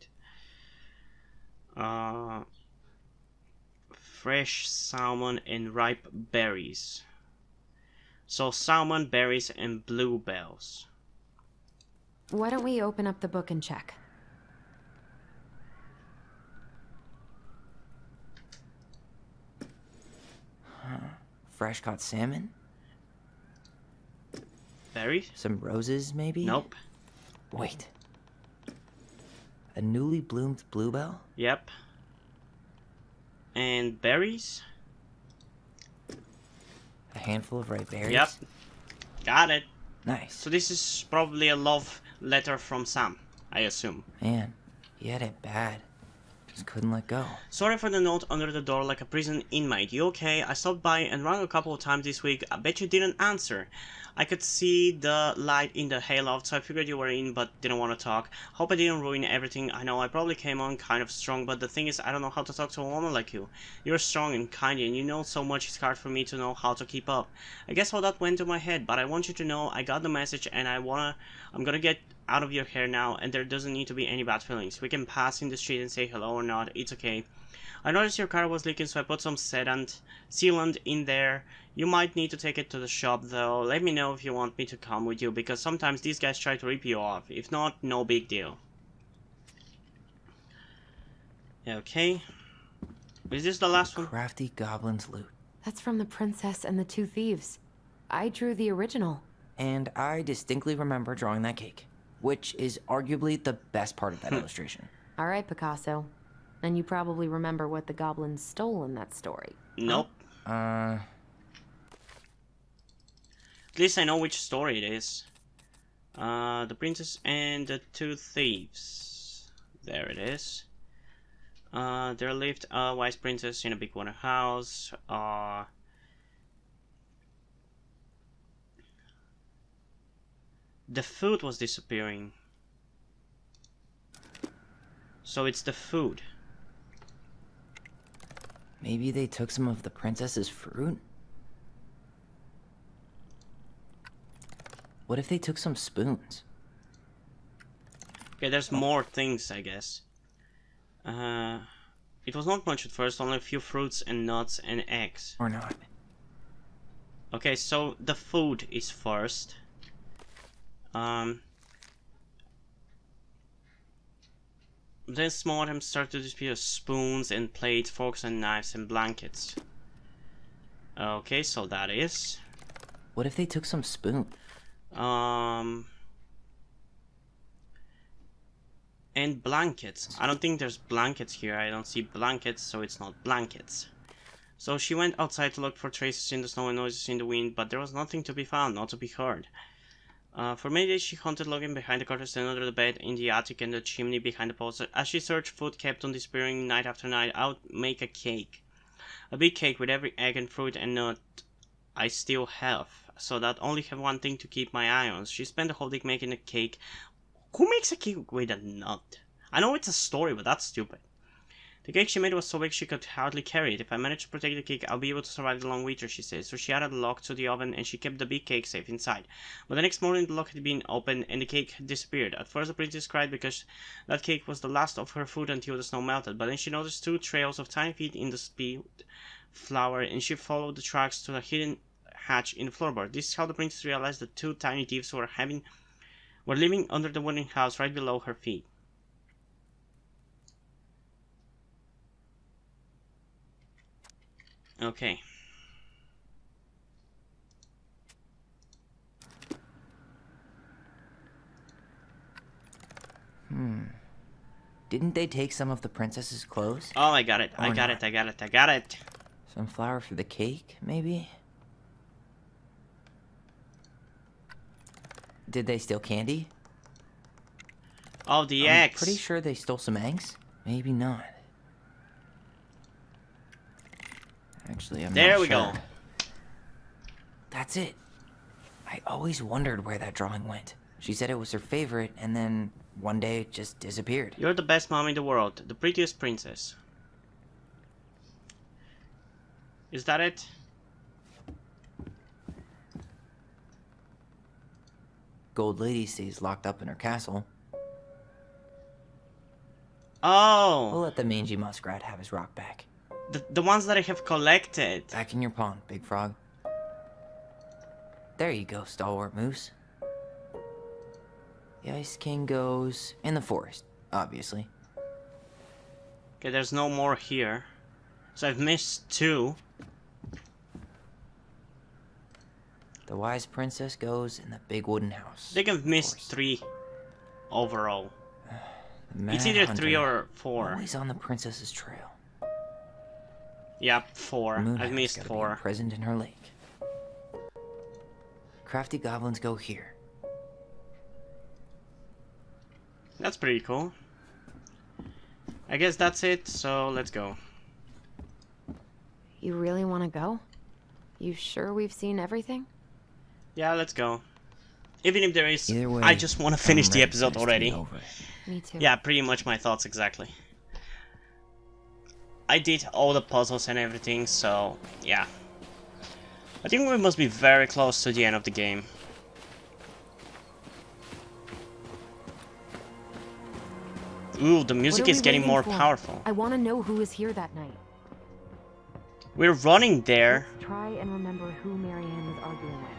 Fresh salmon and ripe berries. So salmon, berries, and bluebells. Why don't we open up the book and check? Fresh caught salmon? Berries? Some roses, maybe? Nope. Wait. A newly bloomed bluebell? Yep. And berries? A handful of ripe berries? Yep. Got it. Nice. So this is probably a love letter from Sam, I assume. Man, he had it bad. Just couldn't let go. Sorry for the note under the door like a prison inmate. You okay? I stopped by and rang a couple of times this week. I bet you didn't answer. I could see the light in the hayloft, so I figured you were in but didn't want to talk. Hope I didn't ruin everything. I know I probably came on kind of strong, but the thing is I don't know how to talk to a woman like you. You're strong and kind and you know so much it's hard for me to know how to keep up. I guess all that went to my head, but I want you to know I got the message and I'm gonna get out of your hair now and there doesn't need to be any bad feelings. We can pass in the street and say hello or not, it's okay. I noticed your car was leaking, so I put some sealant in there. You might need to take it to the shop though. Let me know if you want me to come with you, because sometimes these guys try to rip you off. If not, no big deal. Okay. Is this the last one? Crafty Goblin's loot. That's from The Princess and the Two Thieves. I drew the original. And I distinctly remember drawing that cake, which is arguably the best part of that illustration. All right, Picasso. And you probably remember what the goblins stole in that story. Nope. Huh? At least I know which story it is. The Princess and the Two Thieves. There it is. There lived a wise princess in a big wooden house. The food was disappearing. So it's the food. Maybe they took some of the princess's fruit? What if they took some spoons? Okay, there's more things, I guess. It was not much at first, only a few fruits and nuts and eggs. Or not. Okay, so the food is first. Then small items start to disappear: spoons and plates, forks and knives and blankets. Okay, so that is. What if they took some spoon? And blankets. I don't think there's blankets here. I don't see blankets, so it's not blankets. So she went outside to look for traces in the snow and noises in the wind, but there was nothing to be found, not to be heard. For many days she hunted, looking behind the curtains and under the bed, in the attic and the chimney behind the poster. As she searched, food kept on disappearing night after night. I would make a cake. A big cake with every egg and fruit and nut I still have, so that I only have one thing to keep my eye on. She spent the whole day making a cake. Who makes a cake with a nut? I know it's a story, but that's stupid. The cake she made was so big she could hardly carry it. If I manage to protect the cake, I'll be able to survive the long winter, she said. So she added a lock to the oven and she kept the big cake safe inside. But the next morning the lock had been opened and the cake had disappeared. At first the princess cried because that cake was the last of her food until the snow melted. But then she noticed 2 trails of tiny feet in the spilled flour and she followed the tracks to the hidden hatch in the floorboard. This is how the princess realized that 2 tiny thieves were living under the wooden house right below her feet. Okay. Didn't they take some of the princess's clothes? Oh, I got it. I got it. Some flour for the cake, maybe? Did they steal candy? Oh, the I'm eggs. Pretty sure they stole some eggs. Maybe not. Actually, I'm there not we sure. go. That's it. I always wondered where that drawing went. She said it was her favorite, and then one day it just disappeared. You're the best mom in the world. The prettiest princess. Is that it? Gold Lady stays locked up in her castle. Oh! We'll let the mangy muskrat have his rock back. The ones that I have collected. Back in your pond, Big Frog. There you go, Stalwart Moose. The Ice King goes in the forest, obviously. Okay, there's no more here. So I've missed 2. The Wise Princess goes in the big wooden house. I think I've missed 3 overall. It's either 3 or 4. Always on the princess's trail. Yep, 4. I've missed 4. Imprisoned in her lake. Crafty goblins go here. That's pretty cool. I guess that's it, so let's go. You really want to go? You sure we've seen everything? Yeah, let's go. Even if there is... Either way, I just want to finish the ready for episode this to be already. over. Me too. Yeah, pretty much my thoughts exactly. I did all the puzzles and everything, so yeah. I think we must be very close to the end of the game. Ooh, the music is getting more powerful. I want to know who was here that night. We're running there. Let's try and remember who Marianne was arguing with.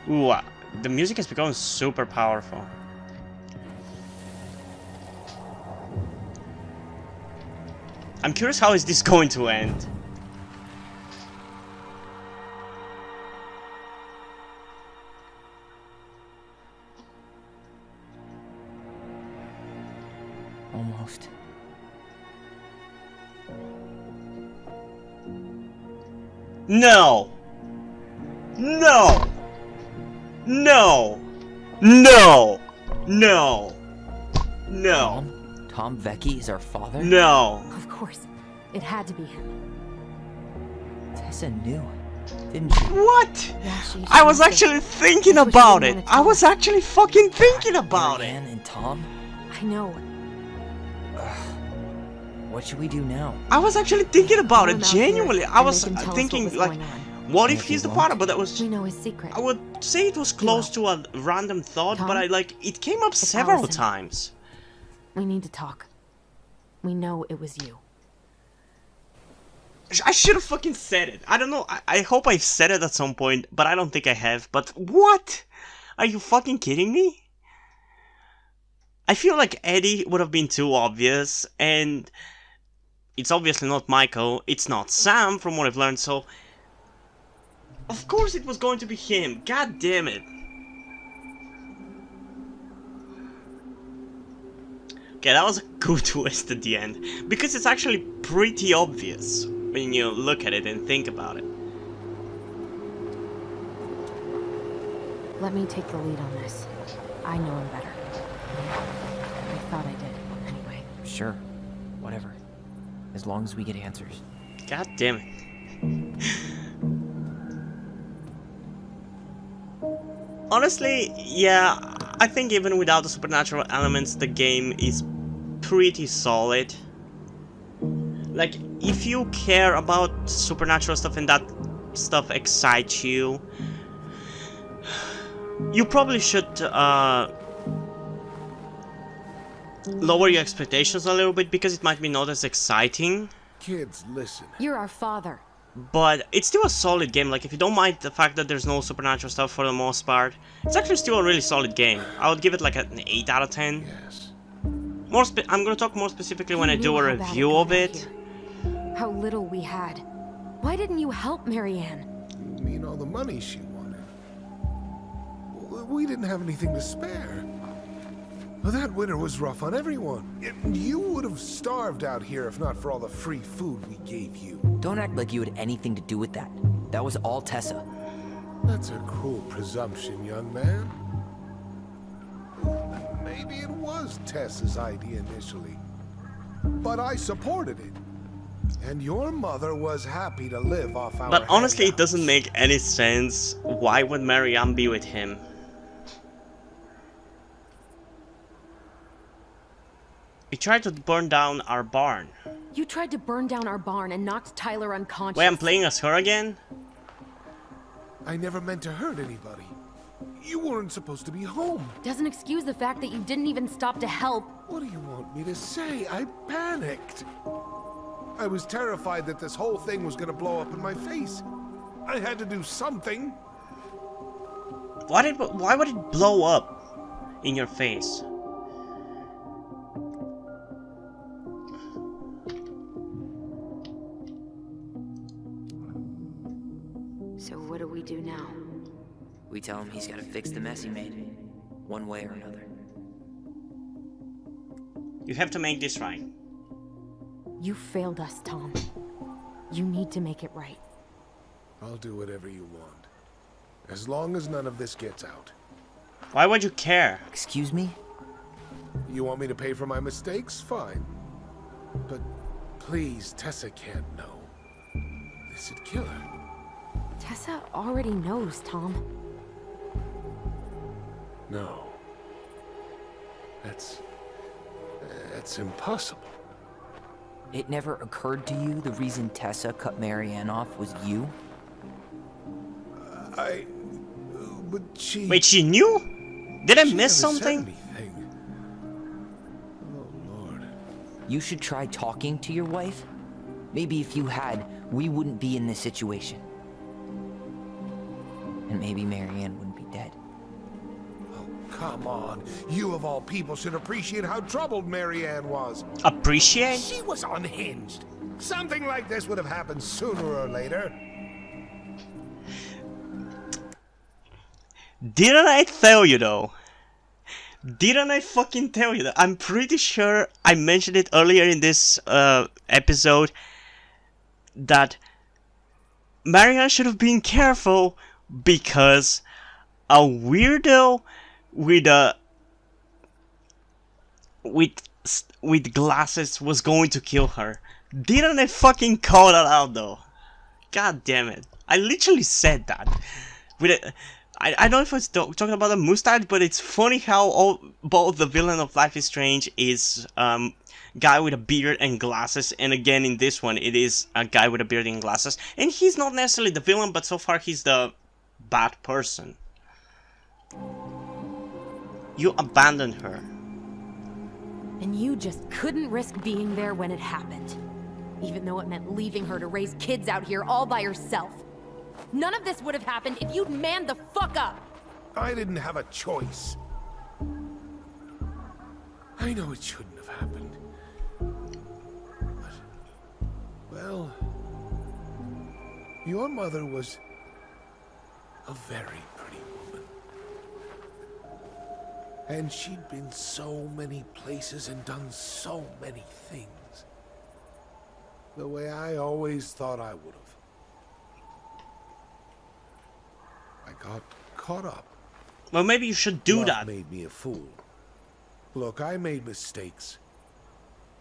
Ooh, the music is becoming super powerful. I'm curious how is this going to end. Almost. No! No! No! No! No! No! Tom Vecchi is our father? No! Of course. It had to be him. Tessa knew, didn't she? What? Yeah, I was actually thinking about it. I was actually fucking thinking about it. Marianne and Tom? I know. What should we do now? I was actually thinking about it, Come out here genuinely. I and was they can tell us thinking, what was like, going on. what And if if he's he the father? won't? But that was... We know his secret. I would say it was close to a random thought, Tom? but it came up several Allison. times. We need to talk. We know it was you. I should have fucking said it. I don't know. I hope I've said it at some point, but I don't think I have. But what? Are you fucking kidding me? I feel like Eddie would have been too obvious, and it's obviously not Michael. It's not Sam, from what I've learned, so... Of course it was going to be him. God damn it. Okay, that was a good twist at the end, because it's actually pretty obvious when you look at it and think about it. Let me take the lead on this. I know him better. I thought I did, anyway. Sure. Whatever. As long as we get answers. God damn it. Honestly, yeah, I think even without the supernatural elements, the game is pretty solid. Like, if you care about supernatural stuff and that stuff excites you, you probably should lower your expectations a little bit, because it might be not as exciting. Kids, listen. You're our father. But it's still a solid game. Like, if you don't mind the fact that there's no supernatural stuff for the most part, it's actually still a really solid game. I would give it like an 8 out of 10. Yes. I'm gonna talk more specifically when I do a review of it. How little we had. Why didn't you help Marianne? You mean all the money she wanted? We didn't have anything to spare. Well, that winter was rough on everyone. You would have starved out here if not for all the free food we gave you. Don't act like you had anything to do with that. That was all Tessa. That's a cruel presumption, young man. Maybe it was Tessa's idea initially, but I supported it. And your mother was happy to live off our But honestly, it handouts. doesn't make any sense. Why would Marianne be with him? He tried to burn down our barn. You tried to burn down our barn and knocked Tyler unconscious. Wait, I'm playing as her again? I never meant to hurt anybody. You weren't supposed to be home. Doesn't excuse the fact that you didn't even stop to help. What do you want me to say? I panicked. I was terrified that this whole thing was gonna blow up in my face. I had to do something. Why would it blow up in your face? So what do we do now? We tell him he's gotta fix the mess he made. One way or another. You have to make this right. You failed us, Tom. You need to make it right. I'll do whatever you want. As long as none of this gets out. Why would you care? Excuse me? You want me to pay for my mistakes? Fine. But please, Tessa can't know. This'd kill her. Tessa already knows, Tom. No. That's impossible. It never occurred to you the reason Tessa cut Marianne off was you? But she... Wait, she knew? Did I miss never said something? anything. Oh, Lord. You should try talking to your wife. Maybe if you had, we wouldn't be in this situation. And maybe Marianne wouldn't be dead. Come on. You of all people should appreciate how troubled Marianne was. Appreciate? She was unhinged. Something like this would have happened sooner or later. Didn't I tell you though? Didn't I fucking tell you that? I'm pretty sure I mentioned it earlier in this episode that Marianne should have been careful because a weirdo with glasses was going to kill her. Didn't I fucking call that out though? God damn it. I literally said that. I don't know if I was talking about a mustache, but it's funny how both the villain of Life is Strange is guy with a beard and glasses, and again in this one it is a guy with a beard and glasses, and he's not necessarily the villain, but so far he's the bad person. You abandoned her. And you just couldn't risk being there when it happened. Even though it meant leaving her to raise kids out here all by herself. None of this would have happened if you'd manned the fuck up! I didn't have a choice. I know it shouldn't have happened. But, well, your mother was a very pretty woman. And she'd been so many places and done so many things. The way I always thought I would have. I got caught up. Well, maybe you should do Love that. Made me a fool. Look, I made mistakes.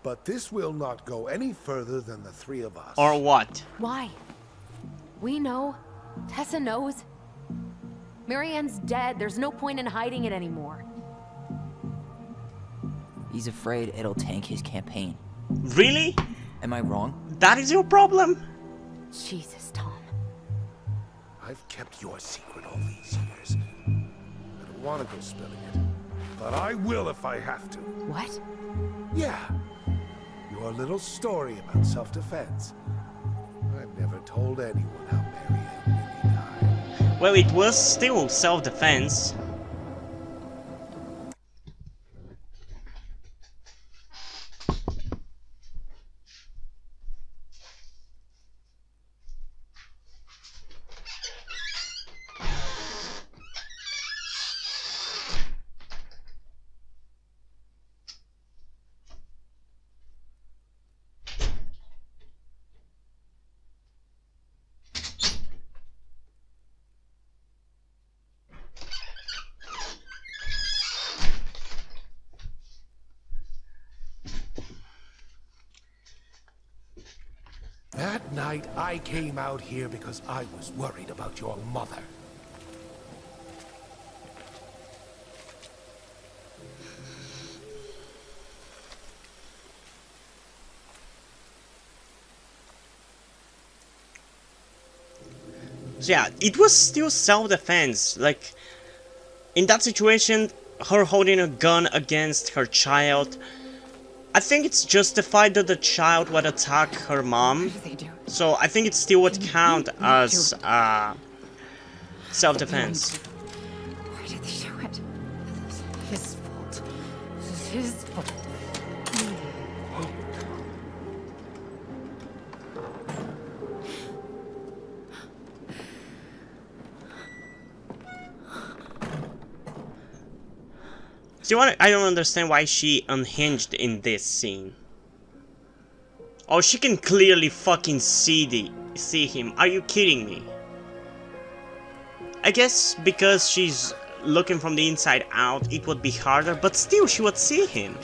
But this will not go any further than the three of us. Or what? Why? We know. Tessa knows. Marianne's dead. There's no point in hiding it anymore. He's afraid it'll tank his campaign. Really? Am I wrong? That is your problem? Jesus, Tom. I've kept your secret all these years. I don't want to go spilling it. But I will if I have to. What? Yeah. Your little story about self-defense. I've never told anyone how Marianne really died. Well, it was still self-defense. That night, I came out here because I was worried about your mother. So yeah, it was still self-defense. Like, in that situation, her holding a gun against her child, I think it's justified that the child would attack her mom. So I think it still would count as self-defense. Why did they do it? This is his fault. This is his fault. So I don't understand why she unhinged in this scene. Oh, she can clearly fucking see him. Are you kidding me? I guess because she's looking from the inside out, it would be harder, but still she would see him.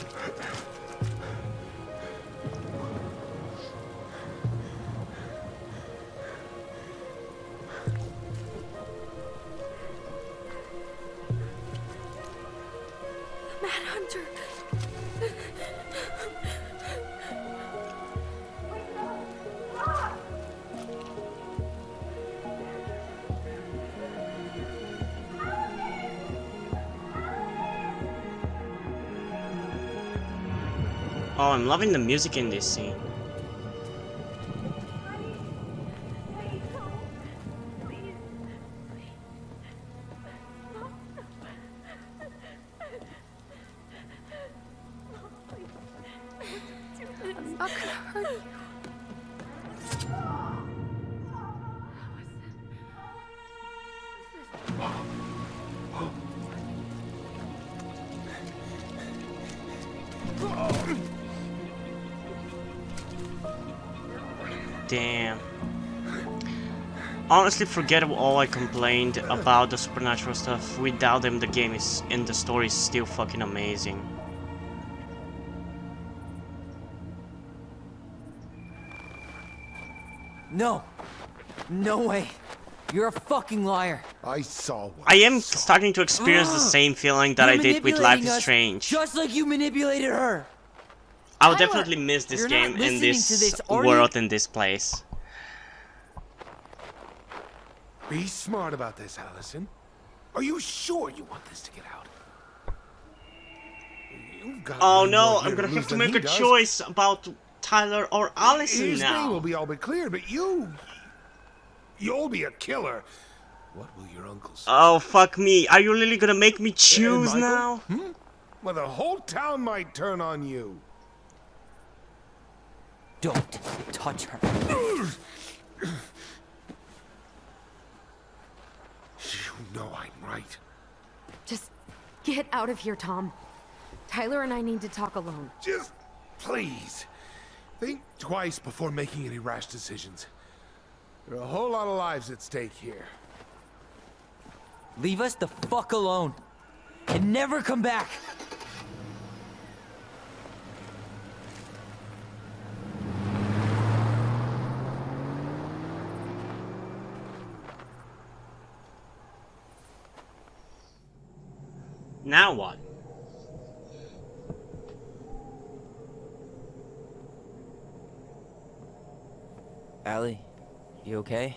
Oh, I'm loving the music in this scene. I'm not gonna hurt you. Damn. Honestly, forget all I complained about the supernatural stuff. Without them, the game is and the story is still fucking amazing. No. No way. You're a fucking liar. I saw one. I am starting to experience the same feeling that I You're did with Life is manipulating us Strange. Just like you manipulated her. I'll Tyler, definitely miss this you're game not and listening this, to this, are you? world and this place. Be smart about this, Allison. Are you sure you want this to get out? You've got Oh way no, more I'm here gonna to have lose to than make he a does. choice about Tyler or Allison His name will now. be all but clear, but you'll be a killer. What will your uncle say? Oh fuck me, are you really gonna make me choose Michael? now? Hmm? Well, the whole town might turn on you. Don't touch her. You know I'm right. Just get out of here, Tom. Tyler and I need to talk alone. Just please think twice before making any rash decisions. There are a whole lot of lives at stake here. Leave us the fuck alone. And never come back. Now what? Allie, you okay?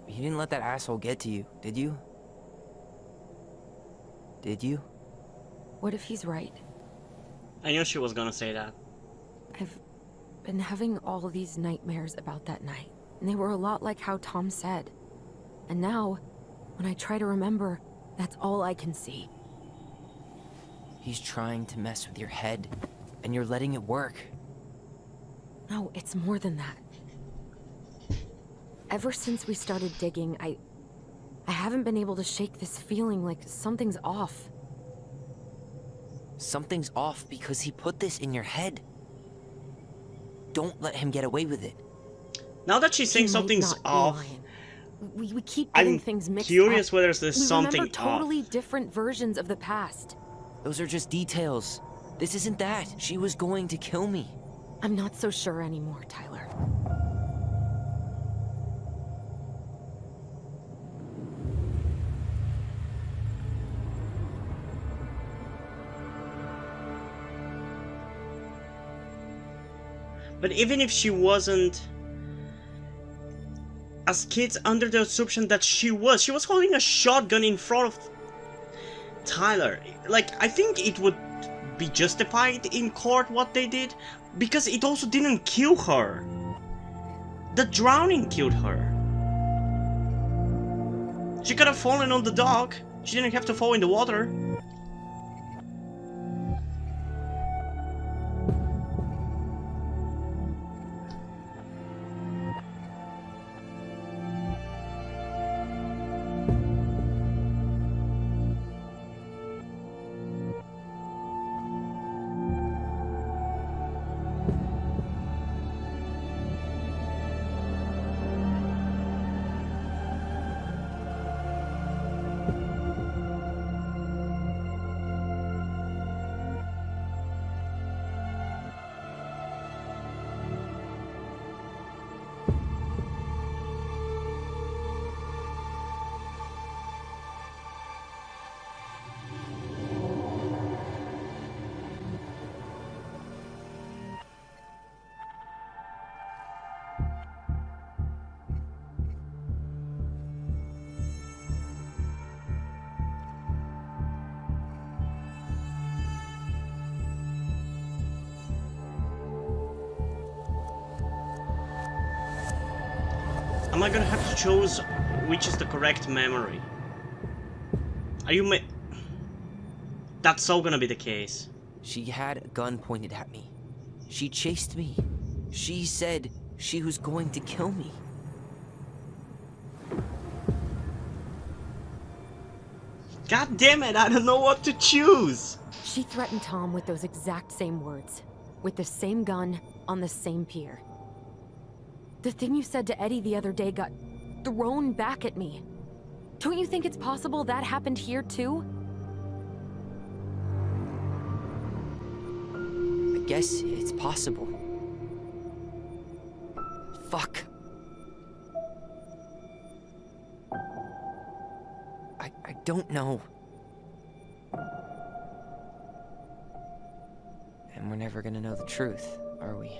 You didn't let that asshole get to you, did you? Did you? What if he's right? I knew she was gonna say that. I've been having all these nightmares about that night, and they were a lot like how Tom said. And now, when I try to remember, that's all I can see. He's trying to mess with your head, and you're letting it work. No, it's more than that. Ever since we started digging, I haven't been able to shake this feeling like something's off. Something's off because he put this in your head. Don't let him get away with it. Now that she's saying He might something's not be off, lying. We keep getting I'm things mixed curious up. whether there's We something remember totally different versions of the past. Those are just details. This isn't that. She was going to kill me. I'm not so sure anymore, Tyler. But even if she wasn't, as kids under the assumption that she was holding a shotgun in front of Tyler. Like, I think it would be justified in court what they did, because it also didn't kill her. The drowning killed her. She could have fallen on the dock. She didn't have to fall in the water. Am I gonna have to choose which is the correct memory? Are you That's so gonna be the case. She had a gun pointed at me. She chased me. She said she was going to kill me. God damn it, I don't know what to choose! She threatened Tom with those exact same words. With the same gun, on the same pier. The thing you said to Eddie the other day got thrown back at me. Don't you think it's possible that happened here too? I guess it's possible. Fuck. I don't know. And we're never gonna know the truth, are we?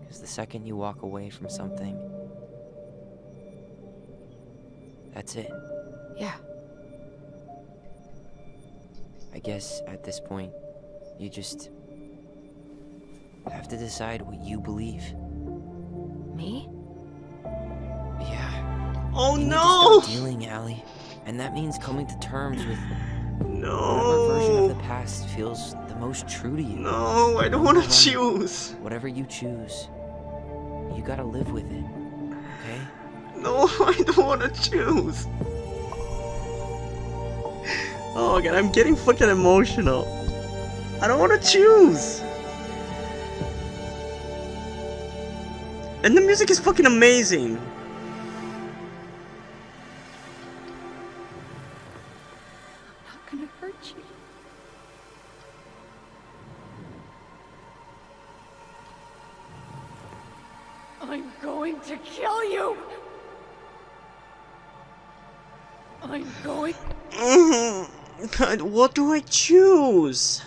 Because the second you walk away from something, that's it. Yeah. I guess at this point, you just have to decide what you believe. Me? Yeah. Oh you no! Need to start dealing, Allie. And that means coming to terms with whatever version of the past feels the most true to you. No, I don't want to choose. Whatever you choose, you gotta live with it, okay? No, I don't want to choose. Oh god, I'm getting fucking emotional. I don't want to choose. And the music is fucking amazing. I'm not gonna hurt you. I'm going to kill you! I'm going... But what do I choose?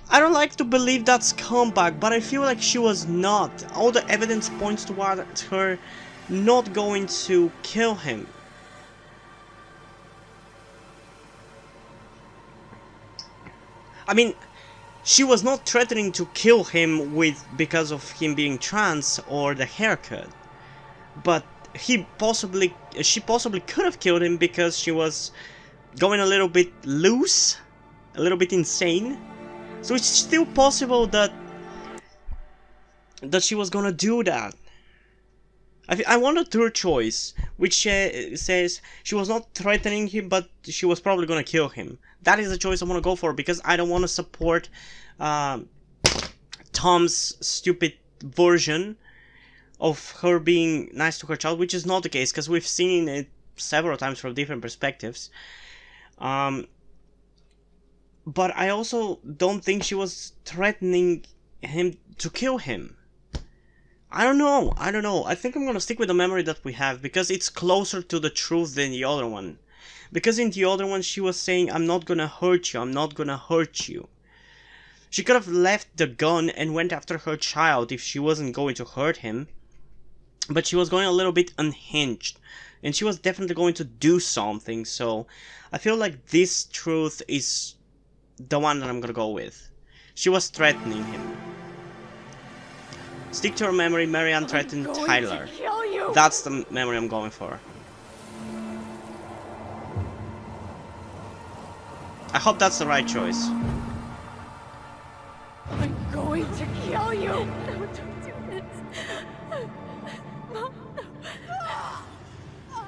I don't like to believe that's comeback, but I feel like she was not. All the evidence points towards her not going to kill him. I mean, she was not threatening to kill him because of him being trans or the haircut, but she possibly could have killed him because she was going a little bit loose, a little bit insane. So it's still possible that she was gonna do that. I want a third choice, which says she was not threatening him, but she was probably gonna kill him. That is the choice I want to go for, because I don't want to support Tom's stupid version of her being nice to her child, which is not the case, because we've seen it several times from different perspectives. But I also don't think she was threatening him to kill him. I don't know. I think I'm gonna stick with the memory that we have, because it's closer to the truth than the other one. Because in the other one she was saying, I'm not gonna hurt you, I'm not gonna hurt you. She could have left the gun and went after her child if she wasn't going to hurt him. But she was going a little bit unhinged. And she was definitely going to do something, so I feel like this truth is the one that I'm gonna go with. She was threatening him. Stick to her memory, Marianne threatened Tyler. That's the memory I'm going for. I hope that's the right choice. I'm going to kill you! No, don't do this. Mom, no.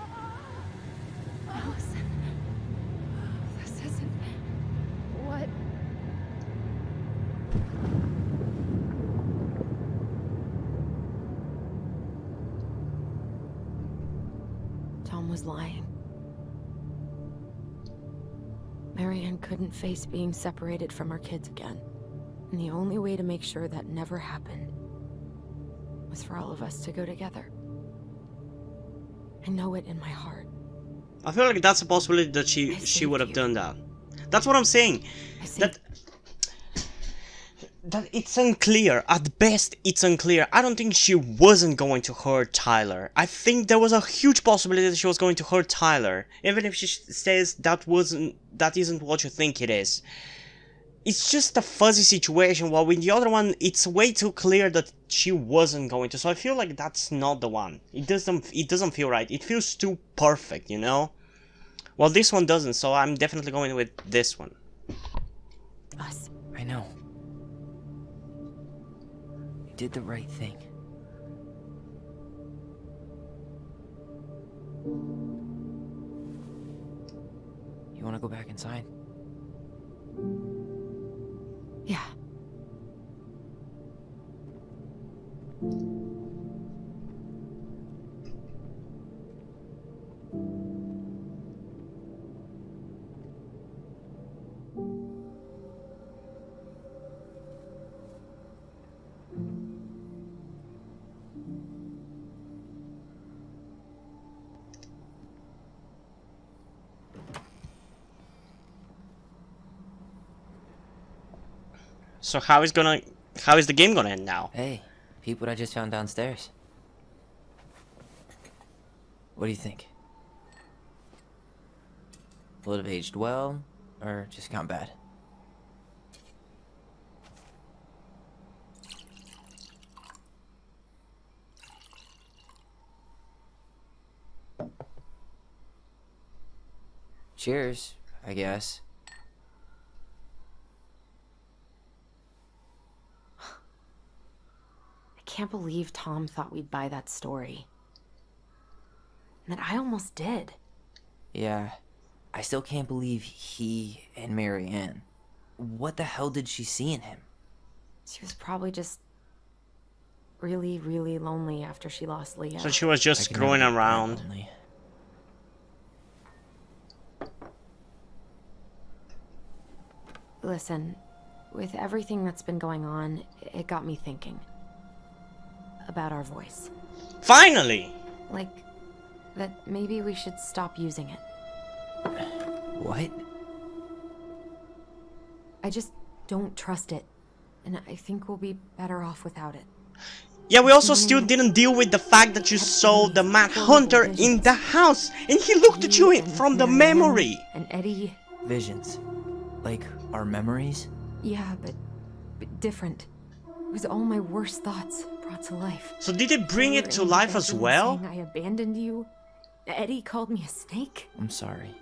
Allison. This isn't... What? Tom was lying. Marianne couldn't face being separated from her kids again. And the only way to make sure that never happened was for all of us to go together. I know it in my heart. I feel like that's a possibility that she would have done that. That's what I'm saying. That it's unclear. At best, it's unclear. I don't think she wasn't going to hurt Tyler. I think there was a huge possibility that she was going to hurt Tyler. Even if she says that isn't what you think it is. it's just a fuzzy situation, while with the other one, it's way too clear that she wasn't going to. So I feel like that's not the one. It doesn't feel right. It feels too perfect, you know? Well, this one doesn't, so I'm definitely going with this one. Us. I know. You did the right thing. You want to go back inside? Yeah. So how is the game gonna end now? Hey, peep what I just found downstairs. What do you think? Will it have aged well, or just gone bad? Cheers, I guess. I can't believe Tom thought we'd buy that story. And that I almost did. Yeah, I still can't believe he and Mary Ann. What the hell did she see in him? She was probably just really, really lonely after she lost Leah. So she was just screwing around. Listen, with everything that's been going on, it got me thinking. About our voice. Finally! Like, that maybe we should stop using it. What? I just don't trust it. And I think we'll be better off without it. Yeah, we also still didn't deal with the fact that you saw the Mad Hunter in the house, and he looked at you from the memory. And Eddie. Visions. Like our memories? Yeah, but different. It was all my worst thoughts brought to life. So did they bring it to life as well? I abandoned you. Eddie called me a snake. I'm sorry.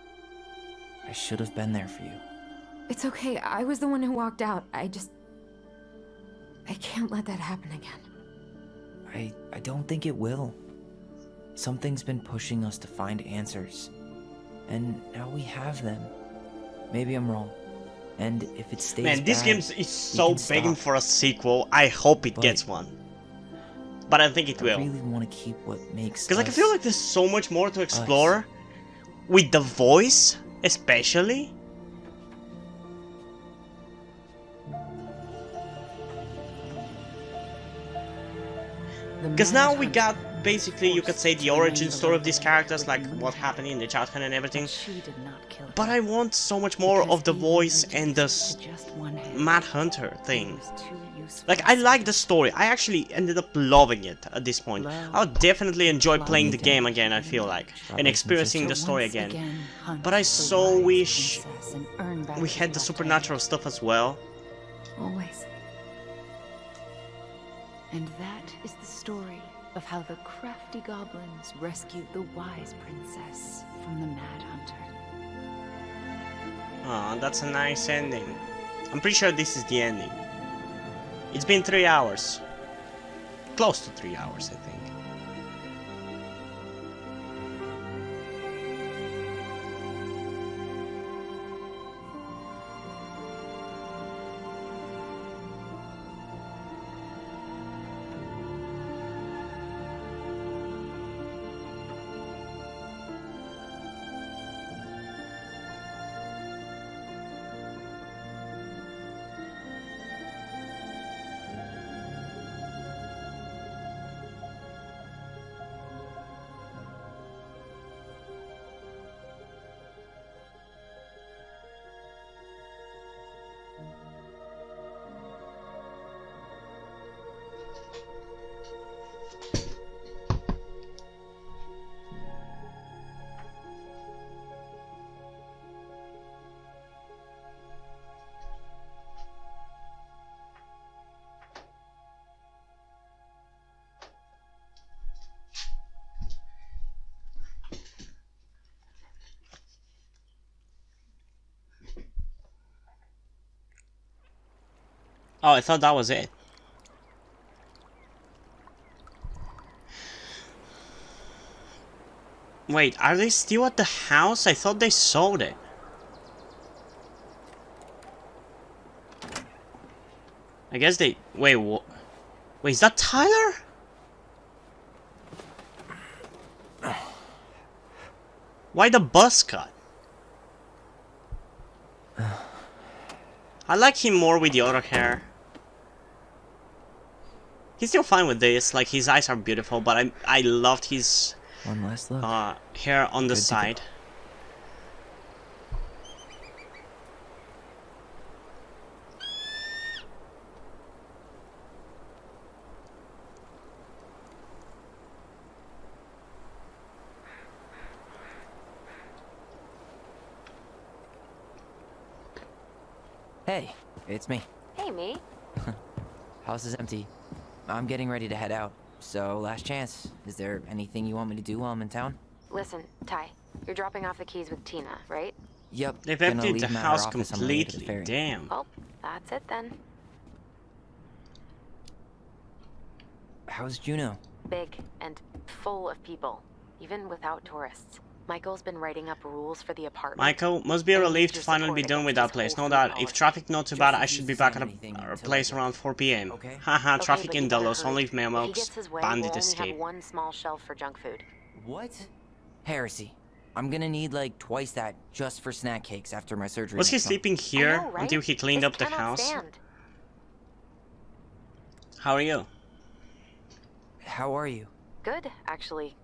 I should have been there for you. It's okay. I was the one who walked out. I can't let that happen again. I don't think it will. Something's been pushing us to find answers. And now we have them. Maybe I'm wrong. And if it stays Man, this bad, game is so begging for a sequel. I hope it gets one. But I think it will. I really want to keep what makes Because like, I feel like there's so much more to explore. With the voice, especially. Because now we got, basically, you could say the origin story of these characters, like what happened in the childhood and everything. But I want so much more of the voice and the Mad Hunter thing. Like, I like the story. I actually ended up loving it at this point. I'll definitely enjoy playing the game again, I feel like, and experiencing the story again. But I so wish we had the supernatural stuff as well. Always. And that is the story of how the crafty goblins rescued the wise princess from the Mad Hunter. Aw, that's a nice ending. I'm pretty sure this is the ending. It's been 3 hours. Close to 3 hours, I think. Oh, I thought that was it. Wait, are they still at the house? I thought they sold it. I guess they... Wait, what? Wait, is that Tyler? Why the buzz cut? I like him more with the other hair. He's still fine with this, like his eyes are beautiful, but I loved his One last look. hair on the side. Hey, it's me. Hey, me. House is empty. I'm getting ready to head out. So, last chance. Is there anything you want me to do while I'm in town? Listen, Ty, you're dropping off the keys with Tina, right? Yep. They've gonna emptied leave the them at her house office on my way to the completely. ferry. Damn. Well, that's it then. How's Juno? Big and full of people, even without tourists. Michael's been writing up rules for the apartment. Michael, must be a relief to finally be done with that place. Know that if traffic not too bad, I should be back at a place around 4 p.m. Haha, traffic in Delos, only if Mailbox Bandit escape. Have one small shelf for junk food. What? Heresy. I'm gonna need like twice that just for snack cakes after my surgery. Was he next month. sleeping here until he cleaned up the house? How are you? How are you? Good, actually.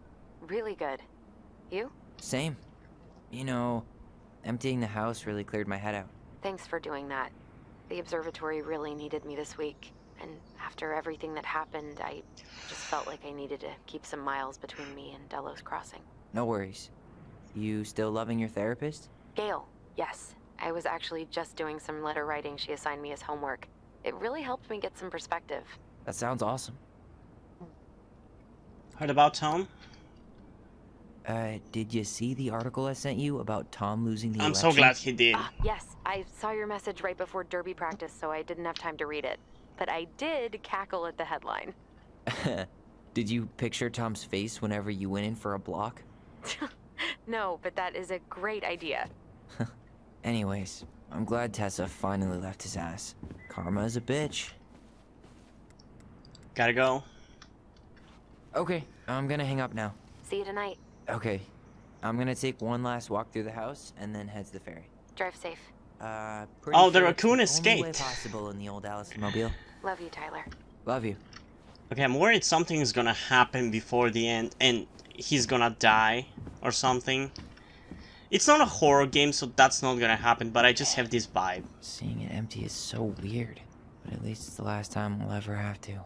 Really good. You? Same. You know, emptying the house really cleared my head out. Thanks for doing that. The observatory really needed me this week. And after everything that happened, I just felt like I needed to keep some miles between me and Delos Crossing. No worries. You still loving your therapist? Gail, yes. I was actually just doing some letter writing she assigned me as homework. It really helped me get some perspective. That sounds awesome. Heard about Tom? Did you see the article I sent you about Tom losing the I'm election? so glad he did. Yes, I saw your message right before derby practice, so I didn't have time to read it. But I did cackle at the headline. Did you picture Tom's face whenever you went in for a block? No, but that is a great idea. Anyways, I'm glad Tessa finally left his ass. Karma is a bitch. Gotta go. Okay, I'm gonna hang up now. See you tonight. Okay, I'm gonna take one last walk through the house and then head to the ferry. Drive safe. Pretty Oh, the sure it's raccoon the escaped. only way possible in the old Allison mobile. Love you, Tyler. Love you. Okay, I'm worried something's gonna happen before the end and he's gonna die or something. It's not a horror game, so that's not gonna happen, but I just have this vibe. Seeing it empty is so weird, but at least it's the last time we'll ever have to.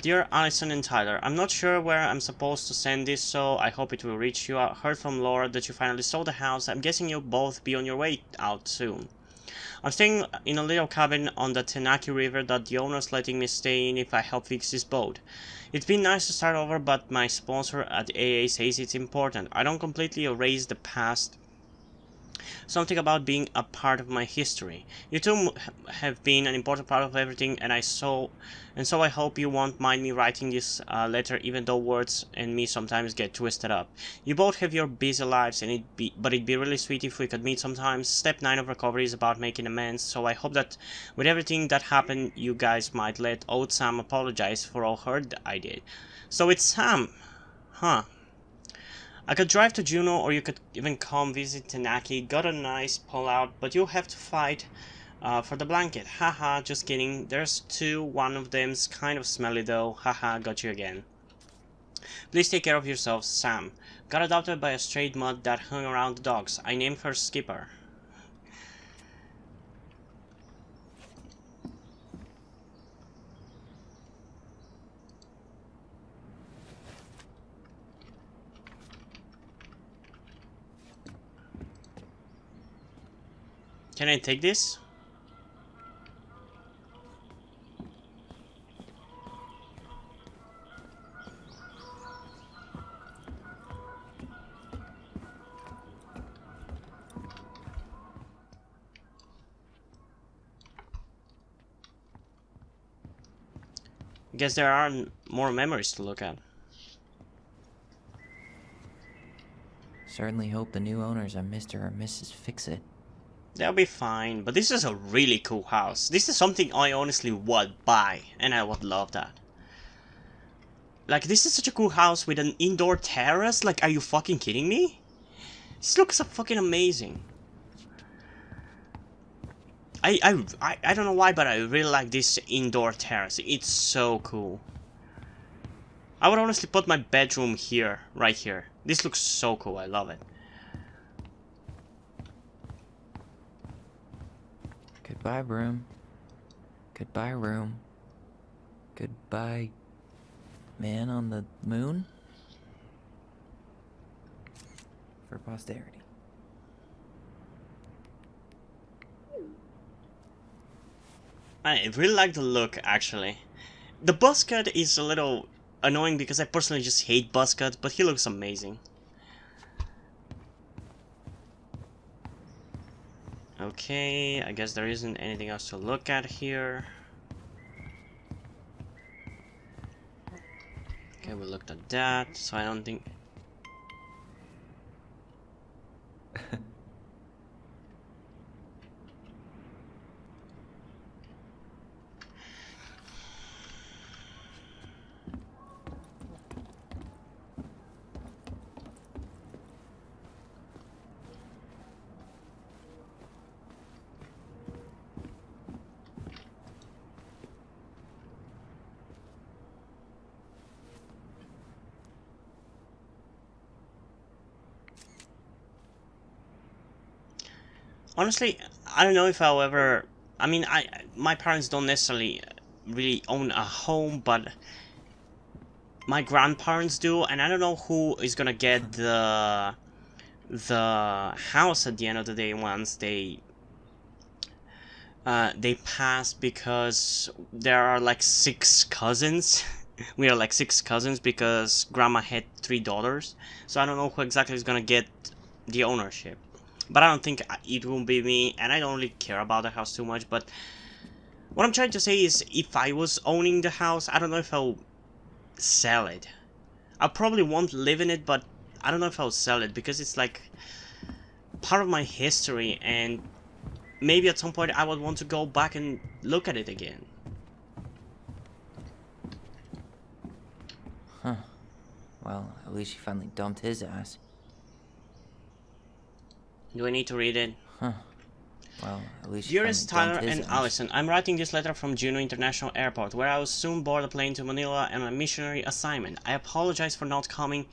Dear Allison and Tyler, I'm not sure where I'm supposed to send this, so I hope it will reach you. I heard from Laura that you finally sold the house. I'm guessing you'll both be on your way out soon. I'm staying in a little cabin on the Tenaki River that the owner's letting me stay in if I help fix his boat. It's been nice to start over, but my sponsor at AA says it's important. I don't completely erase the past. Something about being a part of my history. You two have been an important part of everything, and so I hope you won't mind me writing this letter, even though words and me sometimes get twisted up. You both have your busy lives, and it'd be really sweet if we could meet sometimes. Step 9 of recovery is about making amends, so I hope that with everything that happened, you guys might let old Sam apologize for all hurt I did. So it's Sam, huh? I could drive to Juneau, or you could even come visit Tenaki. Got a nice pullout, but you'll have to fight for the blanket. Haha, just kidding. There's two. One of them's kind of smelly though. Haha, got you again. Please take care of yourself, Sam. Got adopted by a stray mutt that hung around the docks. I named her Skipper. Can I take this? Guess there are more memories to look at. Certainly hope the new owners are Mr. or Mrs. Fix-It. They'll be fine, but this is a really cool house. This is something I honestly would buy, and I would love that. Like, this is such a cool house with an indoor terrace. Like, are you fucking kidding me? This looks so fucking amazing. I don't know why, but I really like this indoor terrace. It's so cool. I would honestly put my bedroom here, right here. This looks so cool. I love it. Goodbye, room. Goodbye, room. Goodbye, man on the moon. For posterity. I really like the look, actually. The buzz cut is a little annoying because I personally just hate buzz cut, but he looks amazing. Okay, I guess there isn't anything else to look at here. Okay, we looked at that, so I don't think... Honestly, I don't know if I'll ever... I mean, my parents don't necessarily really own a home, but my grandparents do, and I don't know who is gonna get the house at the end of the day once they pass, because there are like 6 cousins. We are like 6 cousins because grandma had 3 daughters, so I don't know who exactly is gonna get the ownership. But I don't think it will be me, and I don't really care about the house too much. But what I'm trying to say is, if I was owning the house, I don't know if I'll sell it. I probably won't live in it, but I don't know if I'll sell it, because it's like part of my history, and maybe at some point I would want to go back and look at it again. Huh. Well, at least she finally dumped his ass. Do I need to read it? Huh. Well, at least Dearest Tyler his and ass. Allison, I'm writing this letter from Juneau International Airport, where I will soon board a plane to Manila on a missionary assignment. I apologize for not coming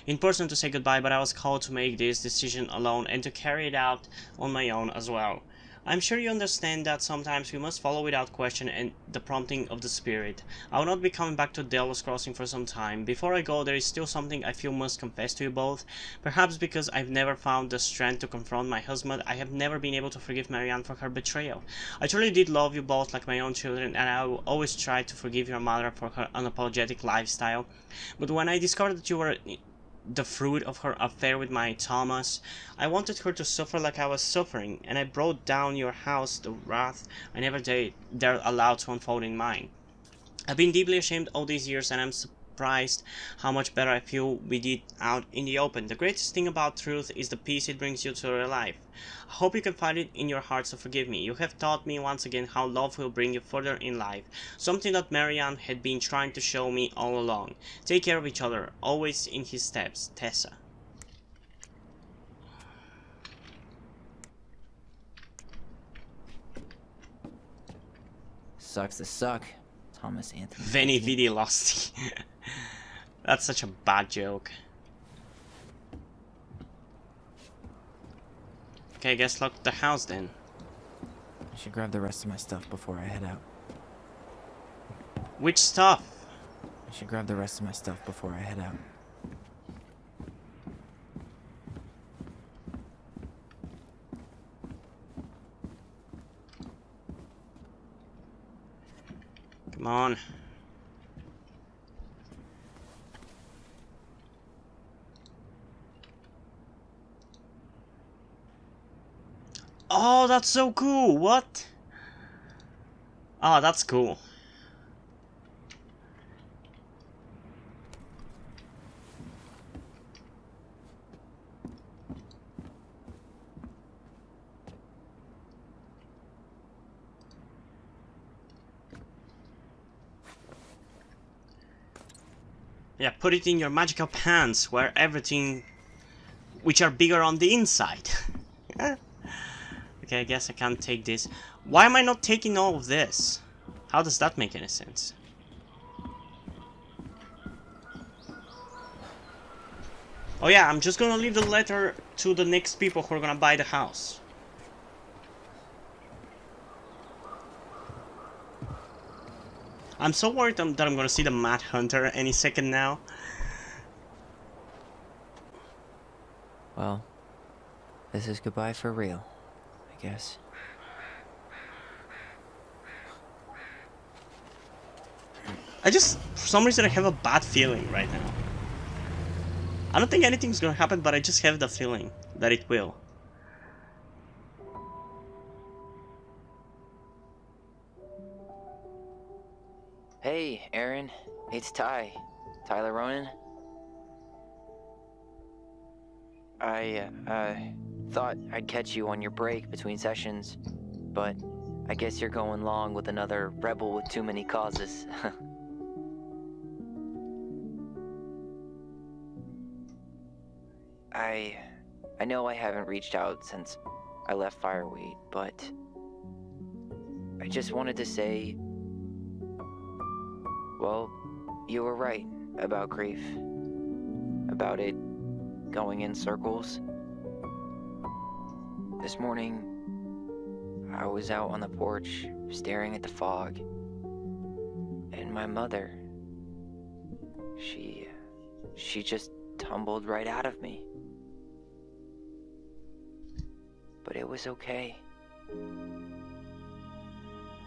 in person to say goodbye, but I was called to make this decision alone and to carry it out on my own as well. I'm sure you understand that sometimes we must follow without question and the prompting of the Spirit. I will not be coming back to Delos Crossing for some time. Before I go, there is still something I feel must confess to you both. Perhaps because I've never found the strength to confront my husband, I have never been able to forgive Marianne for her betrayal. I truly did love you both like my own children, and I will always try to forgive your mother for her unapologetic lifestyle. But when I discovered that you were the fruit of her affair with my Thomas, I wanted her to suffer like I was suffering, and I brought down your house the wrath I never dared allow to unfold in mine. I've been deeply ashamed all these years, and I'm surprised how much better I feel with it out in the open. The greatest thing about truth is the peace it brings you to your life. I hope you can find it in your hearts to forgive me. You have taught me once again how love will bring you further in life, something that Marianne had been trying to show me all along. Take care of each other, always in his steps. Tessa. Sucks to suck, Thomas Anthony. Veni Vidi Losti. That's such a bad joke. Okay, I guess lock the house then. I should grab the rest of my stuff before I head out. Which stuff? I should grab the rest of my stuff before I head out. Come on. Oh, that's so cool. What? Oh, that's cool. Yeah, put it in your magical pants, where everything... which are bigger on the inside. Okay, I guess I can't take this. Why am I not taking all of this? How does that make any sense? Oh yeah, I'm just gonna leave the letter to the next people who are gonna buy the house. I'm so worried that I'm gonna see the Mad Hunter any second now. Well, this is goodbye for real, I guess. For some reason I have a bad feeling right now. I don't think anything's gonna happen, but I just have the feeling that it will. Hey, Aaron. It's Tyler Ronan. I thought I'd catch you on your break between sessions, but I guess you're going long with another rebel with too many causes. I know I haven't reached out since I left Fireweed, but I just wanted to say, well, you were right about grief, about it going in circles. This morning, I was out on the porch staring at the fog, and my mother, she just tumbled right out of me. But it was okay.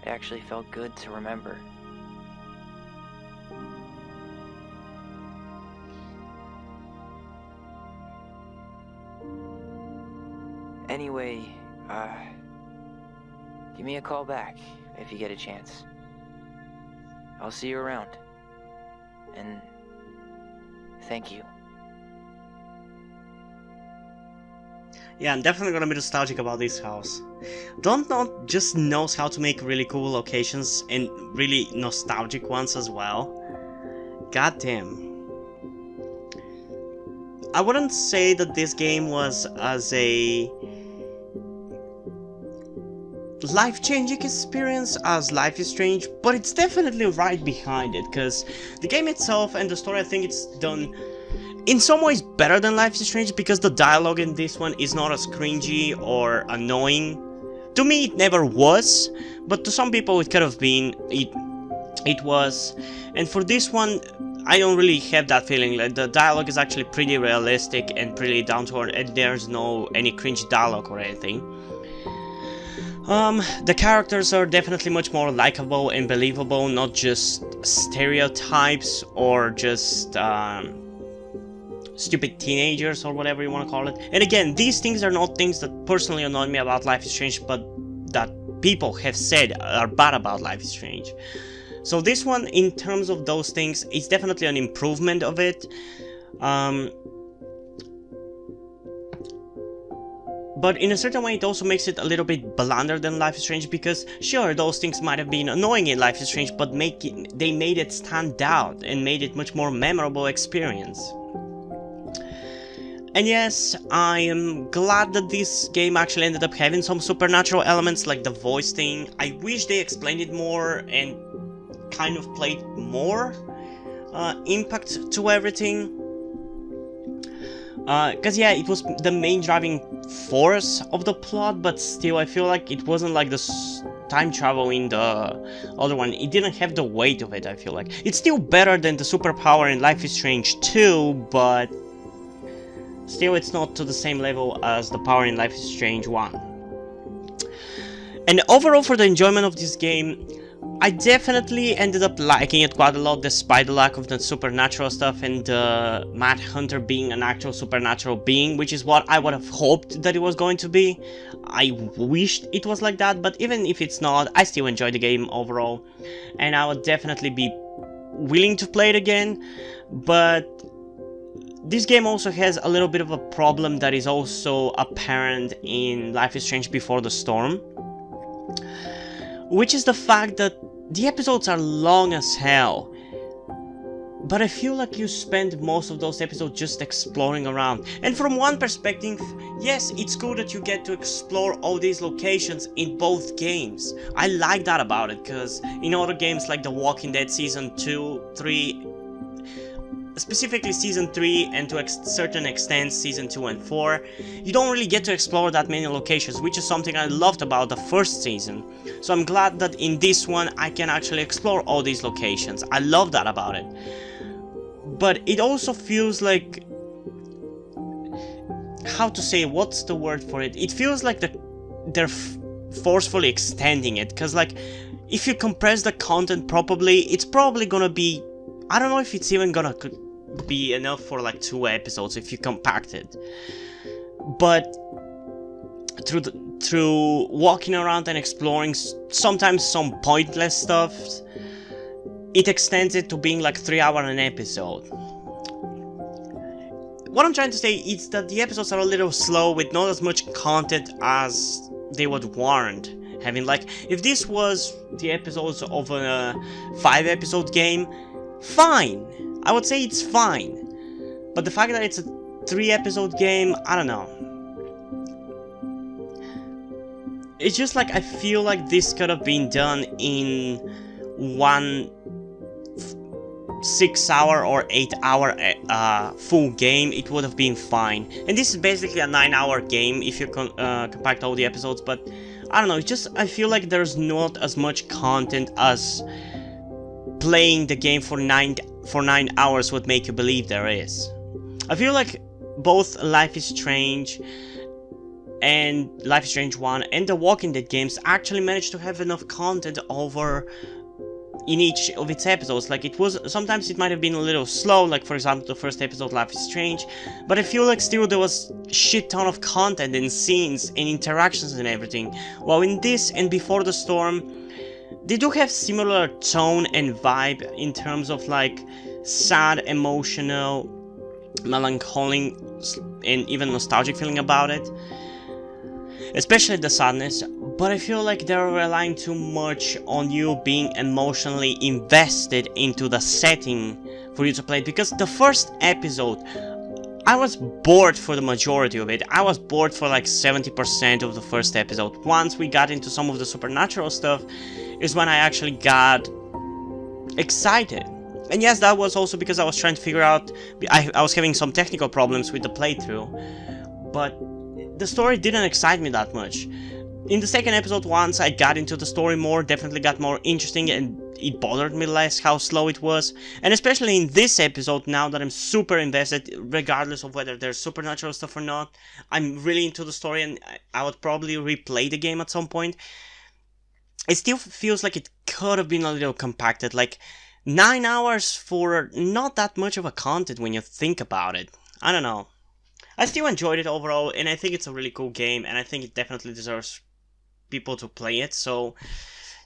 It actually felt good to remember. Anyway, give me a call back if you get a chance. I'll see you around. And thank you. Yeah, I'm definitely gonna be nostalgic about this house. Don't just knows how to make really cool locations and really nostalgic ones as well. God damn. I wouldn't say that this game was as a life-changing experience as Life is Strange, but it's definitely right behind it, because the game itself and the story, I think it's done in some ways better than Life is Strange, because the dialogue in this one is not as cringy or annoying. To me it never was, but to some people it could have been. It was. And for this one, I don't really have that feeling. Like, the dialogue is actually pretty realistic and pretty down to earth, and there's no any cringe dialogue or anything. The characters are definitely much more likable and believable, not just stereotypes or just stupid teenagers or whatever you want to call it. And again, these things are not things that personally annoy me about Life is Strange, but that people have said are bad about Life is Strange. So this one, in terms of those things, is definitely an improvement of it. But in a certain way, it also makes it a little bit blunder than Life is Strange, because sure, those things might have been annoying in Life is Strange, but they made it stand out and made it much more memorable experience. And yes, I am glad that this game actually ended up having some supernatural elements like the voice thing. I wish they explained it more and kind of played more impact to everything. Cause yeah, it was the main driving force of the plot, but still I feel like it wasn't like the time travel in the other one. It didn't have the weight of it, I feel like. It's still better than the superpower in Life is Strange 2, but still it's not to the same level as the power in Life is Strange 1. And overall, for the enjoyment of this game, I definitely ended up liking it quite a lot, despite the lack of the supernatural stuff and the Mad Hunter being an actual supernatural being, which is what I would have hoped that it was going to be. I wished it was like that, but even if it's not, I still enjoy the game overall, and I would definitely be willing to play it again. But this game also has a little bit of a problem that is also apparent in Life is Strange Before the Storm, which is the fact that the episodes are long as hell. but I feel like you spend most of those episodes just exploring around. And from one perspective, yes, it's cool that you get to explore all these locations in both games. I like that about it, because in other games like The Walking Dead Season 2, 3, specifically Season 3 and to a certain extent Season 2 and 4, you don't really get to explore that many locations, which is something I loved about the first season. So I'm glad that in this one I can actually explore all these locations. I love that about it. But it also feels like, how to say, what's the word for it? It feels like they're forcefully extending it, because like if you compress the content properly, it's probably gonna be, I don't know if it's even gonna be enough for like 2 episodes if you compact it. But through walking around and exploring sometimes some pointless stuff, it extends it to being like 3 hours an episode. What I'm trying to say is that the episodes are a little slow with not as much content as they would warrant having. Like, if this was the episodes of a 5 episode game, fine. I would say it's fine. But the fact that it's a 3 episode game, I don't know. It's just like, I feel like this could have been done in one 6 hour or 8 hour full game. It would have been fine. And this is basically a 9 hour game if you compact all the episodes, but I don't know, it's just, I feel like there's not as much content as playing the game for 9 hours would make you believe there is. I feel like both Life is Strange and Life is Strange 1 and the Walking Dead games actually managed to have enough content over in each of its episodes. Like, it was, sometimes it might have been a little slow, like for example the first episode, Life is Strange, but I feel like still there was shit ton of content and scenes and interactions and everything. While in this and Before the Storm, they do have similar tone and vibe in terms of like sad, emotional, melancholic and even nostalgic feeling about it, especially the sadness. But I feel like they're relying too much on you being emotionally invested into the setting for you to play it, because the first episode, I was bored for the majority of it. I was bored for like 70% of the first episode. Once we got into some of the supernatural stuff is when I actually got excited. And yes, that was also because I was trying to figure out, I was having some technical problems with the playthrough, but the story didn't excite me that much. In the second episode, once I got into the story more, definitely got more interesting, and it bothered me less how slow it was. And especially in this episode, now that I'm super invested, regardless of whether there's supernatural stuff or not, I'm really into the story and I would probably replay the game at some point. It still feels like it could have been a little compacted, like 9 hours for not that much of a content when you think about it. I don't know. I still enjoyed it overall, and I think it's a really cool game, and I think it definitely deserves people to play it. So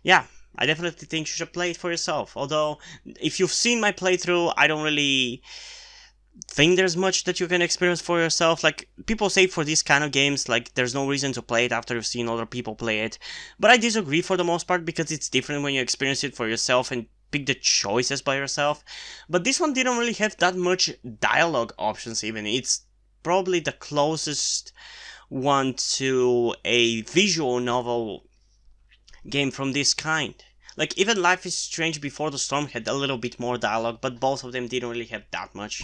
yeah, I definitely think you should play it for yourself. Although, if you've seen my playthrough, I don't really think there's much that you can experience for yourself. Like, people say for these kind of games, like, there's no reason to play it after you've seen other people play it. But I disagree for the most part, because it's different when you experience it for yourself and pick the choices by yourself. But this one didn't really have that much dialogue options even. It's probably the closest one to a visual novel game from this kind. Like, even Life is Strange Before the Storm had a little bit more dialogue, but both of them didn't really have that much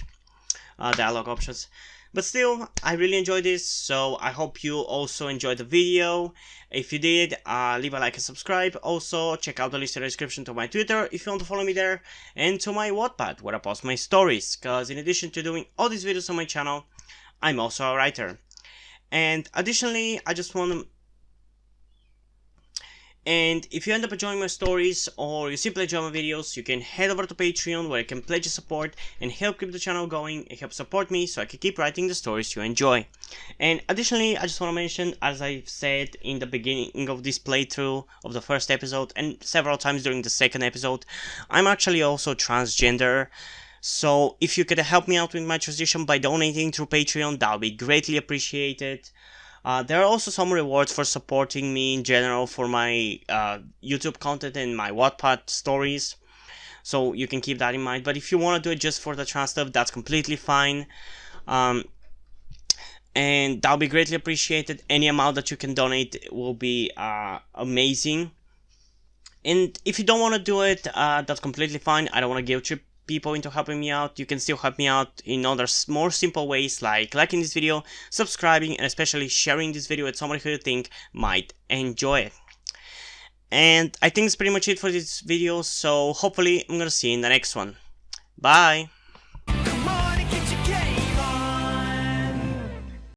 dialogue options. But still, I really enjoyed this, so I hope you also enjoyed the video. If you did, leave a like and subscribe. Also, check out the list in the description to my Twitter if you want to follow me there, and to my Wattpad, where I post my stories, because in addition to doing all these videos on my channel, I'm also a writer. And additionally, I just want to... And if you end up enjoying my stories, or you simply enjoy my videos, you can head over to Patreon, where you can pledge your support and help keep the channel going and help support me so I can keep writing the stories you enjoy. And additionally, I just want to mention, as I've said in the beginning of this playthrough of the first episode and several times during the second episode, I'm actually also transgender. So if you could help me out with my transition by donating through Patreon, that would be greatly appreciated. There are also some rewards for supporting me in general for my YouTube content and my Wattpad stories. so you can keep that in mind. But if you want to do it just for the trans stuff, that's completely fine. And that'll be greatly appreciated. Any amount that you can donate will be amazing. And if you don't want to do it, that's completely fine. I don't want to guilt trip people into helping me out. You can still help me out in other more simple ways, like liking this video, subscribing, and especially sharing this video with somebody who you think might enjoy it. And I think that's pretty much it for this video, so hopefully I'm gonna see you in the next one. Bye!